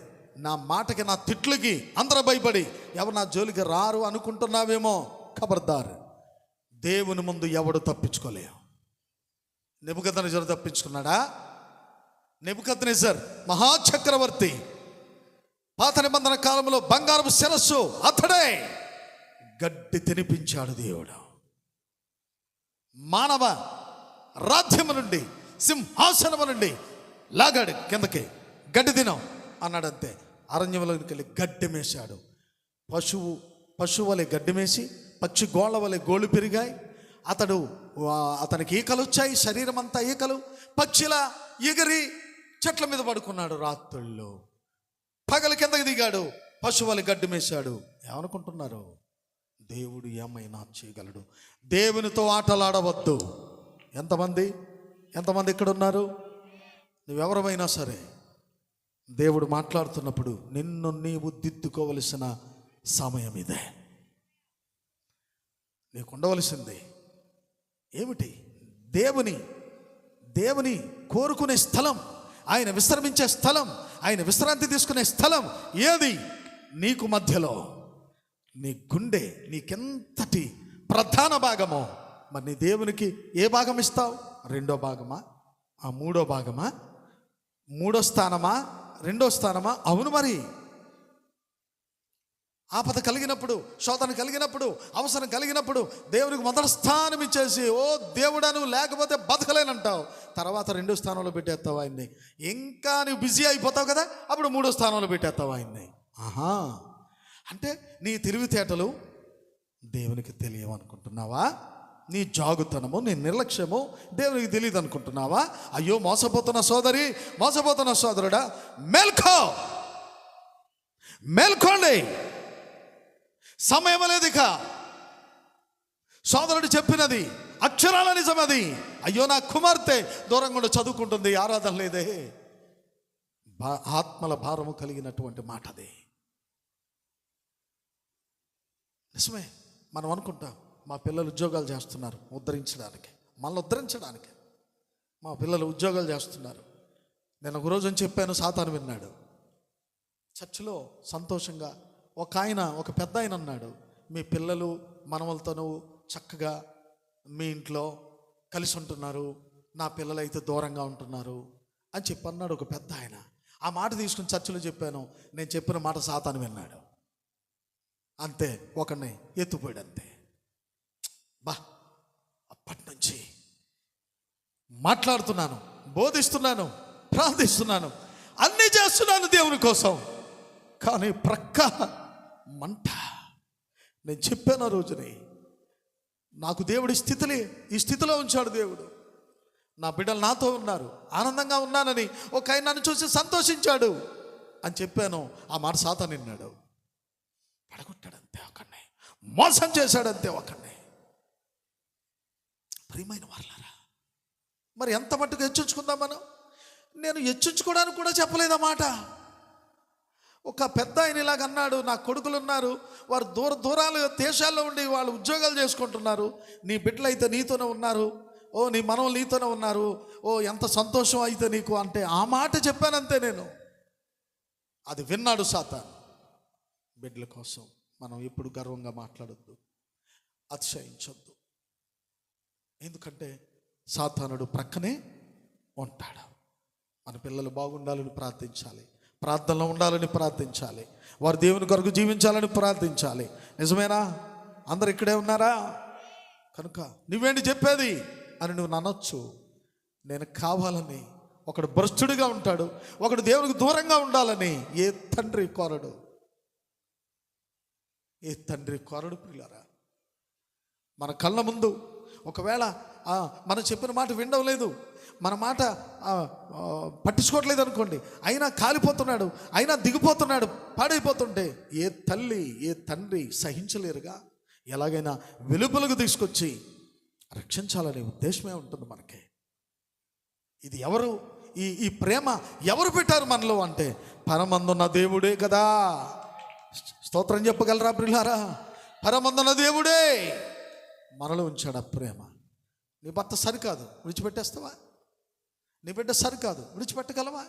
నా మాటకి, నా తిట్లకి అందరూ భయపడి ఎవరు నా జోలికి రారు అనుకుంటున్నావేమో. ఖబర్దార్, దేవుని ముందు ఎవడు తప్పించుకోలేవు. నెబుకద్నెజరు తప్పించుకున్నాడా? నెబుకద్నెజర్ మహాచక్రవర్తి, పాత నిబంధన కాలంలో బంగారపు శిరస్సు అతడే. గడ్డి తినిపించాడు దేవుడు. మానవ రాజ్యము నుండి, సింహాసనము నుండి లాగాడు కిందకి. గడ్డి తినం అన్నాడంతే. అరణ్యంలోకి వెళ్ళి గడ్డి మేశాడు. పశువు వలె గడ్డి మేసి, పక్షి గోళ్ళ వలె గోళ్ళు పెరిగాయి. అతనికి ఈకలు వచ్చాయి, శరీరం అంతా ఈకలు. పక్షిలా ఎగిరి చెట్ల మీద పడుకున్నాడు. రాత్రుల్లో పగలు కిందకి దిగాడు, పశువులు గడ్డి మేశాడు. ఏమనుకుంటున్నారు? దేవుడు ఏమైనా చేయగలడు. దేవునితో ఆటలాడవద్దు. ఎంతమంది ఇక్కడ ఉన్నారు? నువ్వెవరమైనా సరే దేవుడు మాట్లాడుతున్నప్పుడు నిన్ను నీవు దిద్దుకోవలసిన సమయం ఇదే. నీకు ఉండవలసింది ఏమిటి? దేవుని కోరుకునే స్థలం, ఆయన విశ్రమించే స్థలం, ఆయన విశ్రాంతి తీసుకునే స్థలం ఏది? నీకు మధ్యలో నీ గుండె నీకెంతటి ప్రధాన భాగమో. మరి నీ దేవునికి ఏ భాగం ఇస్తావు? రెండో భాగమా? మూడో భాగమా? మూడో స్థానమా? రెండో స్థానమా? అవును, మరి ఆపద కలిగినప్పుడు, శోధన కలిగినప్పుడు, అవసరం కలిగినప్పుడు దేవునికి మొదటి స్థానం ఇచ్చేసి, ఓ దేవుడా నువ్వు లేకపోతే బతకలేనంటావు. తర్వాత రెండో స్థానంలో పెట్టేస్తావు ఆయన్ని. ఇంకా నువ్వు బిజీ అయిపోతావు కదా, అప్పుడు మూడో స్థానంలో పెట్టేస్తావు ఆయన్ని. అంటే నీ తెలివితేటలు దేవునికి తెలియవనుకుంటున్నావా? నీ జాగుతనము, నీ నిర్లక్ష్యము దేవునికి తెలియదు అనుకుంటున్నావా? అయ్యో మోసపోతున్న సోదరి, మోసపోతున్న సోదరుడా, మేల్కోండి. సమయం లేదు ఇక. సోదరుడు చెప్పినది అక్షరాల నిజమది. అయ్యో నా కుమార్తె దూరంగా ఉండి చదువుకుంటుంది, ఆరాధన లేదే. ఆత్మల భారము కలిగినటువంటి మాట అది. నిజమే. మనం అనుకుంటాం మా పిల్లలు ఉద్యోగాలు చేస్తున్నారు ఉద్ధరించడానికి, మనల్ని ఉద్ధరించడానికి. మా పిల్లలు ఉద్యోగాలు చేస్తున్నారు. నేను ఒక రోజు చెప్పాను, సాతాను విన్నాడు. చర్చిలో సంతోషంగా ఒక పెద్ద ఆయన అన్నాడు, మీ పిల్లలు మనవలతోనూ చక్కగా మీ ఇంట్లో కలిసి ఉంటున్నారు, నా పిల్లలు అయితే దూరంగా ఉంటున్నారు అని చెప్పన్నాడు ఒక పెద్ద ఆయన. ఆ మాట తీసుకుని చర్చిలో చెప్పాను. నేను చెప్పిన మాట సాతాను విన్నాడు. అంతే, ఒకరిని ఎత్తుపోయాడు అంతే. అప్పటి నుంచి మాట్లాడుతున్నాను, బోధిస్తున్నాను, ప్రార్థిస్తున్నాను, అన్నీ చేస్తున్నాను దేవుని కోసం. కానీ ప్రక్క మంట. నేను చెప్పాను ఆ రోజుని, నాకు దేవుడి ఈ స్థితిలో ఉంచాడు దేవుడు. నా బిడ్డలు నాతో ఉన్నారు, ఆనందంగా ఉన్నానని ఒక ఆయన నన్ను చూసి సంతోషించాడు అని చెప్పాను. ఆ మాట సాతాను విన్నాడు, పడగొట్టాడంతే, ఒకడిని మోసం చేశాడంతే, ఒకడిని. ప్రియమైన వారలారా, మరి ఎంత మట్టుకు హెచ్చించుకుందాం మనం? నేను హెచ్చించుకోవడానికి కూడా చెప్పలేదన్నమాట. ఒక పెద్ద ఆయన ఇలాగ అన్నాడు, నా కొడుకులు ఉన్నారు, వారు దూరాలు దేశాల్లో ఉండి వాళ్ళు ఉద్యోగాలు చేసుకుంటున్నారు, నీ బిడ్డలు అయితే నీతోనే ఉన్నారు, నీ మనవలు నీతోనే ఉన్నారు, ఎంత సంతోషం అయితే నీకు అంటే ఆ మాట చెప్పానంతే నేను. అది విన్నాడు సాతాను. బిడ్డల కోసం మనం ఎప్పుడు గర్వంగా మాట్లాడొద్దు, అతిశయించొద్దు. ఎందుకంటే సాతానుడు ప్రక్కనే ఉంటాడు. మన పిల్లలు బాగుండాలని ప్రార్థించాలి, ప్రార్థనలో ఉండాలని ప్రార్థించాలి, వారు దేవుని కొరకు జీవించాలని ప్రార్థించాలి. నిజమేనా? అందరు ఇక్కడే ఉన్నారా? కనుక నువ్వేంటి చెప్పేది అని నువ్వు అనొచ్చు. నేను కావాలని, ఒకడు భ్రష్టుడిగా ఉంటాడు, ఒకడు దేవునికి దూరంగా ఉండాలని ఏ తండ్రి కోరడు? ఏ తండ్రి కోరడు పిల్లరా? మన కళ్ళ ముందు ఒకవేళ మనం చెప్పిన మాట వినడం, మన మాట పట్టించుకోవట్లేదు అనుకోండి, అయినా కాలిపోతున్నాడు, అయినా దిగిపోతున్నాడు, పాడైపోతుంటే ఏ తల్లి ఏ తండ్రి సహించలేరుగా? ఎలాగైనా వెలుపలకు తీసుకొచ్చి రక్షించాలనే ఉద్దేశమే ఉంటుంది మనకి. ఇది ఎవరు ఈ ప్రేమ ఎవరు పెట్టారు మనలో అంటే పరమందున్న దేవుడే కదా. స్తోత్రం చెప్పగలరా ప్రియులారా? పరమందున్న దేవుడే మనలో ఉంచాడు ఆ ప్రేమ. నీ భర్త సరికాదు, విడిచిపెట్టేస్తావా? నీ బిడ్డ సరికాదు, విడిచిపెట్టగలవా?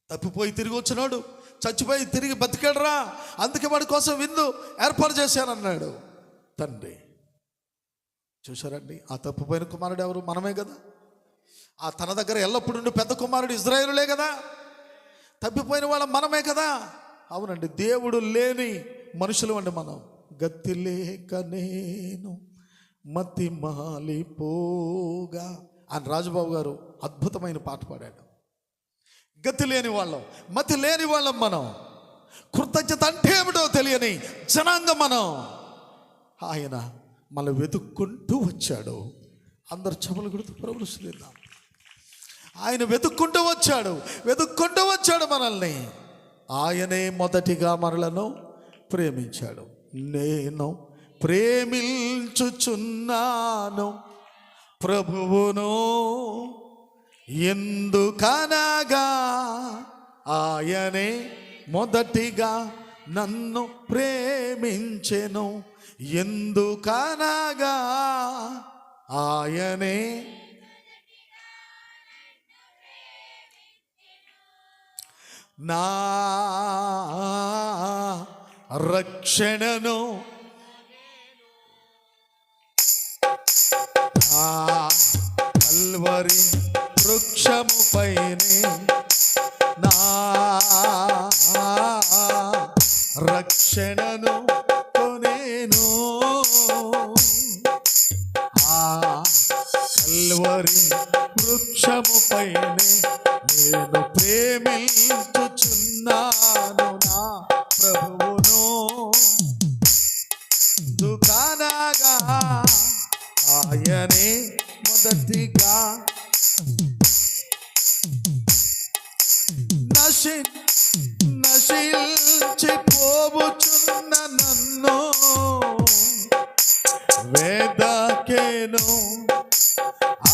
తప్పిపోయి తిరిగి వచ్చినాడు, చచ్చిపోయి తిరిగి బతికాడురా, అందుకే వాడి కోసం విందు ఏర్పాటు చేశానన్నాడు తండ్రి. చూశారండి, ఆ తప్పిపోయిన కుమారుడు ఎవరు? మనమే కదా. ఆ తన దగ్గర ఎల్లప్పుడూ పెద్ద కుమారుడు ఇజ్రాయేలులే కదా. తప్పిపోయిన వాళ్ళ మనమే కదా. అవునండి, దేవుడు లేని మనుషులు అండి మనం. గతి లేక నేను మతి మాలిపోగా అని రాజుబాబు గారు అద్భుతమైన పాట పాడాడు. గతి లేని వాళ్ళం, మతి లేని వాళ్ళం మనం, కృతజ్ఞత అంటే ఏమిటో తెలియని జనాంగం మనం. ఆయన మన వెతుక్కుంటూ వచ్చాడు. అందరు చెమలు కొడుతూ ప్రభుత్వం. ఆయన వెతుక్కుంటూ వచ్చాడు మనల్ని. ఆయనే మొదటిగా మనలను ప్రేమించాడు. నేను ప్రేమించుచున్నాను ప్రభువును ఎందుకనగా ఆయనే మొదటిగా నన్ను ప్రేమించెను. ఎందుకనగా ఆయనే నా రక్షణను కల్వరి వృక్షము పైనే నా రక్షణను కొనేను. కల్వరి వృక్షము పైనే నేను ప్రేమించుచున్నాను నా ప్రభువును. దుకానగా ఆయనే మొదటిగా నశించిపోవుచున్న నన్ను వేదకేను.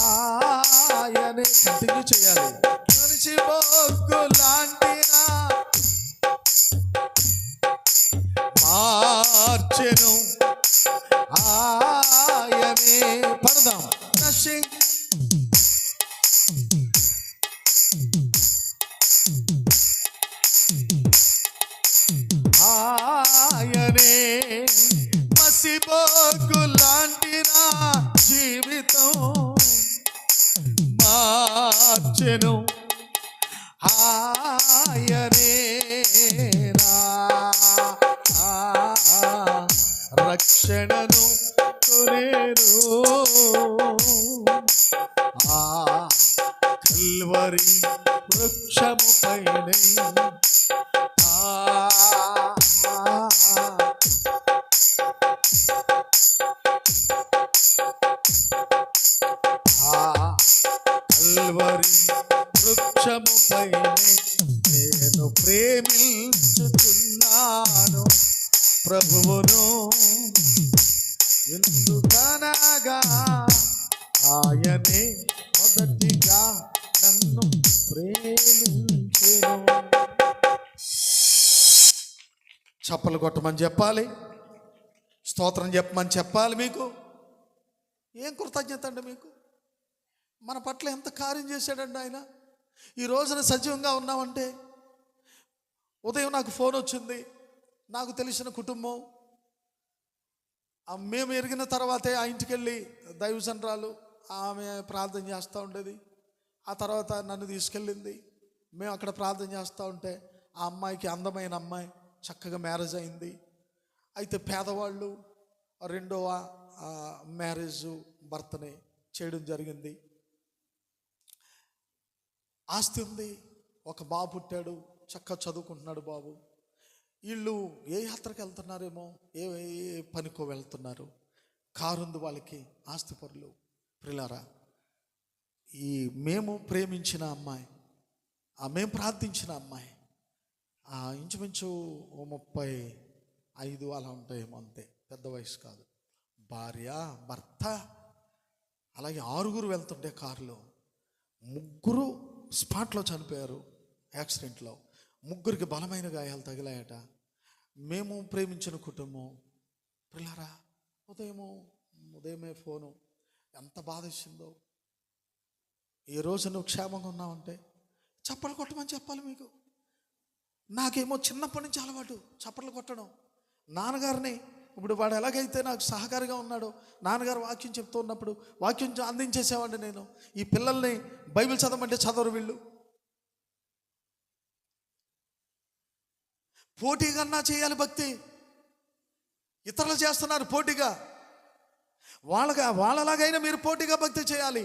ఆయనే కంటిన్యూ చేయాలి. లాంటి మార్చెను. ఆయనే పడదాం. ఆయనేనా రక్షణను కొనేను. ఆ కల్వరి వృక్షము పైనే కల్వరి వృక్షము పైనే నేను ప్రేమించుతున్నాను ప్రభువును. ఎందుకనగా ఆయనే మొదటిగా నన్ను ప్రేమించెను. చప్పలు కొట్టమని చెప్పాలి, స్తోత్రం చెప్పమని చెప్పాలి. మీకు ఏం కృతజ్ఞత అండి? మీకు మన పట్ల ఎంత కార్యం చేశాడండి ఆయన. ఈ రోజున సజీవంగా ఉన్నామంటే, ఉదయం నాకు ఫోన్ వచ్చింది, నాకు తెలిసిన కుటుంబం, మేము ఎరిగిన తర్వాతే ఆ ఇంటికి వెళ్ళి దైవజనరాలు ఆమె ప్రార్థన చేస్తూ ఉండేది. ఆ తర్వాత నన్ను తీసుకెళ్ళింది. మేము అక్కడ ప్రార్థన చేస్తూ ఉంటే ఆ అమ్మాయికి, అందమైన అమ్మాయి, చక్కగా మ్యారేజ్ అయింది. అయితే పేదవాళ్ళు రెండవ మ్యారేజ్ భర్తని చేయడం జరిగింది. ఆస్తి ఉంది, ఒక బాబు పుట్టాడు, చక్కగా చదువుకుంటున్నాడు బాబు. వీళ్ళు ఏ యాత్రకు వెళ్తున్నారేమో, ఏ పనికో వెళ్తున్నారు. కారు ఉంది వాళ్ళకి, ఆస్తిపరులు. ప్రిలారా, ఈ మేము ప్రేమించిన అమ్మాయి, మేము ప్రార్థించిన అమ్మాయి ఇంచుమించు 35 అలా ఉంటాయేమో, అంతే, పెద్ద వయసు కాదు. భార్య, భర్త, అలాగే 6 వెళ్తుంటే కారులో 3 స్పాట్లో చనిపోయారు యాక్సిడెంట్లో. 3 బలమైన గాయాలు తగిలాయట. మేము ప్రేమించిన కుటుంబం. పిల్లరా, ఉదయమే ఫోను, ఎంత బాధ ఇచ్చిందో. ఈ రోజు నువ్వు క్షేమంగా ఉన్నావంటే చప్పట్లు కొట్టమని చెప్పాలి మీకు. నాకేమో చిన్నప్పటి నుంచి అలవాటు చప్పట్లు కొట్టడం. నాన్నగారిని, ఇప్పుడు వాడు ఎలాగైతే నాకు సహకారిగా ఉన్నాడో, నాన్నగారు వాక్యం చెప్తూ ఉన్నప్పుడు వాక్యం అందించేసేవాడిని నేను. ఈ పిల్లల్ని బైబిల్ చదవమంటే చదవరు వీళ్ళు. పోటీగా చేయాలి భక్తి. ఇతరులు చేస్తున్నారు పోటీగా, వాళ్ళలాగైనా మీరు పోటీగా భక్తి చేయాలి.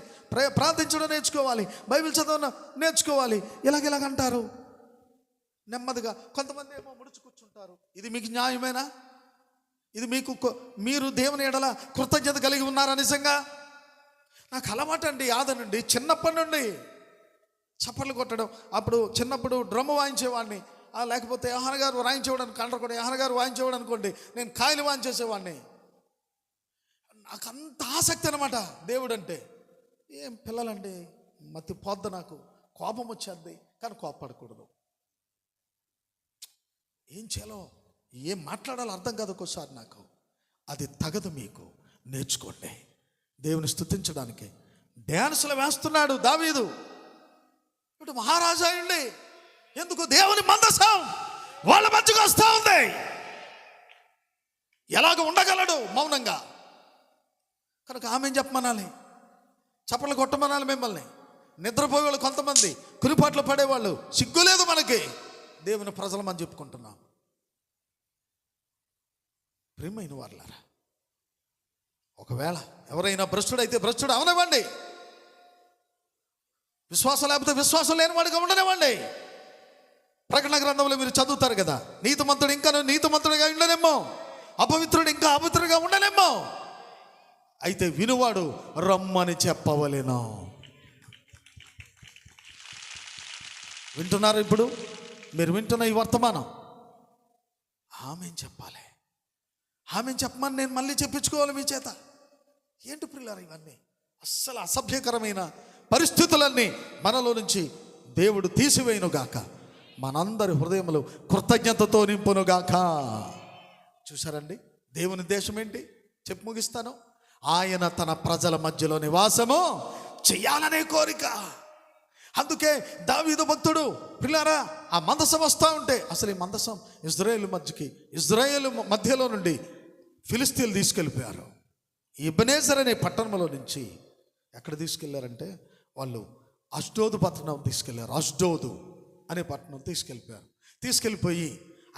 ప్రార్థించడం నేర్చుకోవాలి, బైబిల్ చదవడం నేర్చుకోవాలి. ఇలాగంటారు నెమ్మదిగా. కొంతమంది ఏమో ముడుచు కూర్చుంటారు. ఇది మీకు న్యాయమేనా? ఇది మీరు దేవుని ఎడల కృతజ్ఞత కలిగి ఉన్నారా నిజంగా? నాకు అలవాటు అండి, ఆదనండి, చిన్నప్పటి నుండి చప్పట్లు కొట్టడం. అప్పుడు చిన్నప్పుడు డ్రమ్ము వాయించేవాడిని, లేకపోతే ఆహార గారు వాయించేవాడు కండ్ర కూడా ఆహార గారు వాయించేవాడు అనుకోండి, నేను కాయలు వాయించేసేవాడిని. నాకు అంత ఆసక్తి అనమాట దేవుడు అంటే. ఏం పిల్లలండి, మతి పోద్ద, నాకు కోపం వచ్చేది, కానీ కోపపడకూడదు. ఏం చేయాలో, ఏం మాట్లాడాలో అర్థం కాదు ఒక్కోసారి నాకు. అది తగదు, మీకు నేర్చుకోండి. దేవుని స్తుతించడానికి డ్యాన్సులు వేస్తున్నాడు దావీదు. ఇప్పుడు మహారాజా అయ్యండి, ఎందుకు? దేవుని మందసం వాళ్ళ మధ్యకు వస్తూ ఉంది. ఎలాగ ఉండగలడు మౌనంగా? కనుక ఆమె చెప్పమనాలి, చప్పట్లు కొట్టమనాలి మిమ్మల్ని. నిద్రపోయే వాళ్ళు కొంతమంది, కురిపాట్లు పడేవాళ్ళు, సిగ్గులేదు మనకి. దేవుని ప్రజలు మనం చెప్పుకుంటున్నాం. ప్రియమైన వాళ్ళారా, ఒకవేళ ఎవరైనా భ్రష్టుడైతే భ్రష్టుడు అవనివ్వండి, విశ్వాసం లేకపోతే విశ్వాసం లేనివాడిగా ఉండనివ్వండి. ప్రకటన గ్రంథంలో మీరు చదువుతారు కదా, నీతిమంతుడు ఇంకా నీతిమంతుడిగా ఉండనేమో, అపవిత్రుడు ఇంకా అపవిత్రుడిగా ఉండనేమో. అయితే వినువాడు రమ్మని చెప్పవలేను. వింటున్నారు? ఇప్పుడు మీరు వింటున్న ఈ వర్తమానం ఆమెన్ చెప్పాలి. ఆమెన్ చెప్పమని నేను మళ్ళీ చెప్పించుకోవాలి మీ చేత. ఏంటి ప్రియులారా ఇవన్నీ? అస్సలు అసభ్యకరమైన పరిస్థితులన్నీ మనలో నుంచి దేవుడు తీసివేయునుగాక. మనందరి హృదయములు కృతజ్ఞతతో నింపునుగాక. చూసారండి దేవుని దేశం ఏంటి? చెప్పి ముగిస్తాను. ఆయన తన ప్రజల మధ్యలో నివాసము చెయ్యాలనే కోరిక. అందుకే దావీదు భక్తుడు, పిల్లారా, ఆ మందసం వస్తూ ఉంటే, అసలు ఈ మందసం ఇజ్రాయేలు మధ్యలో నుండి ఫిలిస్తీన్లు తీసుకెళ్ళిపోయారు. ఎబెనేజర్ అనే పట్టణంలో నుంచి ఎక్కడ తీసుకెళ్లారంటే, వాళ్ళు అష్డోదు పట్టణం తీసుకెళ్లారు. అష్డోదు అనే పట్టణం తీసుకెళ్ళిపోయి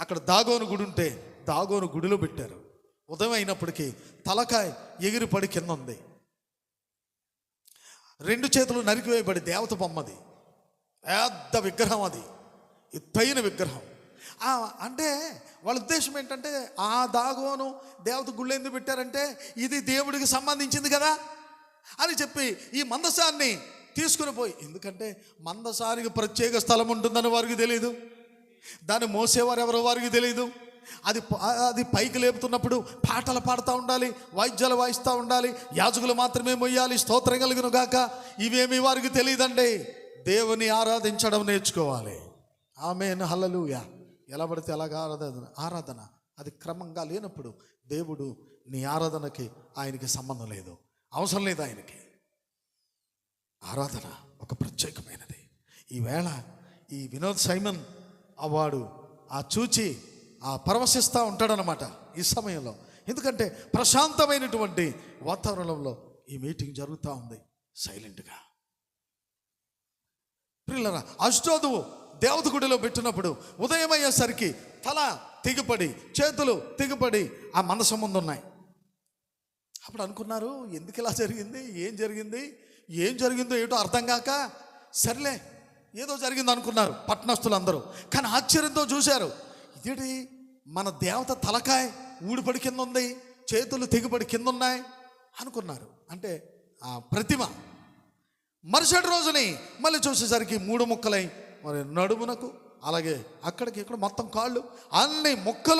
అక్కడ దాగోను గుడి ఉంటే దాగోను గుడిలో పెట్టారు. ఉదయం అయినప్పటికీ తలకాయ ఎగిరిపడి కింద ఉంది. 2 చేతులు నరికివేయబడి దేవత బొమ్మది, పెద్ద విగ్రహం, అది ఎత్తైన విగ్రహం. అంటే వాళ్ళ ఉద్దేశం ఏంటంటే ఆ దాగోను దేవత గుళ్ళు ఎందుకు పెట్టారంటే ఇది దేవుడికి సంబంధించింది కదా అని చెప్పి ఈ మందసాన్ని తీసుకుని పోయి, ఎందుకంటే మందసానికి ప్రత్యేక స్థలం ఉంటుందని వారికి తెలియదు, దాన్ని మోసేవారు ఎవరో వారికి తెలియదు. అది పైకి లేపుతున్నప్పుడు పాటలు పాడుతూ ఉండాలి, వాయిద్యాలు వాయిస్తూ ఉండాలి, యాజకులు మాత్రమే మొయ్యాలి, స్తోత్రం కలుగును గాక, ఇవేమీ వారికి తెలియదండి. దేవుని ఆరాధించడం నేర్చుకోవాలి. ఆమేన్, హల్లెలూయా. ఎలా పడితే అలాగా ఆరాధన అది క్రమంగా లేనప్పుడు దేవుడు నీ ఆరాధనకి ఆయనకి సంబంధం లేదు, అవసరం లేదు. ఆయనకి ఆరాధన ఒక ప్రత్యేకమైనది. ఈవేళ ఈ వినోద్ సైమన్ అవాడు చూచి పరవశిస్తూ ఉంటాడనమాట ఈ సమయంలో. ఎందుకంటే ప్రశాంతమైనటువంటి వాతావరణంలో ఈ మీటింగ్ జరుగుతూ ఉంది సైలెంట్గా. ప్రియులారా, అష్డోదు దేవత గుడిలో పెట్టినప్పుడు ఉదయం అయ్యేసరికి తల తెగిపడి చేతులు తెగిపడి ఆ మందసం ముందు ఉన్నాయి. అప్పుడు అనుకున్నారు, ఎందుకు ఇలా జరిగింది, ఏం జరిగిందో ఏటో అర్థం కాక, సర్లే ఏదో జరిగింది అనుకున్నారు పట్టణస్థులందరూ. కానీ ఆశ్చర్యంతో చూశారు, ఇదేంటి మన దేవత తలకాయ ఊడిపడి కింద ఉంది, చేతులు తెగిపడి కింద ఉన్నాయి అనుకున్నారు. అంటే ఆ ప్రతిమ. మరుసటి రోజుని మళ్ళీ చూసేసరికి 3 ముక్కలై, మరి నడుమునకు అలాగే అక్కడికి ఇక్కడ మొత్తం కాళ్ళు అన్ని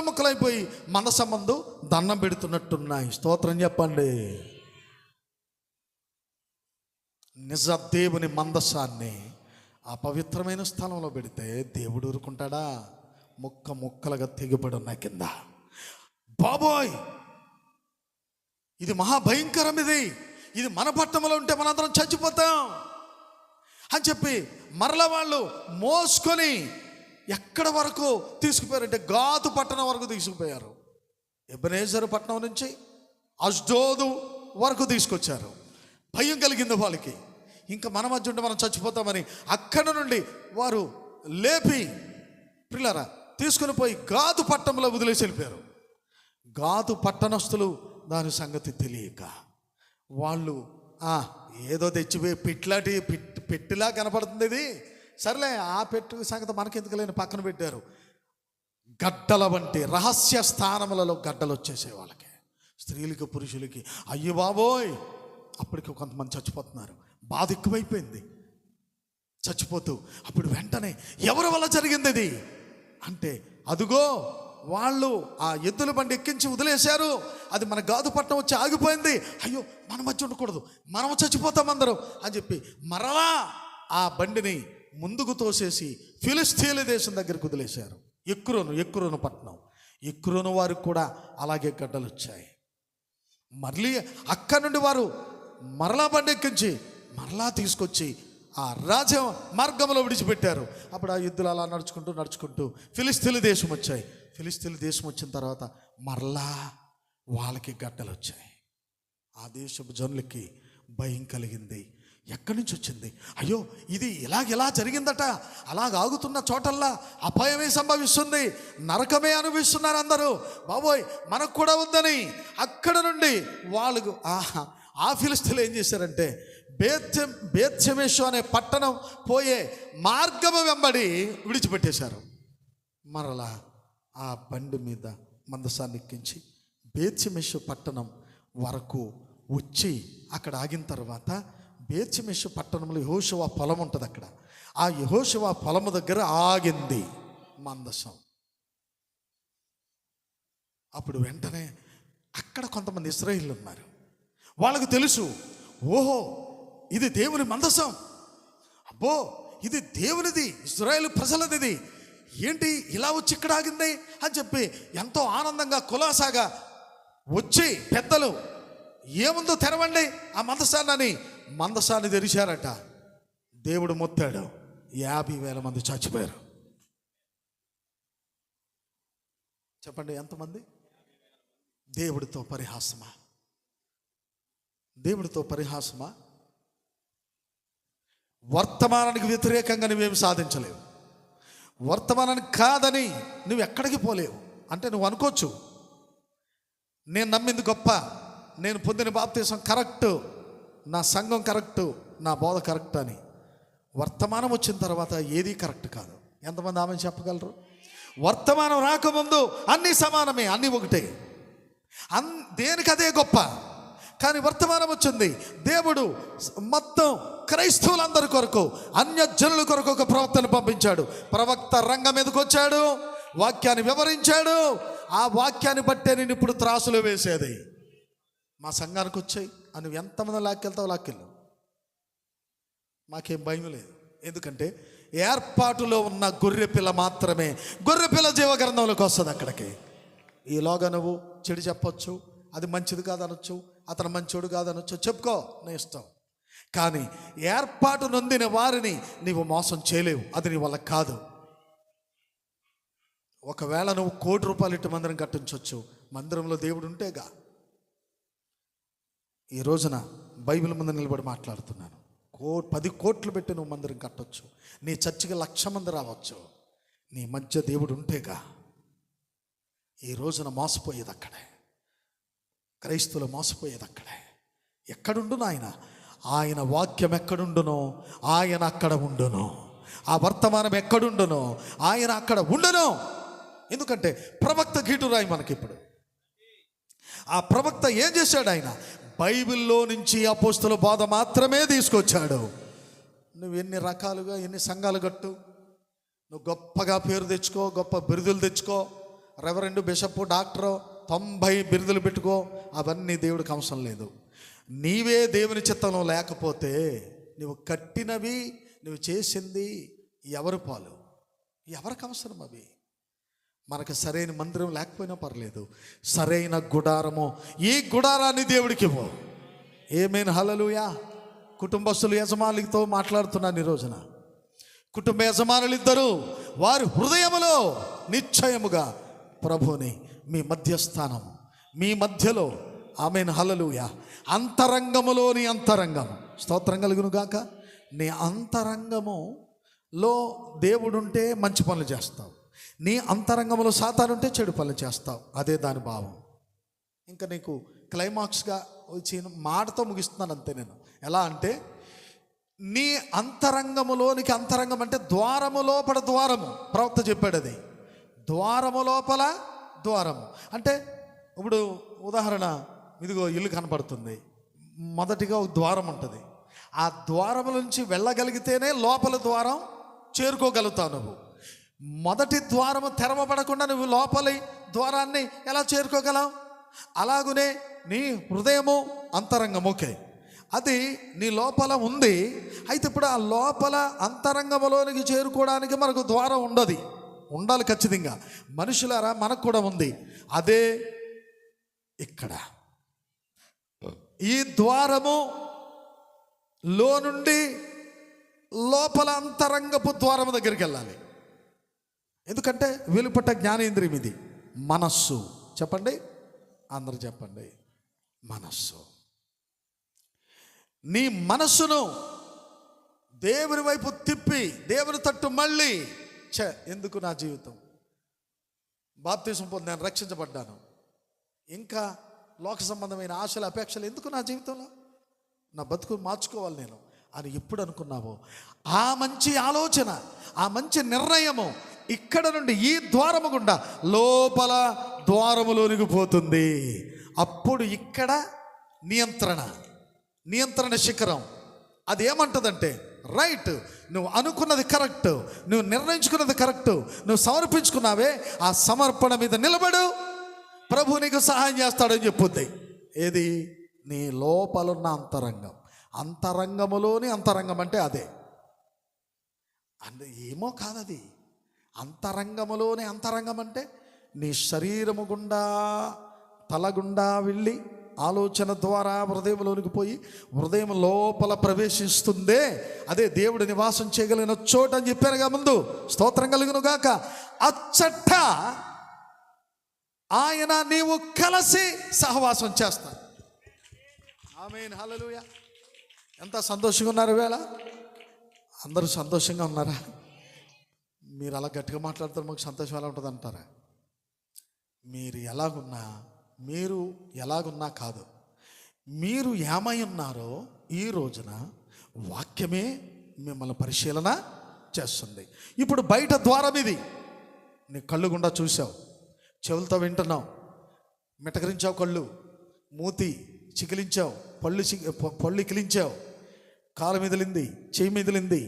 ముక్కలైపోయి మందసం ముందు దండం పెడుతున్నట్టున్నాయి. స్తోత్రం చెప్పండి. నిజ దేవుని మందసాన్ని ఆ పవిత్రమైన స్థలంలో పెడితే దేవుడు ఊరుకుంటాడా? ముక్కలుగా తెగిపడి ఉన్నాయి కింద. బాబోయ్, ఇది మహాభయంకరం, ఇది మన పట్టణంలో ఉంటే మనందరం చచ్చిపోతాం అని చెప్పి మరల వాళ్ళు మోసుకొని ఎక్కడ వరకు తీసుకుపోయారంటే గాతు పట్టణం వరకు తీసుకుపోయారు. ఎబెనేజరు పట్టణం నుంచి అష్డోదు వరకు తీసుకొచ్చారు. భయం కలిగింది వాళ్ళకి, ఇంకా మన మధ్య ఉంటే మనం చచ్చిపోతామని. అక్కడ నుండి వారు లేపి పిల్లరా తీసుకుని పోయి గాతు పట్టణంలో వదిలేసి వెళ్ళిపోయారు. గాతు పట్టణస్థులు దాని సంగతి తెలియక వాళ్ళు ఏదో తెచ్చిపోయి పెట్టిలా కనపడుతుంది, ఇది సర్లే ఆ పెట్టు సంగతి మనకెందుకు లేని పక్కన పెట్టారు. గడ్డల వంటి రహస్య స్థానములలో గడ్డలు వచ్చేసే వాళ్ళకి, స్త్రీలకి పురుషులకి. అయ్యో బాబోయ్, అప్పటికి కొంతమంది చచ్చిపోతున్నారు. బాధ ఎక్కువైపోయింది చచ్చిపోతూ. అప్పుడు వెంటనే ఎవరి వల్ల జరిగింది ఇది అంటే, అదుగో వాళ్ళు ఆ ఎద్దుల బండి ఎక్కించి వదిలేశారు, అది మన గాదుపట్నం వచ్చి ఆగిపోయింది. అయ్యో మన మధ్య ఉండకూడదు, మనం చచ్చిపోతాం అందరూ అని చెప్పి మరలా ఆ బండిని ముందుకు తోసేసి ఫిలిస్తీన్ల దేశం దగ్గరికి వదిలేశారు. ఎక్రోను పట్టణం. ఎక్రోను వారికి కూడా అలాగే గడ్డలు వచ్చాయి. మళ్ళీ అక్కడి నుండి వారు మరలా బండి ఎక్కించి మరలా తీసుకొచ్చి ఆ రాజ మార్గంలో విడిచిపెట్టారు. అప్పుడు ఆ యుద్ధాలు అలా నడుచుకుంటూ ఫిలిస్తీన్ల దేశం వచ్చాయి. ఫిలిస్తీన్ల దేశం వచ్చిన తర్వాత మరలా వాళ్ళకి గడ్డలు వచ్చాయి. ఆ దేశపు జనులకి భయం కలిగింది. ఎక్కడి నుంచి వచ్చింది? అయ్యో ఇది ఇలా జరిగిందట, అలాగాగుతున్న చోటల్లా అపాయమే సంభవిస్తుంది, నరకమే అనుభవిస్తున్నారు అందరూ, బాబోయ్ మనకు కూడా ఉందని అక్కడ నుండి వాళ్ళు ఆ ఫిలిస్తీన్లు ఏం చేశారంటే బేత్షెమెషు అనే పట్టణం పోయే మార్గము వెంబడి విడిచిపెట్టేశారు. మరలా ఆ బండి మీద మందసాన్ని ఎక్కించి బేత్షెమెషు పట్టణం వరకు వచ్చి అక్కడ ఆగిన తర్వాత బేత్షెమెషు పట్టణంలో యెహోషువ పొలం ఉంటుంది. అక్కడ ఆ యెహోషువ పొలము దగ్గర ఆగింది మందసం. అప్పుడు వెంటనే అక్కడ కొంతమంది ఇశ్రాయేలీయులు ఉన్నారు. వాళ్ళకు తెలుసు, ఓహో ఇది దేవుని మందసం, అబ్బో ఇది దేవునిది, ఇశ్రాయేలు ప్రజలది, ఏంటి ఇలా వచ్చి ఇక్కడ ఆగింది అని చెప్పి ఎంతో ఆనందంగా కులాసాగా వచ్చి పెద్దలు ఏముందో తెరవండి ఆ మందసాన్ని తెరిచారట. దేవుడు మొత్తాడు, 50,000 మంది చచ్చిపోయారు. చెప్పండి ఎంతమంది? దేవుడితో పరిహాసమా? వర్తమానానికి వ్యతిరేకంగా నువ్వేమి సాధించలేవు. వర్తమానాన్ని కాదని నువ్వు ఎక్కడికి పోలేవు. అంటే నువ్వు అనుకోవచ్చు, నేను నమ్మింది గొప్ప, నేను పొందిన బాప్తీసం కరెక్టు, నా సంఘం కరెక్టు, నా బోధ కరెక్ట్ అని. వర్తమానం వచ్చిన తర్వాత ఏది కరెక్ట్ కాదు. ఎంతమంది ఆమె చెప్పగలరు? వర్తమానం రాకముందు అన్నీ సమానమే, అన్నీ ఒకటే, దేనికి అదే గొప్ప. కానీ వర్తమానం వచ్చింది, దేవుడు మొత్తం క్రైస్తవులందరి కొరకు, అన్యజనుల కొరకు ఒక ప్రవక్తను పంపించాడు. ప్రవక్త రంగం మీదకి వచ్చాడు, వాక్యాన్ని వివరించాడు. ఆ వాక్యాన్ని బట్టే నేను ఇప్పుడు త్రాసులో వేసేది. మా సంఘానికి వచ్చాయి అని నువ్వు ఎంతమంది లాక్కెళ్తావు, లాక్కెళ్ళు, మాకేం భయం లేదు. ఎందుకంటే ఏర్పాటులో ఉన్న గొర్రెపిల్ల మాత్రమే, గొర్రెపిల్ల జీవగ్రంథంలోకి వస్తుంది. అక్కడికి ఈలోగా నువ్వు చెడు చెప్పొచ్చు, అది మంచిది కాదనొచ్చు, అతను మంచోడు కాదనొచ్చు, చెప్పుకో, నీ ఇష్టం. కానీ ఏర్పాటు నొందిన వారిని నీవు మోసం చేయలేవు, అది నీ వల్ల కాదు. ఒకవేళ నువ్వు ₹1,00,00,000 ఇటు మందిరం కట్టించవచ్చు, మందిరంలో దేవుడు ఉంటేగా. ఈ రోజున బైబిల్ ముందు నిలబడి మాట్లాడుతున్నాను. 10 కోట్లు పెట్టి నువ్వు మందిరం కట్టొచ్చు, నీ చర్చికి 1,00,000 మంది రావచ్చు, నీ మధ్య దేవుడు ఉంటేగా. ఈ రోజున మోసపోయేది అక్కడే, క్రైస్తువులు మోసపోయేది అక్కడే. ఎక్కడుండును ఆయన వాక్యం ఎక్కడుండునో ఆయన అక్కడ ఉండును, ఆ వర్తమానం ఎక్కడుండునో ఆయన అక్కడ ఉండును. ఎందుకంటే ప్రవక్త గీటురాయి మనకిప్పుడు. ఆ ప్రవక్త ఏం చేశాడు? ఆయన బైబిల్లో నుంచి అపోస్తుల బోధ మాత్రమే తీసుకొచ్చాడు. నువ్వు ఎన్ని రకాలుగా ఎన్ని సంఘాలు కట్టు, నువ్వు గొప్పగా పేరు తెచ్చుకో, గొప్ప బిరుదులు తెచ్చుకో, రెవరెండు, బిషప్, డాక్టరు, 90 బిరుదులు పెట్టుకో, అవన్నీ దేవుడికి అవసరం లేదు. నీవే దేవుని చిత్తంలో లేకపోతే నువ్వు కట్టినవి, నువ్వు చేసింది ఎవరి పాలు, ఎవరికి అవసరం? అవి మనకు సరైన మందిరం లేకపోయినా పర్లేదు, సరైన గుడారము, ఈ గుడారాన్ని దేవుడికి ఇవ్వు. ఏమేన్ హల్లెలూయా. కుటుంబస్తులు యజమానులతో మాట్లాడుతున్నాను ఈ రోజున. కుటుంబ యజమానులు ఇద్దరు వారి హృదయములో నిశ్చయముగా ప్రభుని మీ మధ్యస్థానం, మీ మధ్యలో, ఆమేన్ హల్లెలూయా, అంతరంగములోని అంతరంగం, స్తోత్రం కలుగును గాక. నీ అంతరంగములో దేవుడుంటే మంచి పనులు చేస్తావు, నీ అంతరంగంలో సాతానుంటే చెడు పనులు చేస్తావు. అదే దాని భావం. ఇంకా నీకు క్లైమాక్స్గా వచ్చిన మాటతో ముగిస్తున్నాను అంతే నేను. ఎలా అంటే, నీ అంతరంగములోనికి, అంతరంగం అంటే ద్వారము లోపల ద్వారము, ప్రవక్త చెప్పాడు. అది ద్వారము లోపల ద్వారము అంటే, ఇప్పుడు ఉదాహరణ, ఇదిగో ఇల్లు కనపడుతుంది, మొదటిగా ఒక ద్వారం ఉంటుంది. ఆ ద్వారం నుంచి వెళ్ళగలిగితేనే లోపల ద్వారం చేరుకోగలుగుతావు. నువ్వు మొదటి ద్వారము తెరవబడకుండా నువ్వు లోపలి ద్వారాన్ని ఎలా చేరుకోగలవు? అలాగునే నీ హృదయము అంతరంగం, ఓకే, అది నీ లోపల ఉంది. అయితే ఇప్పుడు ఆ లోపల అంతరంగంలోనికి చేరుకోవడానికి మనకు ద్వారం ఉండదు, ఉండాలి ఖచ్చితంగా. మనుషులారా, మనకు కూడా ఉంది. అదే ఇక్కడ ఈ ద్వారము లో నుండి లోపల అంతరంగపు ద్వారము దగ్గరికి వెళ్ళాలి. ఎందుకంటే వెలుపట జ్ఞానేంద్రియం ఇది, మనస్సు. చెప్పండి, అందరూ చెప్పండి, మనస్సు. నీ మనస్సును దేవుని వైపు తిప్పి, దేవుని తట్టు మళ్ళీ, ఎందుకు నా జీవితం, బాప్తిసం పొందాను, రక్షించబడ్డాను, ఇంకా లోక సంబంధమైన ఆశలు, అపేక్షలు ఎందుకు నా జీవితంలో? నా బతుకు మార్చుకోవాలి నేను అని ఎప్పుడు అనుకున్నావో, ఆ మంచి ఆలోచన, ఆ మంచి నిర్ణయము ఇక్కడ నుండి ఈ ద్వారము గుండా లోపల ద్వారములోనికి పోతుంది. అప్పుడు ఇక్కడ నియంత్రణ శిఖరం. అది ఏమంటుందంటే, రైట్, నువ్వు అనుకున్నది కరెక్ట్, నువ్వు నిర్ణయించుకున్నది కరెక్ట్, నువ్వు సమర్పించుకున్నావే, ఆ సమర్పణ మీద నిలబడు, ప్రభు నీకు సహాయం చేస్తాడని చెప్పుద్ది. ఏది? నీ లోపలున్న అంతరంగం. అంతరంగములోని అంతరంగం అంటే అదే. ఏమో కాదది. అంతరంగములోని అంతరంగం అంటే నీ శరీరము గుండా, తలగుండా వెళ్ళి ఆలోచన ద్వారా హృదయంలోనికి పోయి హృదయం లోపల ప్రవేశిస్తుందే, అదే దేవుడు నివాసం చేయగలిగిన చోటు అని చెప్పారుగా ముందు. స్తోత్రం కలుగును గాక. అచ్చట ఆయన నీవు కలిసి సహవాసం చేస్తాను. ఆమేన్ హల్లెలూయా. ఎంత సంతోషంగా ఉన్నారు వేళ? అందరూ సంతోషంగా ఉన్నారా? మీరు అలా గట్టిగా మాట్లాడితే మాకు సంతోషం ఎలా ఉంటుంది అంటారా? మీరు ఎలాగున్నా కాదు, మీరు ఏమై ఉన్నారో ఈ రోజున వాక్యమే మిమ్మల్ని పరిశీలన చేస్తుంది. ఇప్పుడు బయట ద్వారం ఇది, నీ కళ్ళు గుండా చూసావు, చెవులతో వింటున్నావు, మిటకరించావు, కళ్ళు మూతి చికిలించావు, పళ్ళు ఇకిలించావు, కాలు మిదిలింది, చెయ్యి మిదిలింది,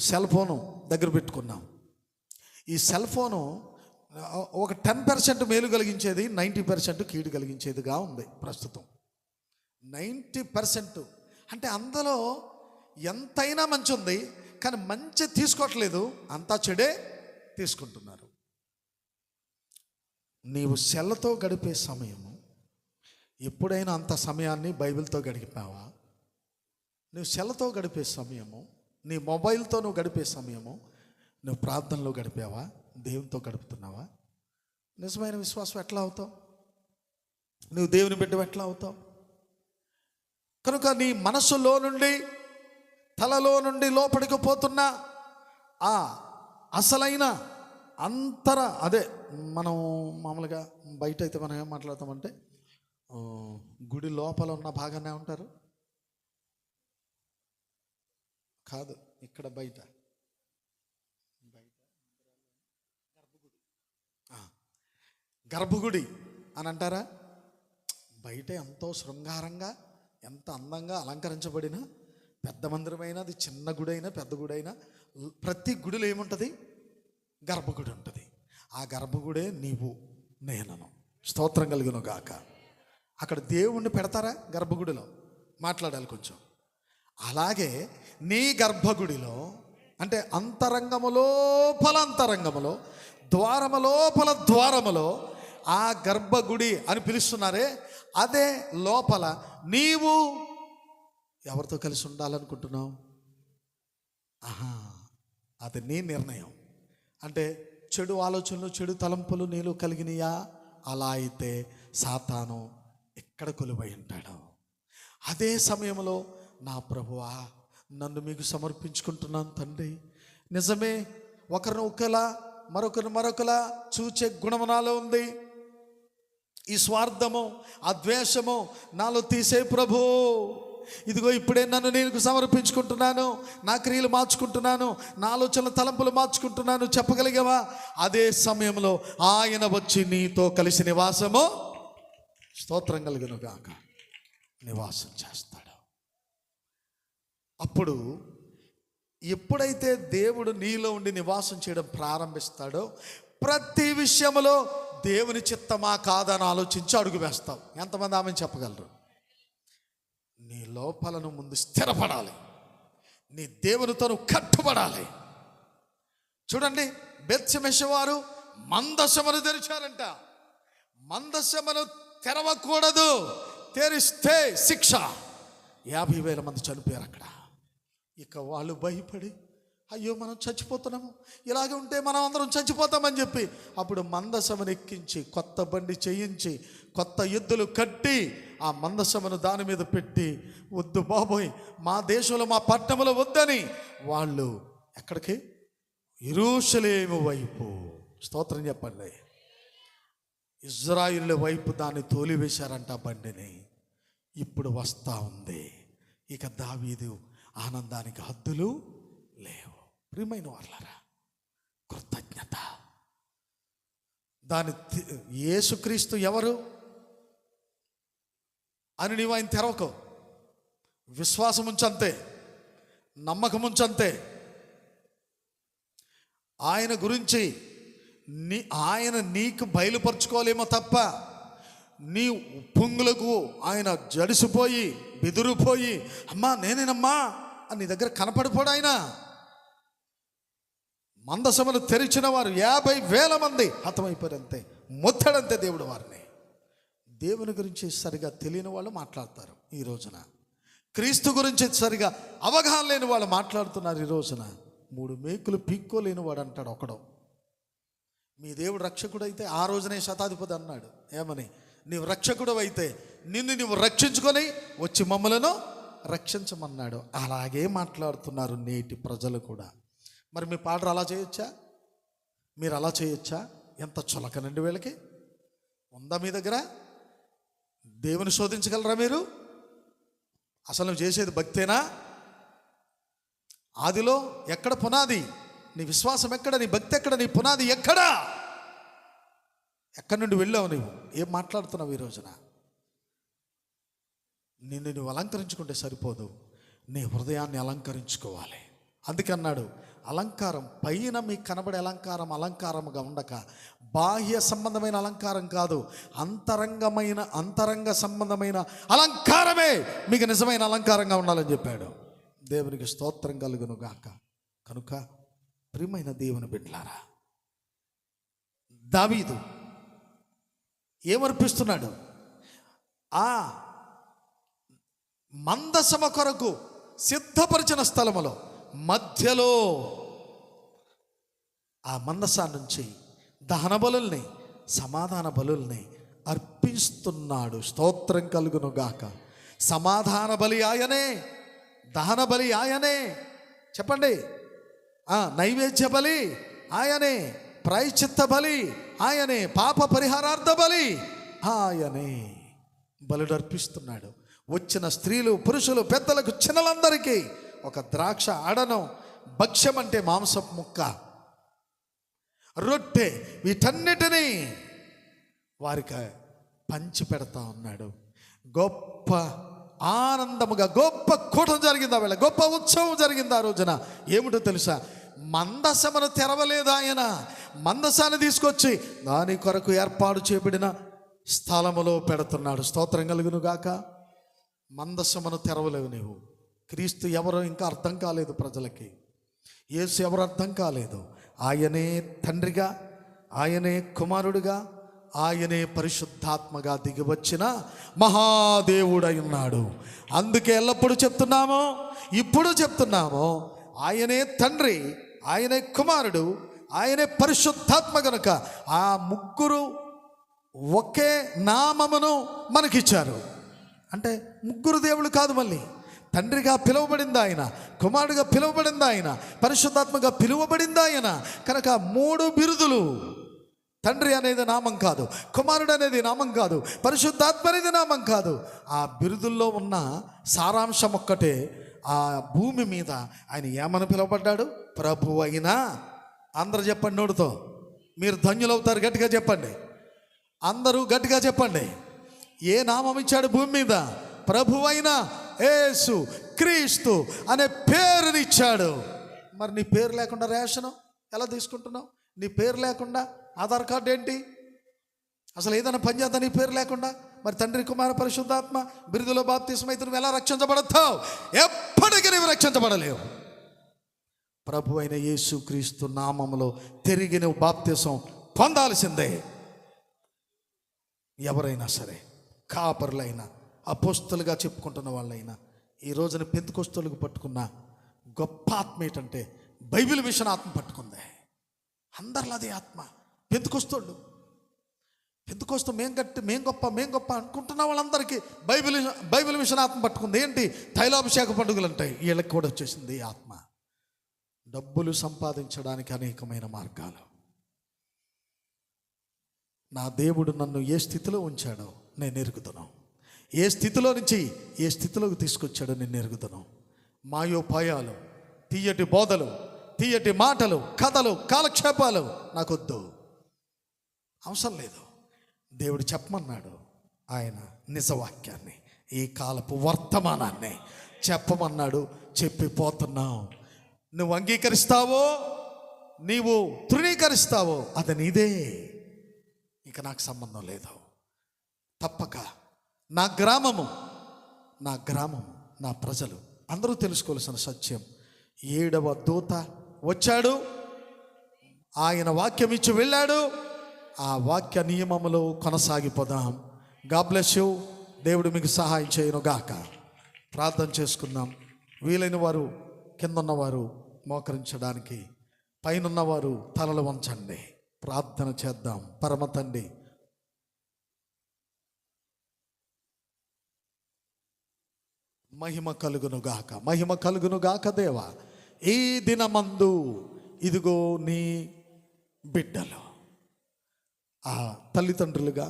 సెల్ ఫోను దగ్గర పెట్టుకున్నాం. ఈ సెల్ ఫోను ఒక 10% మేలు కలిగించేది, 90% కీడు కలిగించేదిగా ఉంది ప్రస్తుతం. 90% అంటే అందులో ఎంతైనా మంచి ఉంది, కానీ మంచి తీసుకోవట్లేదు, అంతా చెడే తీసుకుంటున్నారు. నీవు సెల్తో గడిపే సమయము, ఎప్పుడైనా అంత సమయాన్ని బైబిల్తో గడిపావా? నువ్వు సెల్తో గడిపే సమయము, నీ మొబైల్తో నువ్వు గడిపే సమయము, నువ్వు ప్రార్థనలో గడిపావా? దేవునితో గడుపుతున్నావా? నిజమైన విశ్వాసం ఎట్లా అవుతావు? నువ్వు దేవుని బిడ్డ ఎట్లా అవుతావు? కనుక నీ మనస్సులో నుండి, తలలో నుండి లోపలికి పోతున్న ఆ అసలైన అదే మనం మామూలుగా బయట అయితే మనం ఏం మాట్లాడతామంటే గుడి లోపల ఉన్న భాగాన్ని ఏమంటారు? కాదు, ఇక్కడ బయట గర్భగుడి అని అంటారా? బయట ఎంతో శృంగారంగా, ఎంత అందంగా అలంకరించబడిన పెద్ద మందిరమైనా, అది చిన్న గుడైనా పెద్ద గుడైనా, ప్రతి గుడిలో ఏముంటుంది? గర్భగుడి ఉంటుంది. ఆ గర్భగుడే నీవు నేనను. స్తోత్రం కలుగును గాక. అక్కడ దేవుణ్ణి పెడతారా? గర్భగుడిలో మాట్లాడాలి కొంచెం. అలాగే నీ గర్భగుడిలో అంటే అంతరంగము లోపల అంతరంగములో, ద్వారము లోపల ద్వారములో ఆ గర్భగుడి అని పిలుస్తున్నారే, అదే లోపల నీవు ఎవరితో కలిసి ఉండాలనుకుంటున్నావు? అది నీ నిర్ణయం. అంటే చెడు ఆలోచనలు, చెడు తలంపులు నీలో కలిగినయా? అలా అయితే సాతాను ఎక్కడ కొలువై ఉంటాడు? అదే సమయంలో నా ప్రభువా, నన్ను మీకు సమర్పించుకుంటున్నాను తండ్రి. నిజమే, ఒకరిని ఒకలా మరొకరిని మరొకలా చూచే గుణము నాలో ఉంది. ఈ స్వార్థము, ఆ ద్వేషము నాలో తీసే ప్రభు. ఇదిగో ఇప్పుడే నన్ను నేను సమర్పించుకుంటున్నాను, నా క్రియలు మార్చుకుంటున్నాను, నా ఆలోచనల తలంపులు మార్చుకుంటున్నాను చెప్పగలిగావా? అదే సమయంలో ఆయన వచ్చి నీతో కలిసి నివాసము, స్తోత్రం కలుగును గాక, నివాసం చేస్తాడు. అప్పుడు ఎప్పుడైతే దేవుడు నీలో ఉండి నివాసం చేయడం ప్రారంభిస్తాడో, ప్రతి విషయంలో దేవుని చిత్తమా కాదని ఆలోచించి అడుగు వేస్తావు. ఎంతమంది ఆమెను చెప్పగలరు? నీ లోపలను ముందు స్థిరపడాలి, నీ దేవునితో నువ్వు కట్టుబడాలి. చూడండి, బెత్షెమెషు వారు మందసమును తెరిచారంట. మందసమును తెరవకూడదు, తెరిస్తే శిక్ష. 50,000 మంది చనిపోయారు అక్కడ. ఇక వాళ్ళు భయపడి, అయ్యో మనం చచ్చిపోతున్నాము, ఇలాగే ఉంటే మనం అందరం చచ్చిపోతామని చెప్పి అప్పుడు మందసమును ఎక్కించి, కొత్త బండి చేయించి, కొత్త ఎద్దులు కట్టి ఆ మందసమును దాని మీద పెట్టి, వద్దు బాబోయ్, మా దేశంలో మా పట్టణంలో వద్దని వాళ్ళు ఎక్కడికి? యెరూషలేము వైపు, స్తోత్రం చెప్పండి, ఇజ్రాయిలు వైపు దాన్ని తోలివేశారంట బండిని. ఇప్పుడు వస్తూ ఉంది. ఇక దావీదు ఆనందానికి హద్దులు లేవు. ప్రియమైన వాళ్ళారా, కృతజ్ఞత. దాని యేసుక్రీస్తు ఎవరు అని నీవు ఆయన తెరవకు. విశ్వాసం ఉంచంతే, నమ్మకం ఉంచంతే. ఆయన గురించి ఆయన నీకు బయలుపరుచుకోలేమో తప్ప, నీ పొంగులకు ఆయన జడిసిపోయి బెదిరిపోయి, అమ్మా నేనేనమ్మా అని నీ దగ్గర కనపడిపోడు ఆయన. మందసమును తెరిచిన వారు 50,000 మంది హతమైపోయారు, అంతే, మొత్తడంతే దేవుడు వారిని. దేవుని గురించి సరిగా తెలియని వాళ్ళు మాట్లాడతారు ఈ రోజున. క్రీస్తు గురించి సరిగా అవగాహన లేని వాళ్ళు మాట్లాడుతున్నారు ఈ రోజున. 3 మేకులు పీక్కోలేని వాడు అంటాడు ఒకడు. మీ దేవుడు రక్షకుడు అయితే ఆ రోజునే శతాధిపతి అన్నాడు. ఏమని? నీవు రక్షకుడు అయితే నిన్ను నువ్వు రక్షించుకొని వచ్చి మమ్మలను రక్షించమన్నాడు. అలాగే మాట్లాడుతున్నారు నేటి ప్రజలు కూడా. మరి మీ పాటలు అలా చేయొచ్చా? మీరు అలా చేయొచ్చా? ఎంత చులకనండి వీళ్ళకి. ఉందా మీ దగ్గర? దేవుని శోధించగలరా మీరు? అసలు నువ్వు చేసేది భక్తేనా? ఆదిలో ఎక్కడ పునాది? నీ విశ్వాసం ఎక్కడ? నీ భక్తి ఎక్కడ? నీ పునాది ఎక్కడా? ఎక్కడి నుండి వెళ్ళావు నువ్వు? ఏం మాట్లాడుతున్నావు ఈ రోజున? నిన్ను నువ్వు అలంకరించుకుంటే సరిపోదు, నీ హృదయాన్ని అలంకరించుకోవాలి. అందుకన్నాడు, అలంకారం పైన మీకు కనబడే అలంకారం అలంకారముగా ఉండక, బాహ్య సంబంధమైన అలంకారం కాదు, అంతరంగ సంబంధమైన అలంకారమే మీకు నిజమైన అలంకారంగా ఉండాలని చెప్పాడు. దేవునికి స్తోత్రం కలుగును గాక. కనుక ప్రియమైన దేవుని బిడ్డలారా, దావీదు ఏమర్పిస్తున్నాడు? ఆ మందసమ కొరకు సిద్ధపరిచిన స్థలములో మధ్యలో ఆ మందసా నుంచి దహన బలుల్ని, సమాధాన బలుల్ని అర్పిస్తున్నాడు. స్తోత్రం కలుగును గాక. సమాధాన బలి ఆయనే, దహన బలి ఆయనే. చెప్పండి. నైవేద్య బలి ఆయనే, ప్రాయశ్చిత్త బలి ఆయనే, పాప పరిహారార్థ బలి ఆయనే. బలుడు అర్పిస్తున్నాడు. వచ్చిన స్త్రీలు, పురుషులు, పెద్దలకు, చిన్నలందరికీ ఒక ద్రాక్ష ఆడను, భక్ష్యం అంటే మాంసపు ముక్క, రొట్టె, వీటన్నిటినీ వారికి పంచి పెడతా ఉన్నాడు. గొప్ప ఆనందముగా గొప్ప కూటం జరిగింది. ఆ వేళ గొప్ప ఉత్సవం జరిగింది. ఆ రోజున ఏమిటో తెలుసా? మందసమును తెరవలేదు ఆయన. మందసాన్ని తీసుకొచ్చి దాని కొరకు ఏర్పాటు చేయబడిన స్థలములో పెడుతున్నాడు. స్తోత్రం కలుగును గాక. మందసమును తెరవలేవు నీవు. క్రీస్తు ఎవరో ఇంకా అర్థం కాలేదు ప్రజలకి. యేసు ఎవరు అర్థం కాలేదు. ఆయనే తండ్రిగా, ఆయనే కుమారుడిగా, ఆయనే పరిశుద్ధాత్మగా దిగివచ్చిన మహాదేవుడై ఉన్నాడు. అందుకే ఎల్లప్పుడూ చెప్తున్నాము, ఇప్పుడు చెప్తున్నాము, ఆయనే తండ్రి, ఆయనే కుమారుడు, ఆయనే పరిశుద్ధాత్మ. గనుక ఆ ముగ్గురు ఒకే నామమును మనకిచ్చారు. అంటే ముగ్గురు దేవుళ్ళు కాదు, మళ్ళీ తండ్రిగా పిలువబడింది ఆయన, కుమారుడిగా పిలువబడింది ఆయన, పరిశుద్ధాత్మగా పిలువబడింది ఆయన. కనుక మూడు బిరుదులు. తండ్రి అనేది నామం కాదు, కుమారుడు అనేది నామం కాదు, పరిశుద్ధాత్మ అనేది నామం కాదు. ఆ బిరుదుల్లో ఉన్న సారాంశం ఒక్కటే. ఆ భూమి మీద ఆయన ఏమని పిలువబడ్డాడు? ప్రభు అయినా. అందరూ చెప్పండి నోడుతో. మీరు ధన్యులవుతారు. గట్టిగా చెప్పండి. అందరూ గట్టిగా చెప్పండి. ఏ నామం ఇచ్చాడు భూమి మీద? ప్రభు అయిన యేసు క్రీస్తు అనే పేరునిచ్చాడు. మరి నీ పేరు లేకుండా రేషను ఎలా తీసుకుంటున్నావు? నీ పేరు లేకుండా ఆధార్ కార్డు ఏంటి? అసలు ఏదైనా పని చేద్దా నీ పేరు లేకుండా? మరి తండ్రి, కుమార, పరిశుద్ధాత్మ బిరుదులో బాప్తిస్మం అయితే నువ్వు ఎలా రక్షించబడతావు? ఎప్పటికీ నువ్వు రక్షించబడలేవు. ప్రభు అయిన యేసు క్రీస్తు నామములో తిరిగి నువ్వు బాప్తిసం పొందాల్సిందే. ఎవరైనా సరే, కాపరులైనా, అపోస్తలుగా చెప్పుకుంటున్న వాళ్ళైనా, ఈ రోజున పెంతెకొస్తేయులకు పట్టుకున్న గొప్ప ఆత్మ ఏంటంటే బైబిల్ మిషన్ ఆత్మ పట్టుకుంది. అందరిలో అదే ఆత్మ. పెంతెకొస్తు మేం గొప్ప అనుకుంటున్న వాళ్ళందరికీ బైబిల్ మిషన్ ఆత్మ పట్టుకుంది. ఏంటి? తైలాభిషేక పండుగలు అంటాయి. వీళ్ళకి కూడా వచ్చేసింది ఈ ఆత్మ. డబ్బులు సంపాదించడానికి అనేకమైన మార్గాలు. నా దేవుడు నన్ను ఏ స్థితిలో ఉంచాడో నేను ఎరుగుతాను. ఏ స్థితిలో నుంచి ఏ స్థితిలోకి తీసుకొచ్చాడో నేను ఎరుగుతాను. మాయోపాయాలు, తీయటి బోధలు, తీయటి మాటలు, కథలు, కాలక్షేపాలు నాకొద్దు, అవసరం లేదు. దేవుడు చెప్పమన్నాడు. ఆయన నిజవాక్యాన్ని, ఈ కాలపు వర్తమానాన్ని చెప్పమన్నాడు. చెప్పిపోతున్నావు. నువ్వు అంగీకరిస్తావో, నీవు తృణీకరిస్తావో అది నీదే. ఇక నాకు సంబంధం లేదు. తప్పక నా గ్రామము, నా ప్రజలు అందరూ తెలుసుకోవాల్సిన సత్యం. 7వ దూత వచ్చాడు. ఆయన వాక్యం ఇచ్చి వెళ్ళాడు. ఆ వాక్య నియమములో కొనసాగిపోదాం. God bless you. దేవుడు మీకు సహాయం చేయను గాక. ప్రార్థన చేసుకుందాం. వీలైన వారు కిందన్నవారు మోకరించడానికి, పైనున్నవారు తలలు వంచండి. ప్రార్థన చేద్దాం. పరమ తండ్రి, మహిమ కలుగును గాక దేవా. ఈ దినమందు ఇదిగో నీ బిడ్డలు. ఆ తల్లిదండ్రులుగా,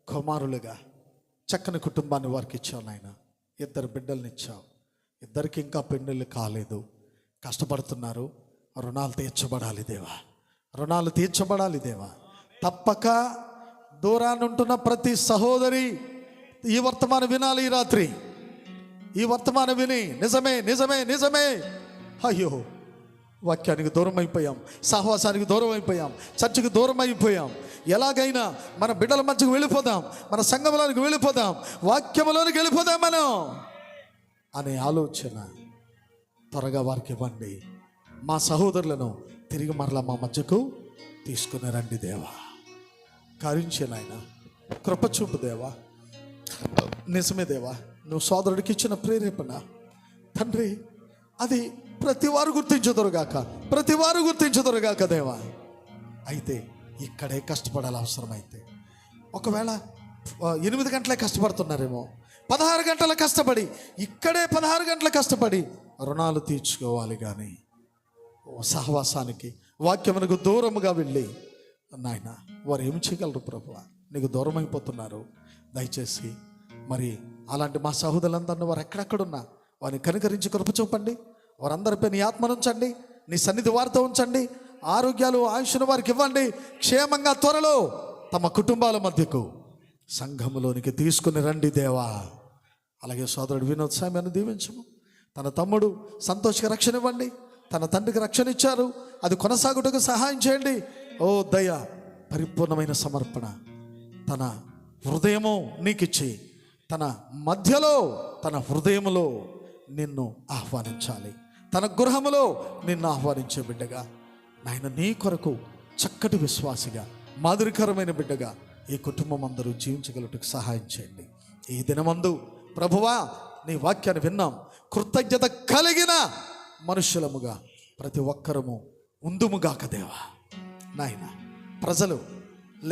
కుమారులుగా చక్కని కుటుంబాన్ని వారికి ఇచ్చావు నాయన. 2 బిడ్డల్ని ఇచ్చావు. 2కి ఇంకా పెళ్ళిళ్ళు కాలేదు, కష్టపడుతున్నారు. రుణాలు తీర్చబడాలి దేవా, రుణాలు తీర్చబడాలి దేవా. తప్పక దూరాన్ని ఉంటున్న ప్రతి సహోదరి ఈ వర్తమానం వినాలి. ఈ రాత్రి ఈ వర్తమానం విని నిజమే నిజమే నిజమే, అయ్యో వాక్యానికి దూరం అయిపోయాం, సహవాసానికి దూరం అయిపోయాం, చర్చికి దూరం అయిపోయాం, ఎలాగైనా మన బిడ్డల మధ్యకు వెళ్ళిపోదాం, మన సంఘంలోనికి వెళ్ళిపోదాం, వాక్యంలోనికి వెళ్ళిపోదాం మనం అనే ఆలోచన త్వరగా వారికి ఇవ్వండి. మా సహోదరులను తిరిగి మరలా మా మధ్యకు తీసుకుని రండి దేవా. కరుణించే నాయన, కృపచూపు దేవా. నిజమే దేవా, నువ్వు సోదరుడికి ఇచ్చిన ప్రేరేపణ తండ్రి, అది ప్రతివారు గుర్తించదురుగాక, ప్రతివారు గుర్తించదురుగాక దేవా. అయితే ఇక్కడే కష్టపడాలి. అవసరమైతే ఒకవేళ 8 గంటలే కష్టపడుతున్నారేమో, 16 గంటల కష్టపడి, ఇక్కడే 16 గంటల కష్టపడి రుణాలు తీర్చుకోవాలి. కానీ సహవాసానికి, వాక్యమునకు దూరముగా వెళ్ళి నాయన వారు ఏం చేయగలరు ప్రభువా? నీకు దూరం అయిపోతున్నారు. దయచేసి మరి అలాంటి మా సహోదరులందరినీ వారు ఎక్కడెక్కడున్నా వారిని కనికరించి కృప చూపండి. వారందరిపై నీ ఆత్మను ఉంచండి, నీ సన్నిధి వారితో ఉంచండి. ఆరోగ్యాలు, ఆయుష్ను వారికి ఇవ్వండి. క్షేమంగా త్వరలో తమ కుటుంబాల మధ్యకు, సంఘములోనికి తీసుకుని రండి దేవా. అలాగే సోదరుడు వినోద్ సామ్యాన్ని దీవించము. తన తమ్ముడు సంతోష్కి రక్షణ ఇవ్వండి. తన తండ్రికి రక్షణ ఇచ్చారు, అది కొనసాగుటకు సహాయం చేయండి. ఓ దయ, పరిపూర్ణమైన సమర్పణ. తన హృదయము నీకిచ్చి, తన మధ్యలో, తన హృదయములో నిన్ను ఆహ్వానించాలి. తన గృహములో నిన్ను ఆహ్వానించే బిడ్డగా నాయన, నీ కొరకు చక్కటి విశ్వాసిగా, మాదిరికరమైన బిడ్డగా ఈ కుటుంబం అందరూ జీవించగలుగుటకు సహాయం చేయండి. ఈ దినమందు ప్రభువా నీ వాక్యాన్ని విన్నాం. కృతజ్ఞత కలిగిన మనుషులముగా ప్రతి ఒక్కరము ఉందుముగాక దేవా. నాయన, ప్రజలు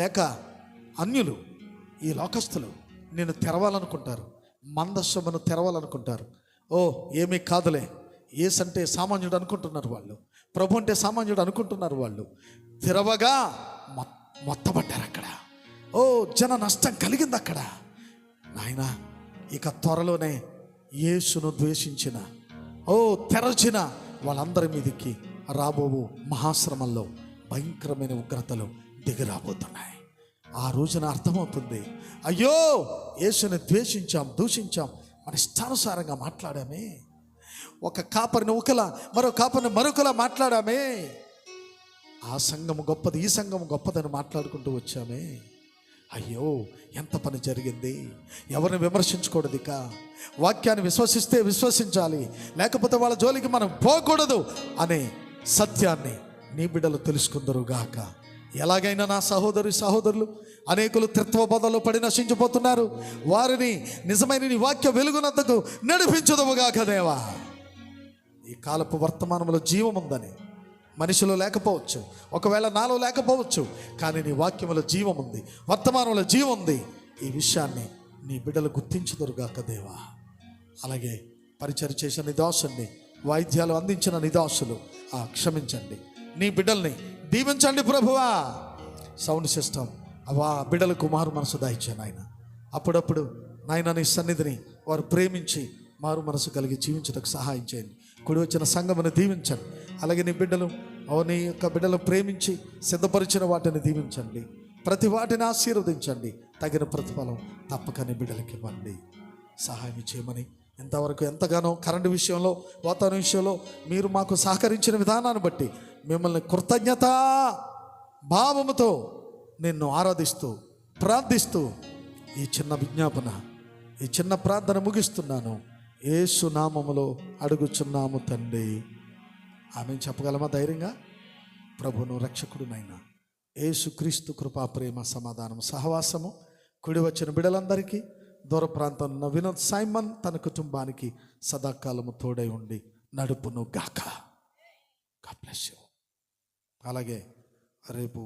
లేక అన్యులు, ఈ లోకస్తులు నేను తెరవాలనుకుంటారు, మందస్సును తెరవాలనుకుంటారు. ఓ ఏమీ కాదులే, ఏసంటే సామాన్యుడు అనుకుంటున్నారు వాళ్ళు, ప్రభు అంటే సామాన్యుడు అనుకుంటున్నారు వాళ్ళు. తెరవగా మొత్తబడ్డారు అక్కడ. ఓ జన నష్టం కలిగింది అక్కడ. నాయన, ఇక త్వరలోనే యేసును ద్వేషించిన, ఓ తెరచిన వాళ్ళందరి మీదకి రాబోవు మహాశ్రమంలో భయంకరమైన ఉగ్రతలు దిగిరాబోతున్నాయి. ఆ రోజున అర్థమవుతుంది, అయ్యో యేసుని ద్వేషించాం, దూషించాం, మన ఇష్టానుసారంగా మాట్లాడామే, ఒక కాపరిని ఒకలా, మరో కాపరిని మరొకలా మాట్లాడామే, ఆ సంఘం గొప్పది, ఈ సంఘం గొప్పదని మాట్లాడుకుంటూ వచ్చామే. అయ్యో ఎంత పని జరిగింది. ఎవరిని విమర్శించకూడదు. ఇక వాక్యాన్ని విశ్వసిస్తే విశ్వసించాలి, లేకపోతే వాళ్ళ జోలికి మనం పోకూడదు అనే సత్యాన్ని నీ బిడ్డలు తెలుసుకుందరుగాక. ఎలాగైనా నా సహోదరులు అనేకులు త్రిత్వబోధలో పడి నశించిపోతున్నారు. వారిని నిజమైన నీ వాక్య వెలుగునందుకు నడిపించదువుగాక దేవా. ఈ కాలపు వర్తమానంలో జీవం ఉందని మనిషిలో లేకపోవచ్చు, ఒకవేళ నాలో లేకపోవచ్చు, కానీ నీ వాక్యంలో జీవం ఉంది, వర్తమానంలో జీవం ఉంది. ఈ విషయాన్ని నీ బిడ్డలు గుర్తించుదురుగాక దేవా. అలాగే పరిచయం చేసిన నిదాసుని, వాయిద్యాలు అందించిన నిదాసులు క్షమించండి. నీ బిడ్డల్ని దీవించండి ప్రభువా. సౌండ్ సిస్టమ్ అవా బిడ్డలకు మారు మనసు దాయిచ్చాను ఆయన. అప్పుడప్పుడు నాయన నీ సన్నిధిని వారు ప్రేమించి మారు మనసు కలిగి జీవించడానికి సహాయం చేయండి. కుడి వచ్చిన సంఘమును దీవించండి. అలాగే నీ బిడ్డలు, నీ యొక్క బిడ్డలు ప్రేమించి సిద్ధపరిచిన వాటిని దీవించండి. ప్రతి వాటిని ఆశీర్వదించండి. తగిన ప్రతిఫలం తప్పక నీ బిడ్డలకి ఇవ్వండి. సహాయం చేయమని ఇంతవరకు ఎంతగానో కరెంటు విషయంలో, వాతావరణ విషయంలో మీరు మాకు సహకరించిన విధానాన్ని బట్టి మిమ్మల్ని కృతజ్ఞత భావముతో నిన్ను ఆరాధిస్తూ ప్రార్థిస్తూ ఈ చిన్న విజ్ఞాపన, ఈ చిన్న ప్రార్థన ముగిస్తున్నాను. యేసు నామములో అడుగుచున్నాము తండ్రి, ఆమె చెప్పగలమా ధైర్యంగా? ప్రభును రక్షకుడునైనా యేసు క్రీస్తు కృపా, ప్రేమ, సమాధానం, సహవాసము కుడి వచ్చిన బిడ్డలందరికీ, దూర ప్రాంతం ఉన్న వినోద్ సైమన్ తన కుటుంబానికి సదాకాలము తోడై ఉండి నడుపును గాక. God bless you. అలాగే రేపు